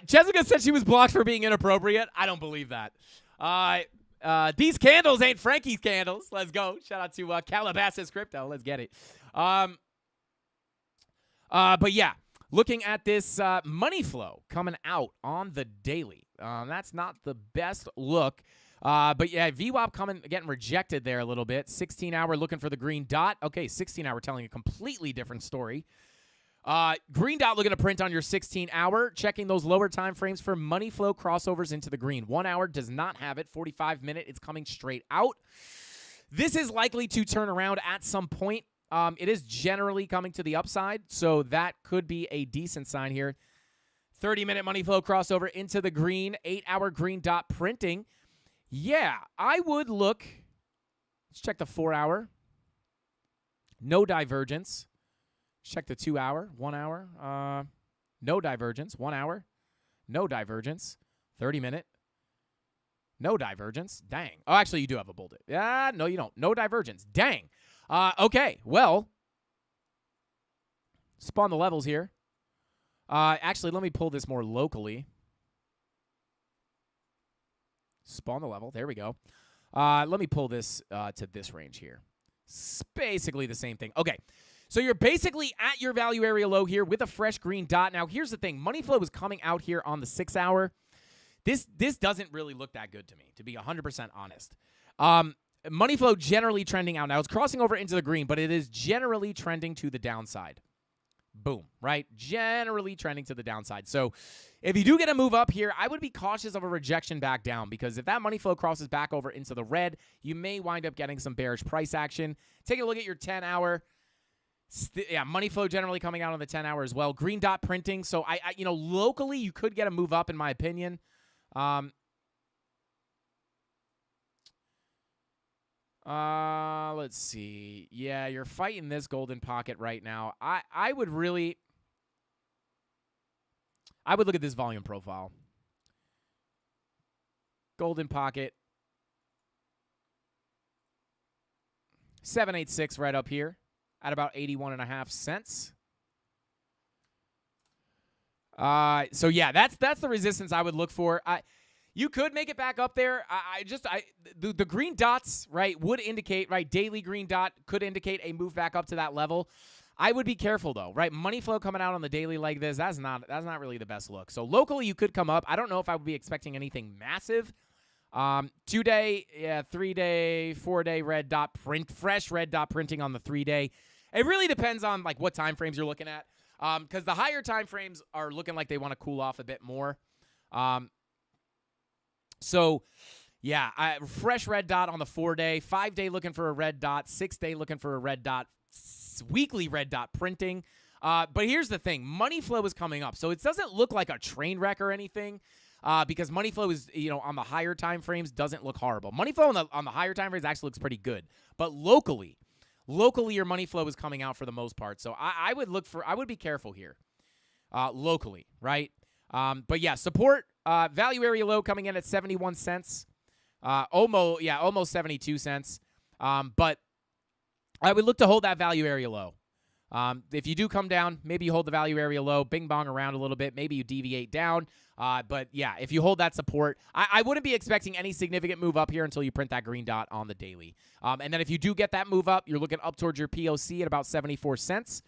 Jessica said she was blocked for being inappropriate. I don't believe that. These candles ain't Frankie's candles. Let's go. Shout out to Calabasas Crypto. Let's get it. But yeah, looking at this money flow coming out on the daily. That's not the best look. But yeah, VWAP getting rejected there a little bit. 16-hour looking for the green dot. Okay, 16-hour telling a completely different story. Green dot looking to print on your 16-hour. Checking those lower time frames for money flow crossovers into the green. 1 hour does not have it. 45-minute, it's coming straight out. This is likely to turn around at some point. It is generally coming to the upside, so that could be a decent sign here. 30-minute money flow crossover into the green. 8-hour green dot printing. Yeah, I would look. Let's check the 4-hour. No divergence. Check the 2-hour, 1 hour. No divergence, 1 hour. No divergence. 30-minute. No divergence. Dang. Oh, actually, you do have a bullet. Yeah, no, you don't. No divergence. Dang. Okay, well. Spawn the levels here. Actually, let me pull this more locally. Spawn the level. There we go. Let me pull this to this range here. It's basically the same thing. Okay. So you're basically at your value area low here with a fresh green dot. Now, here's the thing. Money flow is coming out here on the 6-hour. This doesn't really look that good to me, to be 100% honest. Money flow generally trending out. Now, it's crossing over into the green, but it is generally trending to the downside. Boom, right? Generally trending to the downside. So if you do get a move up here, I would be cautious of a rejection back down, because if that money flow crosses back over into the red, you may wind up getting some bearish price action. Take a look at your 10-hour. Yeah, money flow generally coming out on the 10-hour as well. Green dot printing. So I locally you could get a move up in my opinion. Let's see. Yeah, you're fighting this golden pocket right now. I would look at this volume profile. Golden pocket. 786 right up here at about 81.5 cents. So yeah, that's the resistance I would look for. You could make it back up there. The green dots, right, would indicate, right, daily green dot could indicate a move back up to that level. I would be careful though, right? Money flow coming out on the daily like this, that's not really the best look. So locally you could come up. I don't know if I would be expecting anything massive. 2-day, 3-day, 4-day red dot print, fresh red dot printing on the 3-day. It really depends on like what time frames you're looking at. Because the higher time frames are looking like they want to cool off a bit more. So, yeah, fresh red dot on the 4-day, 5-day looking for a red dot, 6-day looking for a red dot, weekly red dot printing. But here's the thing. Money flow is coming up. So it doesn't look like a train wreck or anything, because money flow is, on the higher time frames doesn't look horrible. Money flow on the higher time frames actually looks pretty good. But locally your money flow is coming out for the most part. So I would be careful here locally, right? But yeah, support value area low coming in at 71 cents. Almost 72 cents. But I would look to hold that value area low. If you do come down, maybe you hold the value area low, bing bong around a little bit, maybe you deviate down. But yeah, if you hold that support, I wouldn't be expecting any significant move up here until you print that green dot on the daily. And then if you do get that move up, you're looking up towards your POC at about 74 cents.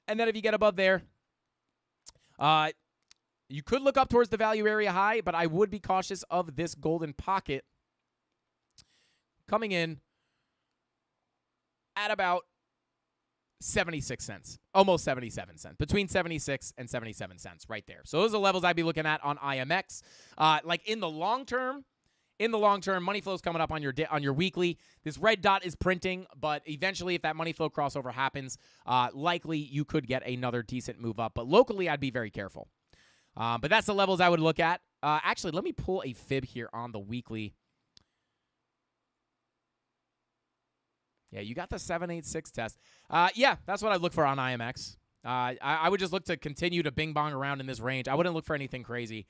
And then if you get above there, you could look up towards the value area high, but I would be cautious of this golden pocket coming in at about 76 cents, almost 77 cents, between 76 and 77 cents right there. So those are levels I'd be looking at on IMX. Like in the long term, money flow is coming up on your weekly. This red dot is printing, but eventually if that money flow crossover happens, likely you could get another decent move up. But locally, I'd be very careful. But that's the levels I would look at. Actually, let me pull a fib here on the weekly. Yeah, you got the 786 test. Yeah, that's what I'd look for on IMX. I would just look to continue to bing bong around in this range. I wouldn't look for anything crazy,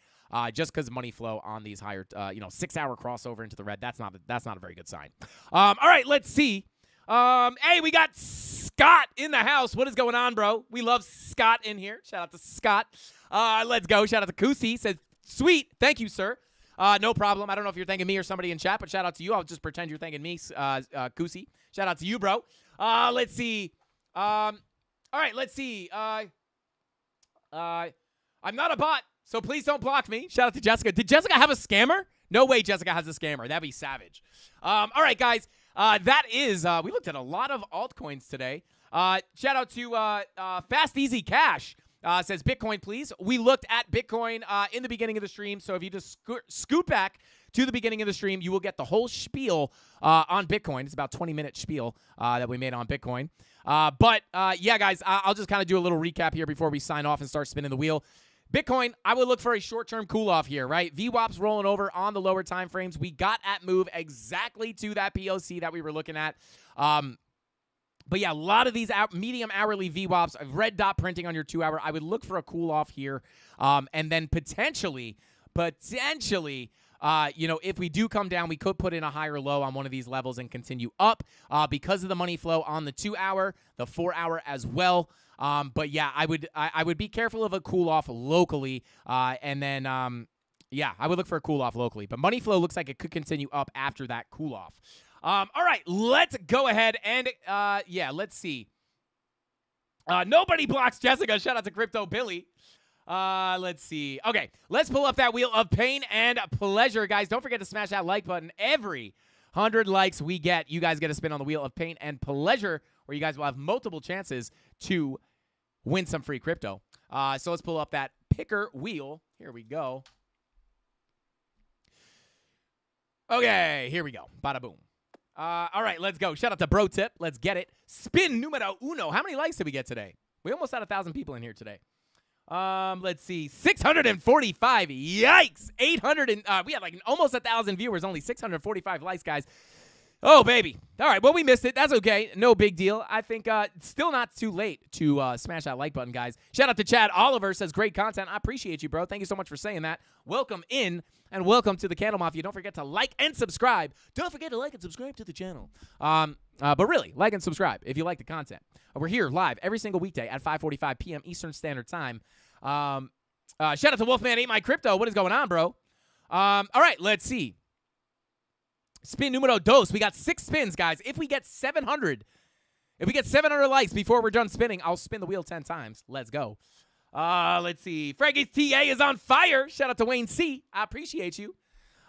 just because money flow on these higher, 6-hour crossover into the red. That's not a very good sign. All right, let's see. Hey, we got Scott in the house. What is going on, bro? We love Scott in here. Shout out to Scott. Let's go. Shout out to Kusi. Says, sweet. Thank you, sir. No problem. I don't know if you're thanking me or somebody in chat, but shout out to you. I'll just pretend you're thanking me, Kusi. Shout out to you, bro. Let's see. All right, let's see. I'm not a bot, so please don't block me. Shout out to Jessica. Did Jessica have a scammer? No way Jessica has a scammer. That'd be savage. All right, guys. That is, we looked at a lot of altcoins today. Shout out to Fast Easy Cash. Says Bitcoin, please. We looked at Bitcoin in the beginning of the stream, so if you just scoot back to the beginning of the stream, you will get the whole spiel on Bitcoin. It's about 20-minute spiel that we made on Bitcoin. But yeah, guys, I'll just kind of do a little recap here before we sign off and start spinning the wheel. Bitcoin, I would look for a short-term cool-off here, right? VWAP's rolling over on the lower time frames. We got at move exactly to that POC that we were looking at. But yeah, a lot of these medium hourly VWAPs, red dot printing on your 2-hour. I would look for a cool-off here. And then potentially, if we do come down, we could put in a higher low on one of these levels and continue up because of the money flow on the 2-hour, the 4-hour as well. But yeah, I would be careful of a cool off locally, and then I would look for a cool off locally. But money flow looks like it could continue up after that cool off. All right, let's go ahead and let's see. Nobody blocks Jessica. Shout out to Crypto Billy. Let's see. Okay, let's pull up that wheel of pain and pleasure, guys. Don't forget to smash that like button. Every 100 likes we get, you guys get a spin on the wheel of pain and pleasure, where you guys will have multiple chances to win some free crypto. So let's pull up that picker wheel. Here we go. Okay, here we go. Bada boom. All right, let's go. Shout out to Bro Tip. Let's get it. Spin numero uno. How many likes did we get today? We almost had 1,000 people in here today. Let's see. 645. Yikes. 800 and we had like almost 1,000 viewers, only 645 likes, guys. Oh, baby. All right, well, we missed it. That's okay. No big deal. I think still not too late to smash that like button, guys. Shout out to Chad Oliver. Says, great content. I appreciate you, bro. Thank you so much for saying that. Welcome in, and welcome to the CandleMafia. Don't forget to like and subscribe. Don't forget to like and subscribe to the channel. But really, like and subscribe if you like the content. We're here live every single weekday at 5:45 p.m. Eastern Standard Time. Shout out to Wolfman Ate My Crypto. What is going on, bro? All right, let's see. Spin numero dos. We got 6 spins, guys. If we get 700 likes before we're done spinning, I'll spin the wheel 10 times. Let's go. Let's see. Frankie's TA is on fire. Shout out to Wayne C. I appreciate you.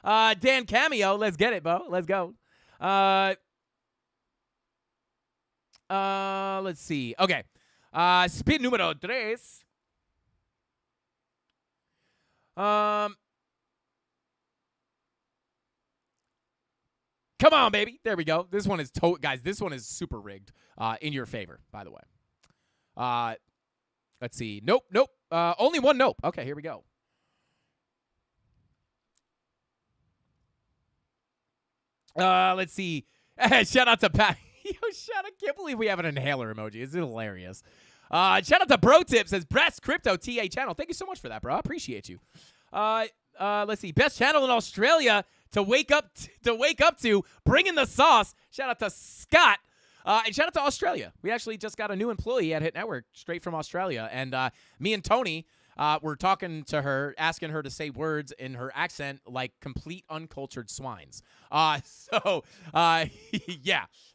Dan Cameo. Let's get it, bro. Let's go. Let's see. Okay. Spin numero tres. Come on, baby. There we go. This one is guys, this one is super rigged in your favor, by the way. Let's see. Nope. Only one nope. Okay, here we go. Let's see. Shout out to Pat. Yo, I can't believe we have an inhaler emoji. It's hilarious. Shout out to Bro Tip. Says, Breast Crypto TA channel. Thank you so much for that, bro. I appreciate you. Let's see. Best channel in Australia to wake up to, bringing the sauce. Shout out to Scott. And shout out to Australia. We actually just got a new employee at Hit Network straight from Australia. And me and Tony were talking to her, asking her to say words in her accent like complete uncultured swines. Yeah.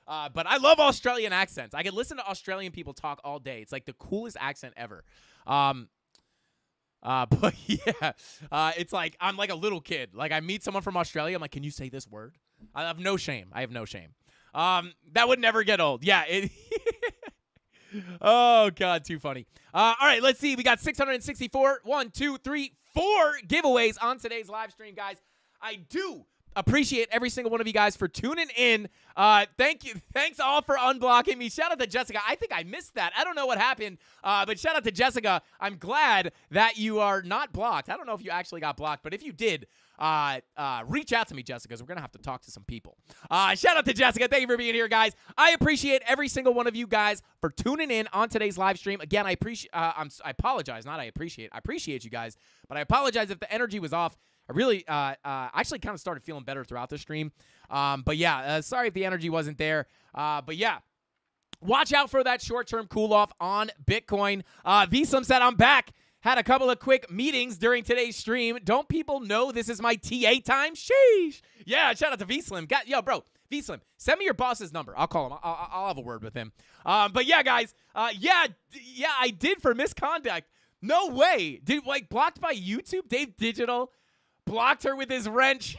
But I love Australian accents. I can listen to Australian people talk all day. It's like the coolest accent ever. But yeah, it's like I'm like a little kid. Like I meet someone from Australia, I'm like, can you say this word? I have no shame. That would never get old. Yeah. Oh God, too funny. All right, let's see. We got 664, 1, 2, 3, 4 giveaways on today's live stream, guys. I do appreciate every single one of you guys for tuning in. Thank you. Thanks all for unblocking me. Shout out to Jessica. I think I missed that. I don't know what happened, but shout out to Jessica. I'm glad that you are not blocked. I don't know if you actually got blocked, but if you did, reach out to me, Jessica, because we're going to have to talk to some people. Shout out to Jessica. Thank you for being here, guys. I appreciate every single one of you guys for tuning in on today's live stream. Again, I apologize. I appreciate you guys, but I apologize if the energy was off. I really actually kind of started feeling better throughout the stream. But yeah, sorry if the energy wasn't there. But yeah, watch out for that short-term cool-off on Bitcoin. Vslim said, I'm back. Had a couple of quick meetings during today's stream. Don't people know this is my TA time? Sheesh. Yeah, shout out to Vslim. Yo, bro, Vslim, send me your boss's number. I'll call him. I'll have a word with him. But yeah, guys, yeah, I did for misconduct. No way. Blocked by YouTube? Dave Digital blocked her with his wrench.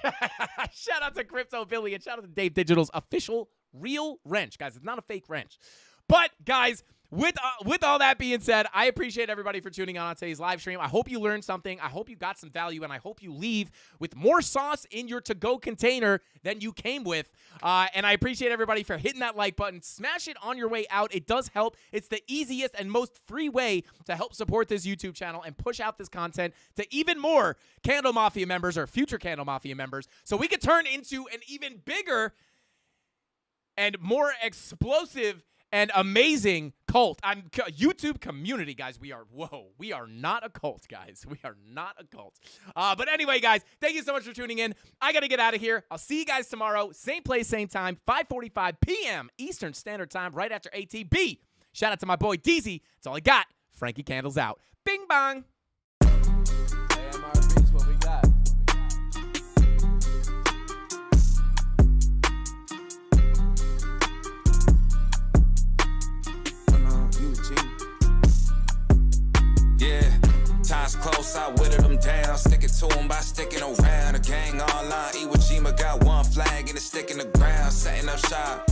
Shout out to Crypto Billy and shout out to Dave Digital's official real wrench. Guys, it's not a fake wrench. But, guys, with all that being said, I appreciate everybody for tuning on today's live stream. I hope you learned something. I hope you got some value, and I hope you leave with more sauce in your to-go container than you came with. And I appreciate everybody for hitting that like button. Smash it on your way out. It does help. It's the easiest and most free way to help support this YouTube channel and push out this content to even more CandleMafia members or future CandleMafia members so we could turn into an even bigger and more explosive and amazing cult. YouTube community, guys. We are not a cult, guys. We are not a cult. But anyway, guys, thank you so much for tuning in. I got to get out of here. I'll see you guys tomorrow. Same place, same time, 5:45 p.m. Eastern Standard Time, right after ATB. Shout out to my boy, Deezy. That's all I got. Frankie Candles out. Bing bong. AMRB's what we got. Yeah, time's close, I whittled them down. Sticking to them by sticking around. The gang online, Iwo Jima got one flag and it's sticking the ground. Setting up shop.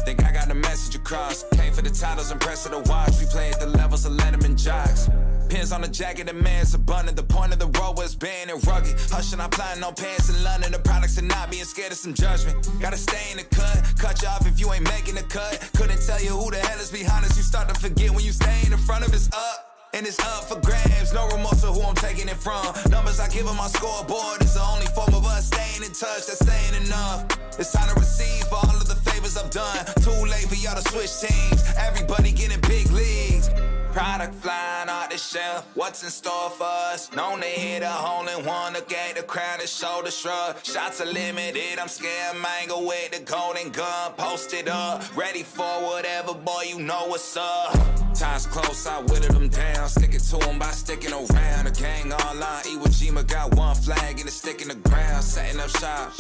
Think I got the message across. Came for the titles and press of the watch. We played the levels of Letterman jocks. Pins on the jacket, the man's abundant. The point of the road was banned and rugged. Hushing, I'm applying no pants in London. The products are not being scared of some judgment. Gotta stay in the cut you off if you ain't making the cut. Couldn't tell you who the hell is behind us. You start to forget when you stay in the front of it's up. And it's up for grabs, no remorse of who I'm taking it from. Numbers I give on my scoreboard is the only form of us staying in touch, that's saying enough. It's time to receive for all of the favors I've done. Too late for y'all to switch teams, everybody getting big leagues. Product flying out the shelf, what's in store for us? Known to hit a hole in one, look at the crowd and shoulder shrug. Shots are limited, I'm scared mango with the golden gun. Posted up, ready for whatever, boy, you know what's up. Time's close, I whittled them down. Sticking to them by sticking around. The gang online, Iwo Jima got one flag and it's sticking the ground. Setting up shop.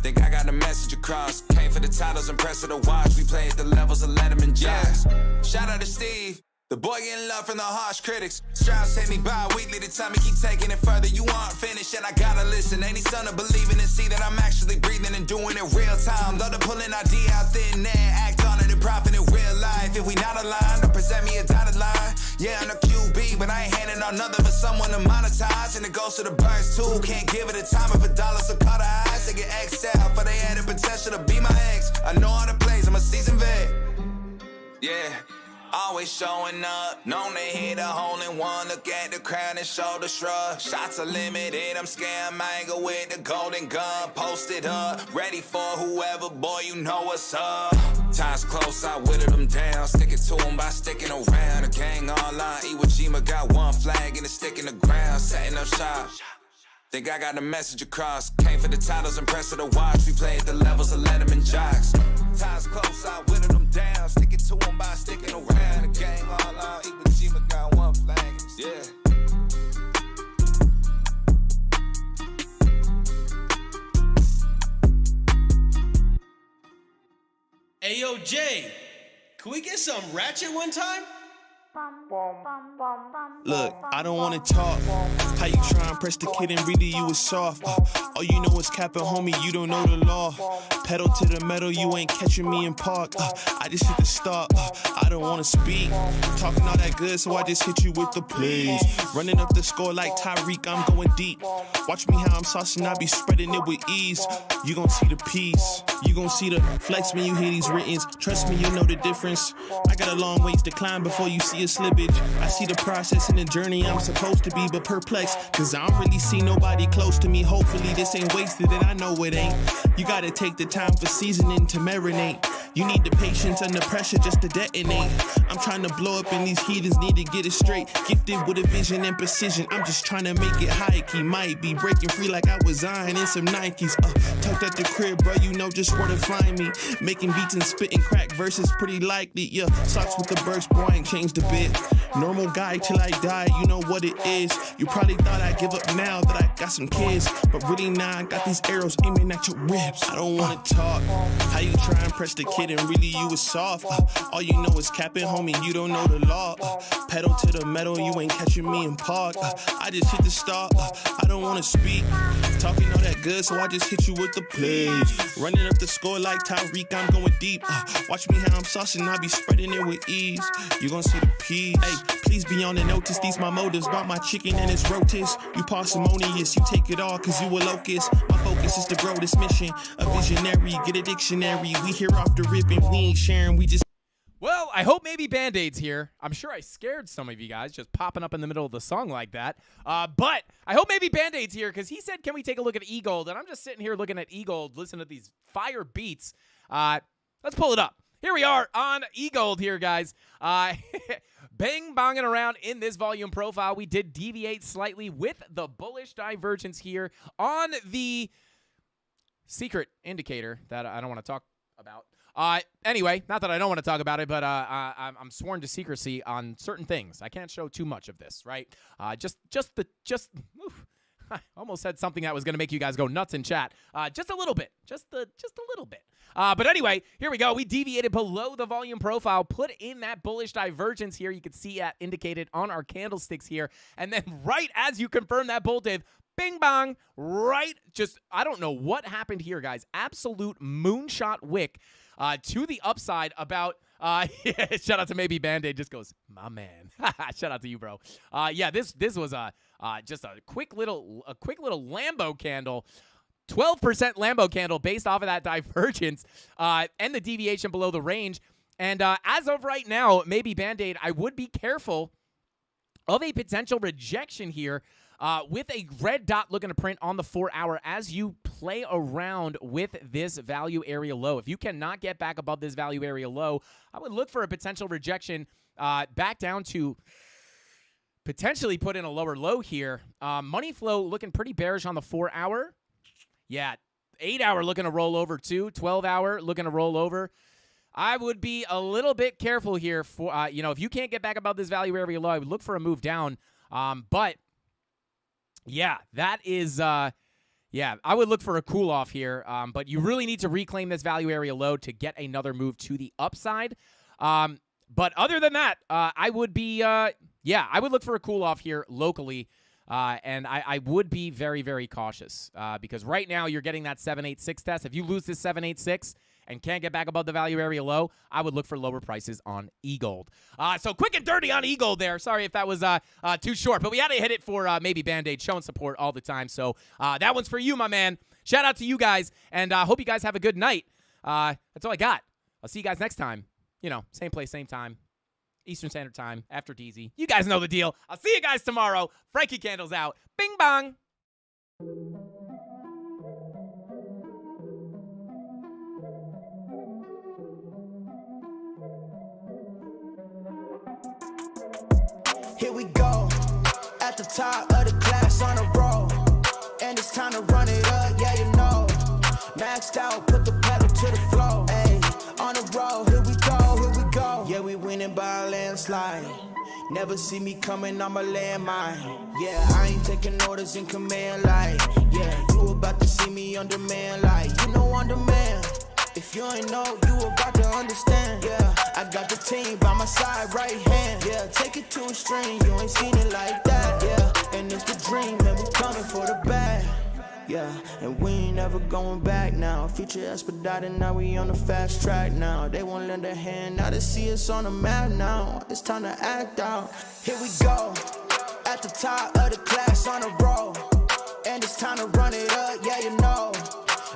Think I got the message across. Came for the titles and press of the watch. We played the levels of Letterman jazz. Shout out to Steve. The boy getting love from the harsh critics. Strauss hit me bi-weekly to tell me keep taking it further. You aren't finished and I gotta listen. Ain't he son of believing and see that I'm actually breathing and doing it real time. Love to pull an idea out thin air, act on it and profit in real life. If we not aligned, don't present me a dotted line. Yeah, I'm a QB, but I ain't handing on nothing for someone to monetize. And it goes to the birds too. Can't give it a time of $1, so cut her eyes. They get X'd out, for they had the potential to be my ex. I know how to plays, I'm a seasoned vet. Yeah. Always showing up, known to hit a hole in one. Look at the crowd and shoulder shrug. Shots are limited, I'm scared mango with the golden gun. Posted up, ready for whoever, boy, you know what's up. Time's close, I whittled them down. Sticking to them by sticking around. The gang online, Iwo Jima got one flag and it's sticking the ground. Setting up shop. Think I got the message across. Came for the titles and press of the watch. We played the levels of Letterman jocks. Time's close, I whittled them down. Sticking to them by sticking around. The gang all out, Iwo Jima got one flag. Yeah. Hey, yo, Jay, can we get some ratchet one time? Look, I don't wanna talk. How you try and press the kid and really you was soft. All you know is capping, homie, you don't know the law. Pedal to the metal, you ain't catching me in park. I just hit the stop. I don't wanna speak. Talking all that good, so I just hit you with the plays. Running up the score like Tyreek, I'm going deep. Watch me how I'm saucing, I be spreading it with ease. You gon' see the peace. You gon' see the flex when you hear these writtens. Trust me, you know the difference. I got a long ways to climb before you see a slippage. I see the process and the journey I'm supposed to be, but perplexed, cause I don't really see nobody close to me. Hopefully this ain't wasted, and I know it ain't. You gotta take the time for seasoning to marinate. You need the patience under pressure just to detonate. I'm trying to blow up and these heathens need to get it straight. Gifted with a vision and precision, I'm just trying to make it high key. Might be breaking free like I was Zion in some Nikes. Tucked at the crib, bro, you know just where to find me. Making beats and spitting crack verses pretty likely. Yeah, socks with the burst, boy, I ain't changed a bit. Normal guy till I die, you know what it is. You probably thought I'd give up now that I got some kids, but really now I got these arrows aiming at your ribs. I don't wanna talk. How you try and press the kid and really you was soft. All you know is capping, homie, you don't know the law. Pedal to the metal, you ain't catching me in park. I just hit the stop. I don't wanna speak. Talking all that good, so I just hit you with the plays. Running up the score like Tyreek, I'm going deep. Watch me how I'm saucing, I be spreading it with ease. You gon' see the peas. Hey, please be on the notice, these my motives. Bought my chicken and it's rotis. You parsimonious, you take it all cause you a locust. My focus is to grow this mission. A visionary, get a dictionary. We here off the rip and we ain't sharing, we just... Well, I hope maybe Band-Aid's here. I'm sure I scared some of you guys just popping up in the middle of the song like that. But I hope maybe Band-Aid's here because he said, can we take a look at E-Gold? And I'm just sitting here looking at E-Gold, listening to these fire beats. Let's pull it up. Here we are on E-Gold here, guys. Bang-bonging around in this volume profile. We did deviate slightly with the bullish divergence here on the secret indicator that I don't want to talk about. Anyway, not that I don't want to talk about it, but I'm sworn to secrecy on certain things. I can't show too much of this, right? Oof. I almost said something that was going to make you guys go nuts in chat. Just a little bit. Just a little bit. But anyway, here we go. We deviated below the volume profile, put in that bullish divergence here. You can see that indicated on our candlesticks here. And then right as you confirm that bull div, bing bong, right, just, I don't know what happened here, guys. Absolute moonshot wick to the upside about, yeah, shout out to maybe Band-Aid, just goes, my man. Shout out to you, bro. Yeah, this was just a quick little Lambo candle. 12% Lambo candle based off of that divergence and the deviation below the range. And as of right now, maybe Band-Aid, I would be careful of a potential rejection here with a red dot looking to print on the 4-hour as you play around with this value area low. If you cannot get back above this value area low, I would look for a potential rejection back down to potentially put in a lower low here. Money flow looking pretty bearish on the 4-hour. Yeah, 8-hour looking to roll over too. 12-hour looking to roll over. I would be a little bit careful here for, if you can't get back above this value area low, I would look for a move down. But yeah, that is, I would look for a cool off here. But you really need to reclaim this value area low to get another move to the upside. But other than that, I would be, I would look for a cool off here locally. And I would be very, very cautious because right now you're getting that 786 test. If you lose this 786 and can't get back above the value area low, I would look for lower prices on E-Gold. So quick and dirty on E-Gold there. Sorry if that was too short, but we had to hit it for maybe Band-Aid showing support all the time. So that one's for you, my man. Shout out to you guys, and I hope you guys have a good night. That's all I got. I'll see you guys next time. Same place, same time. Eastern Standard Time, after DZ. You guys know the deal. I'll see you guys tomorrow. Frankie Candles out. Bing bong. Here we go, at the top of the class on a roll, and it's time to run it up, yeah, you know. Maxed out, put the pedal to the floor, ayy, on the road, here we go, here we go. Yeah, we winning by a landslide. Never see me coming, I'm a landmine. Yeah, I ain't taking orders in command like, yeah, you about to see me on demand like, you know on demand. If you ain't know, you about to understand. Yeah, I got the team by my side, right hand. Yeah, take it to a string, you ain't seen it like that. Yeah, and it's the dream, and we coming for the bag. Yeah, and we ain't never going back now. Future expedited, now we on the fast track now. They won't lend a hand, now they see us on the map now. It's time to act out. Here we go, at the top of the class on a roll. And it's time to run it up, yeah, you know.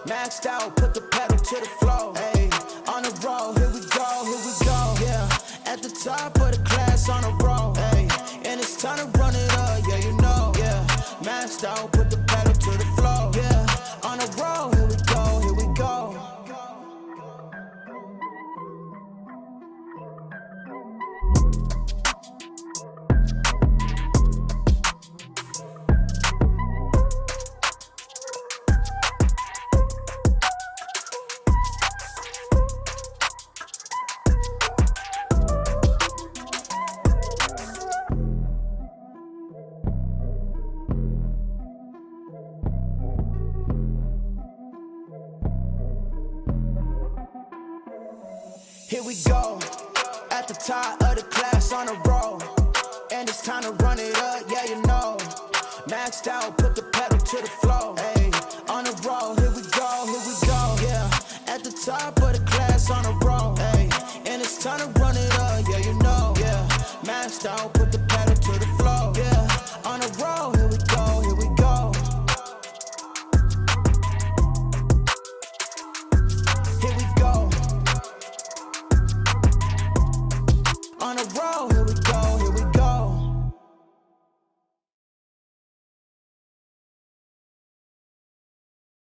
Maxed out, put the pedal to the floor. Hey, on the roll, here we go, yeah. At the top of the class on a roll. Hey, and it's time to run it up, yeah, you know. Yeah, maxed out, put the pedal to the floor. Yeah, on the roll, here we go, here we go. Here we go, at the top of the class on a roll. And it's time to run it up, yeah, you know. Maxed out, put the pedal to the floor. Hey, on the roll, here we go, yeah. At the top of the class on a roll. Hey, and it's time to run it up, yeah, you know. Yeah, maxed out, put the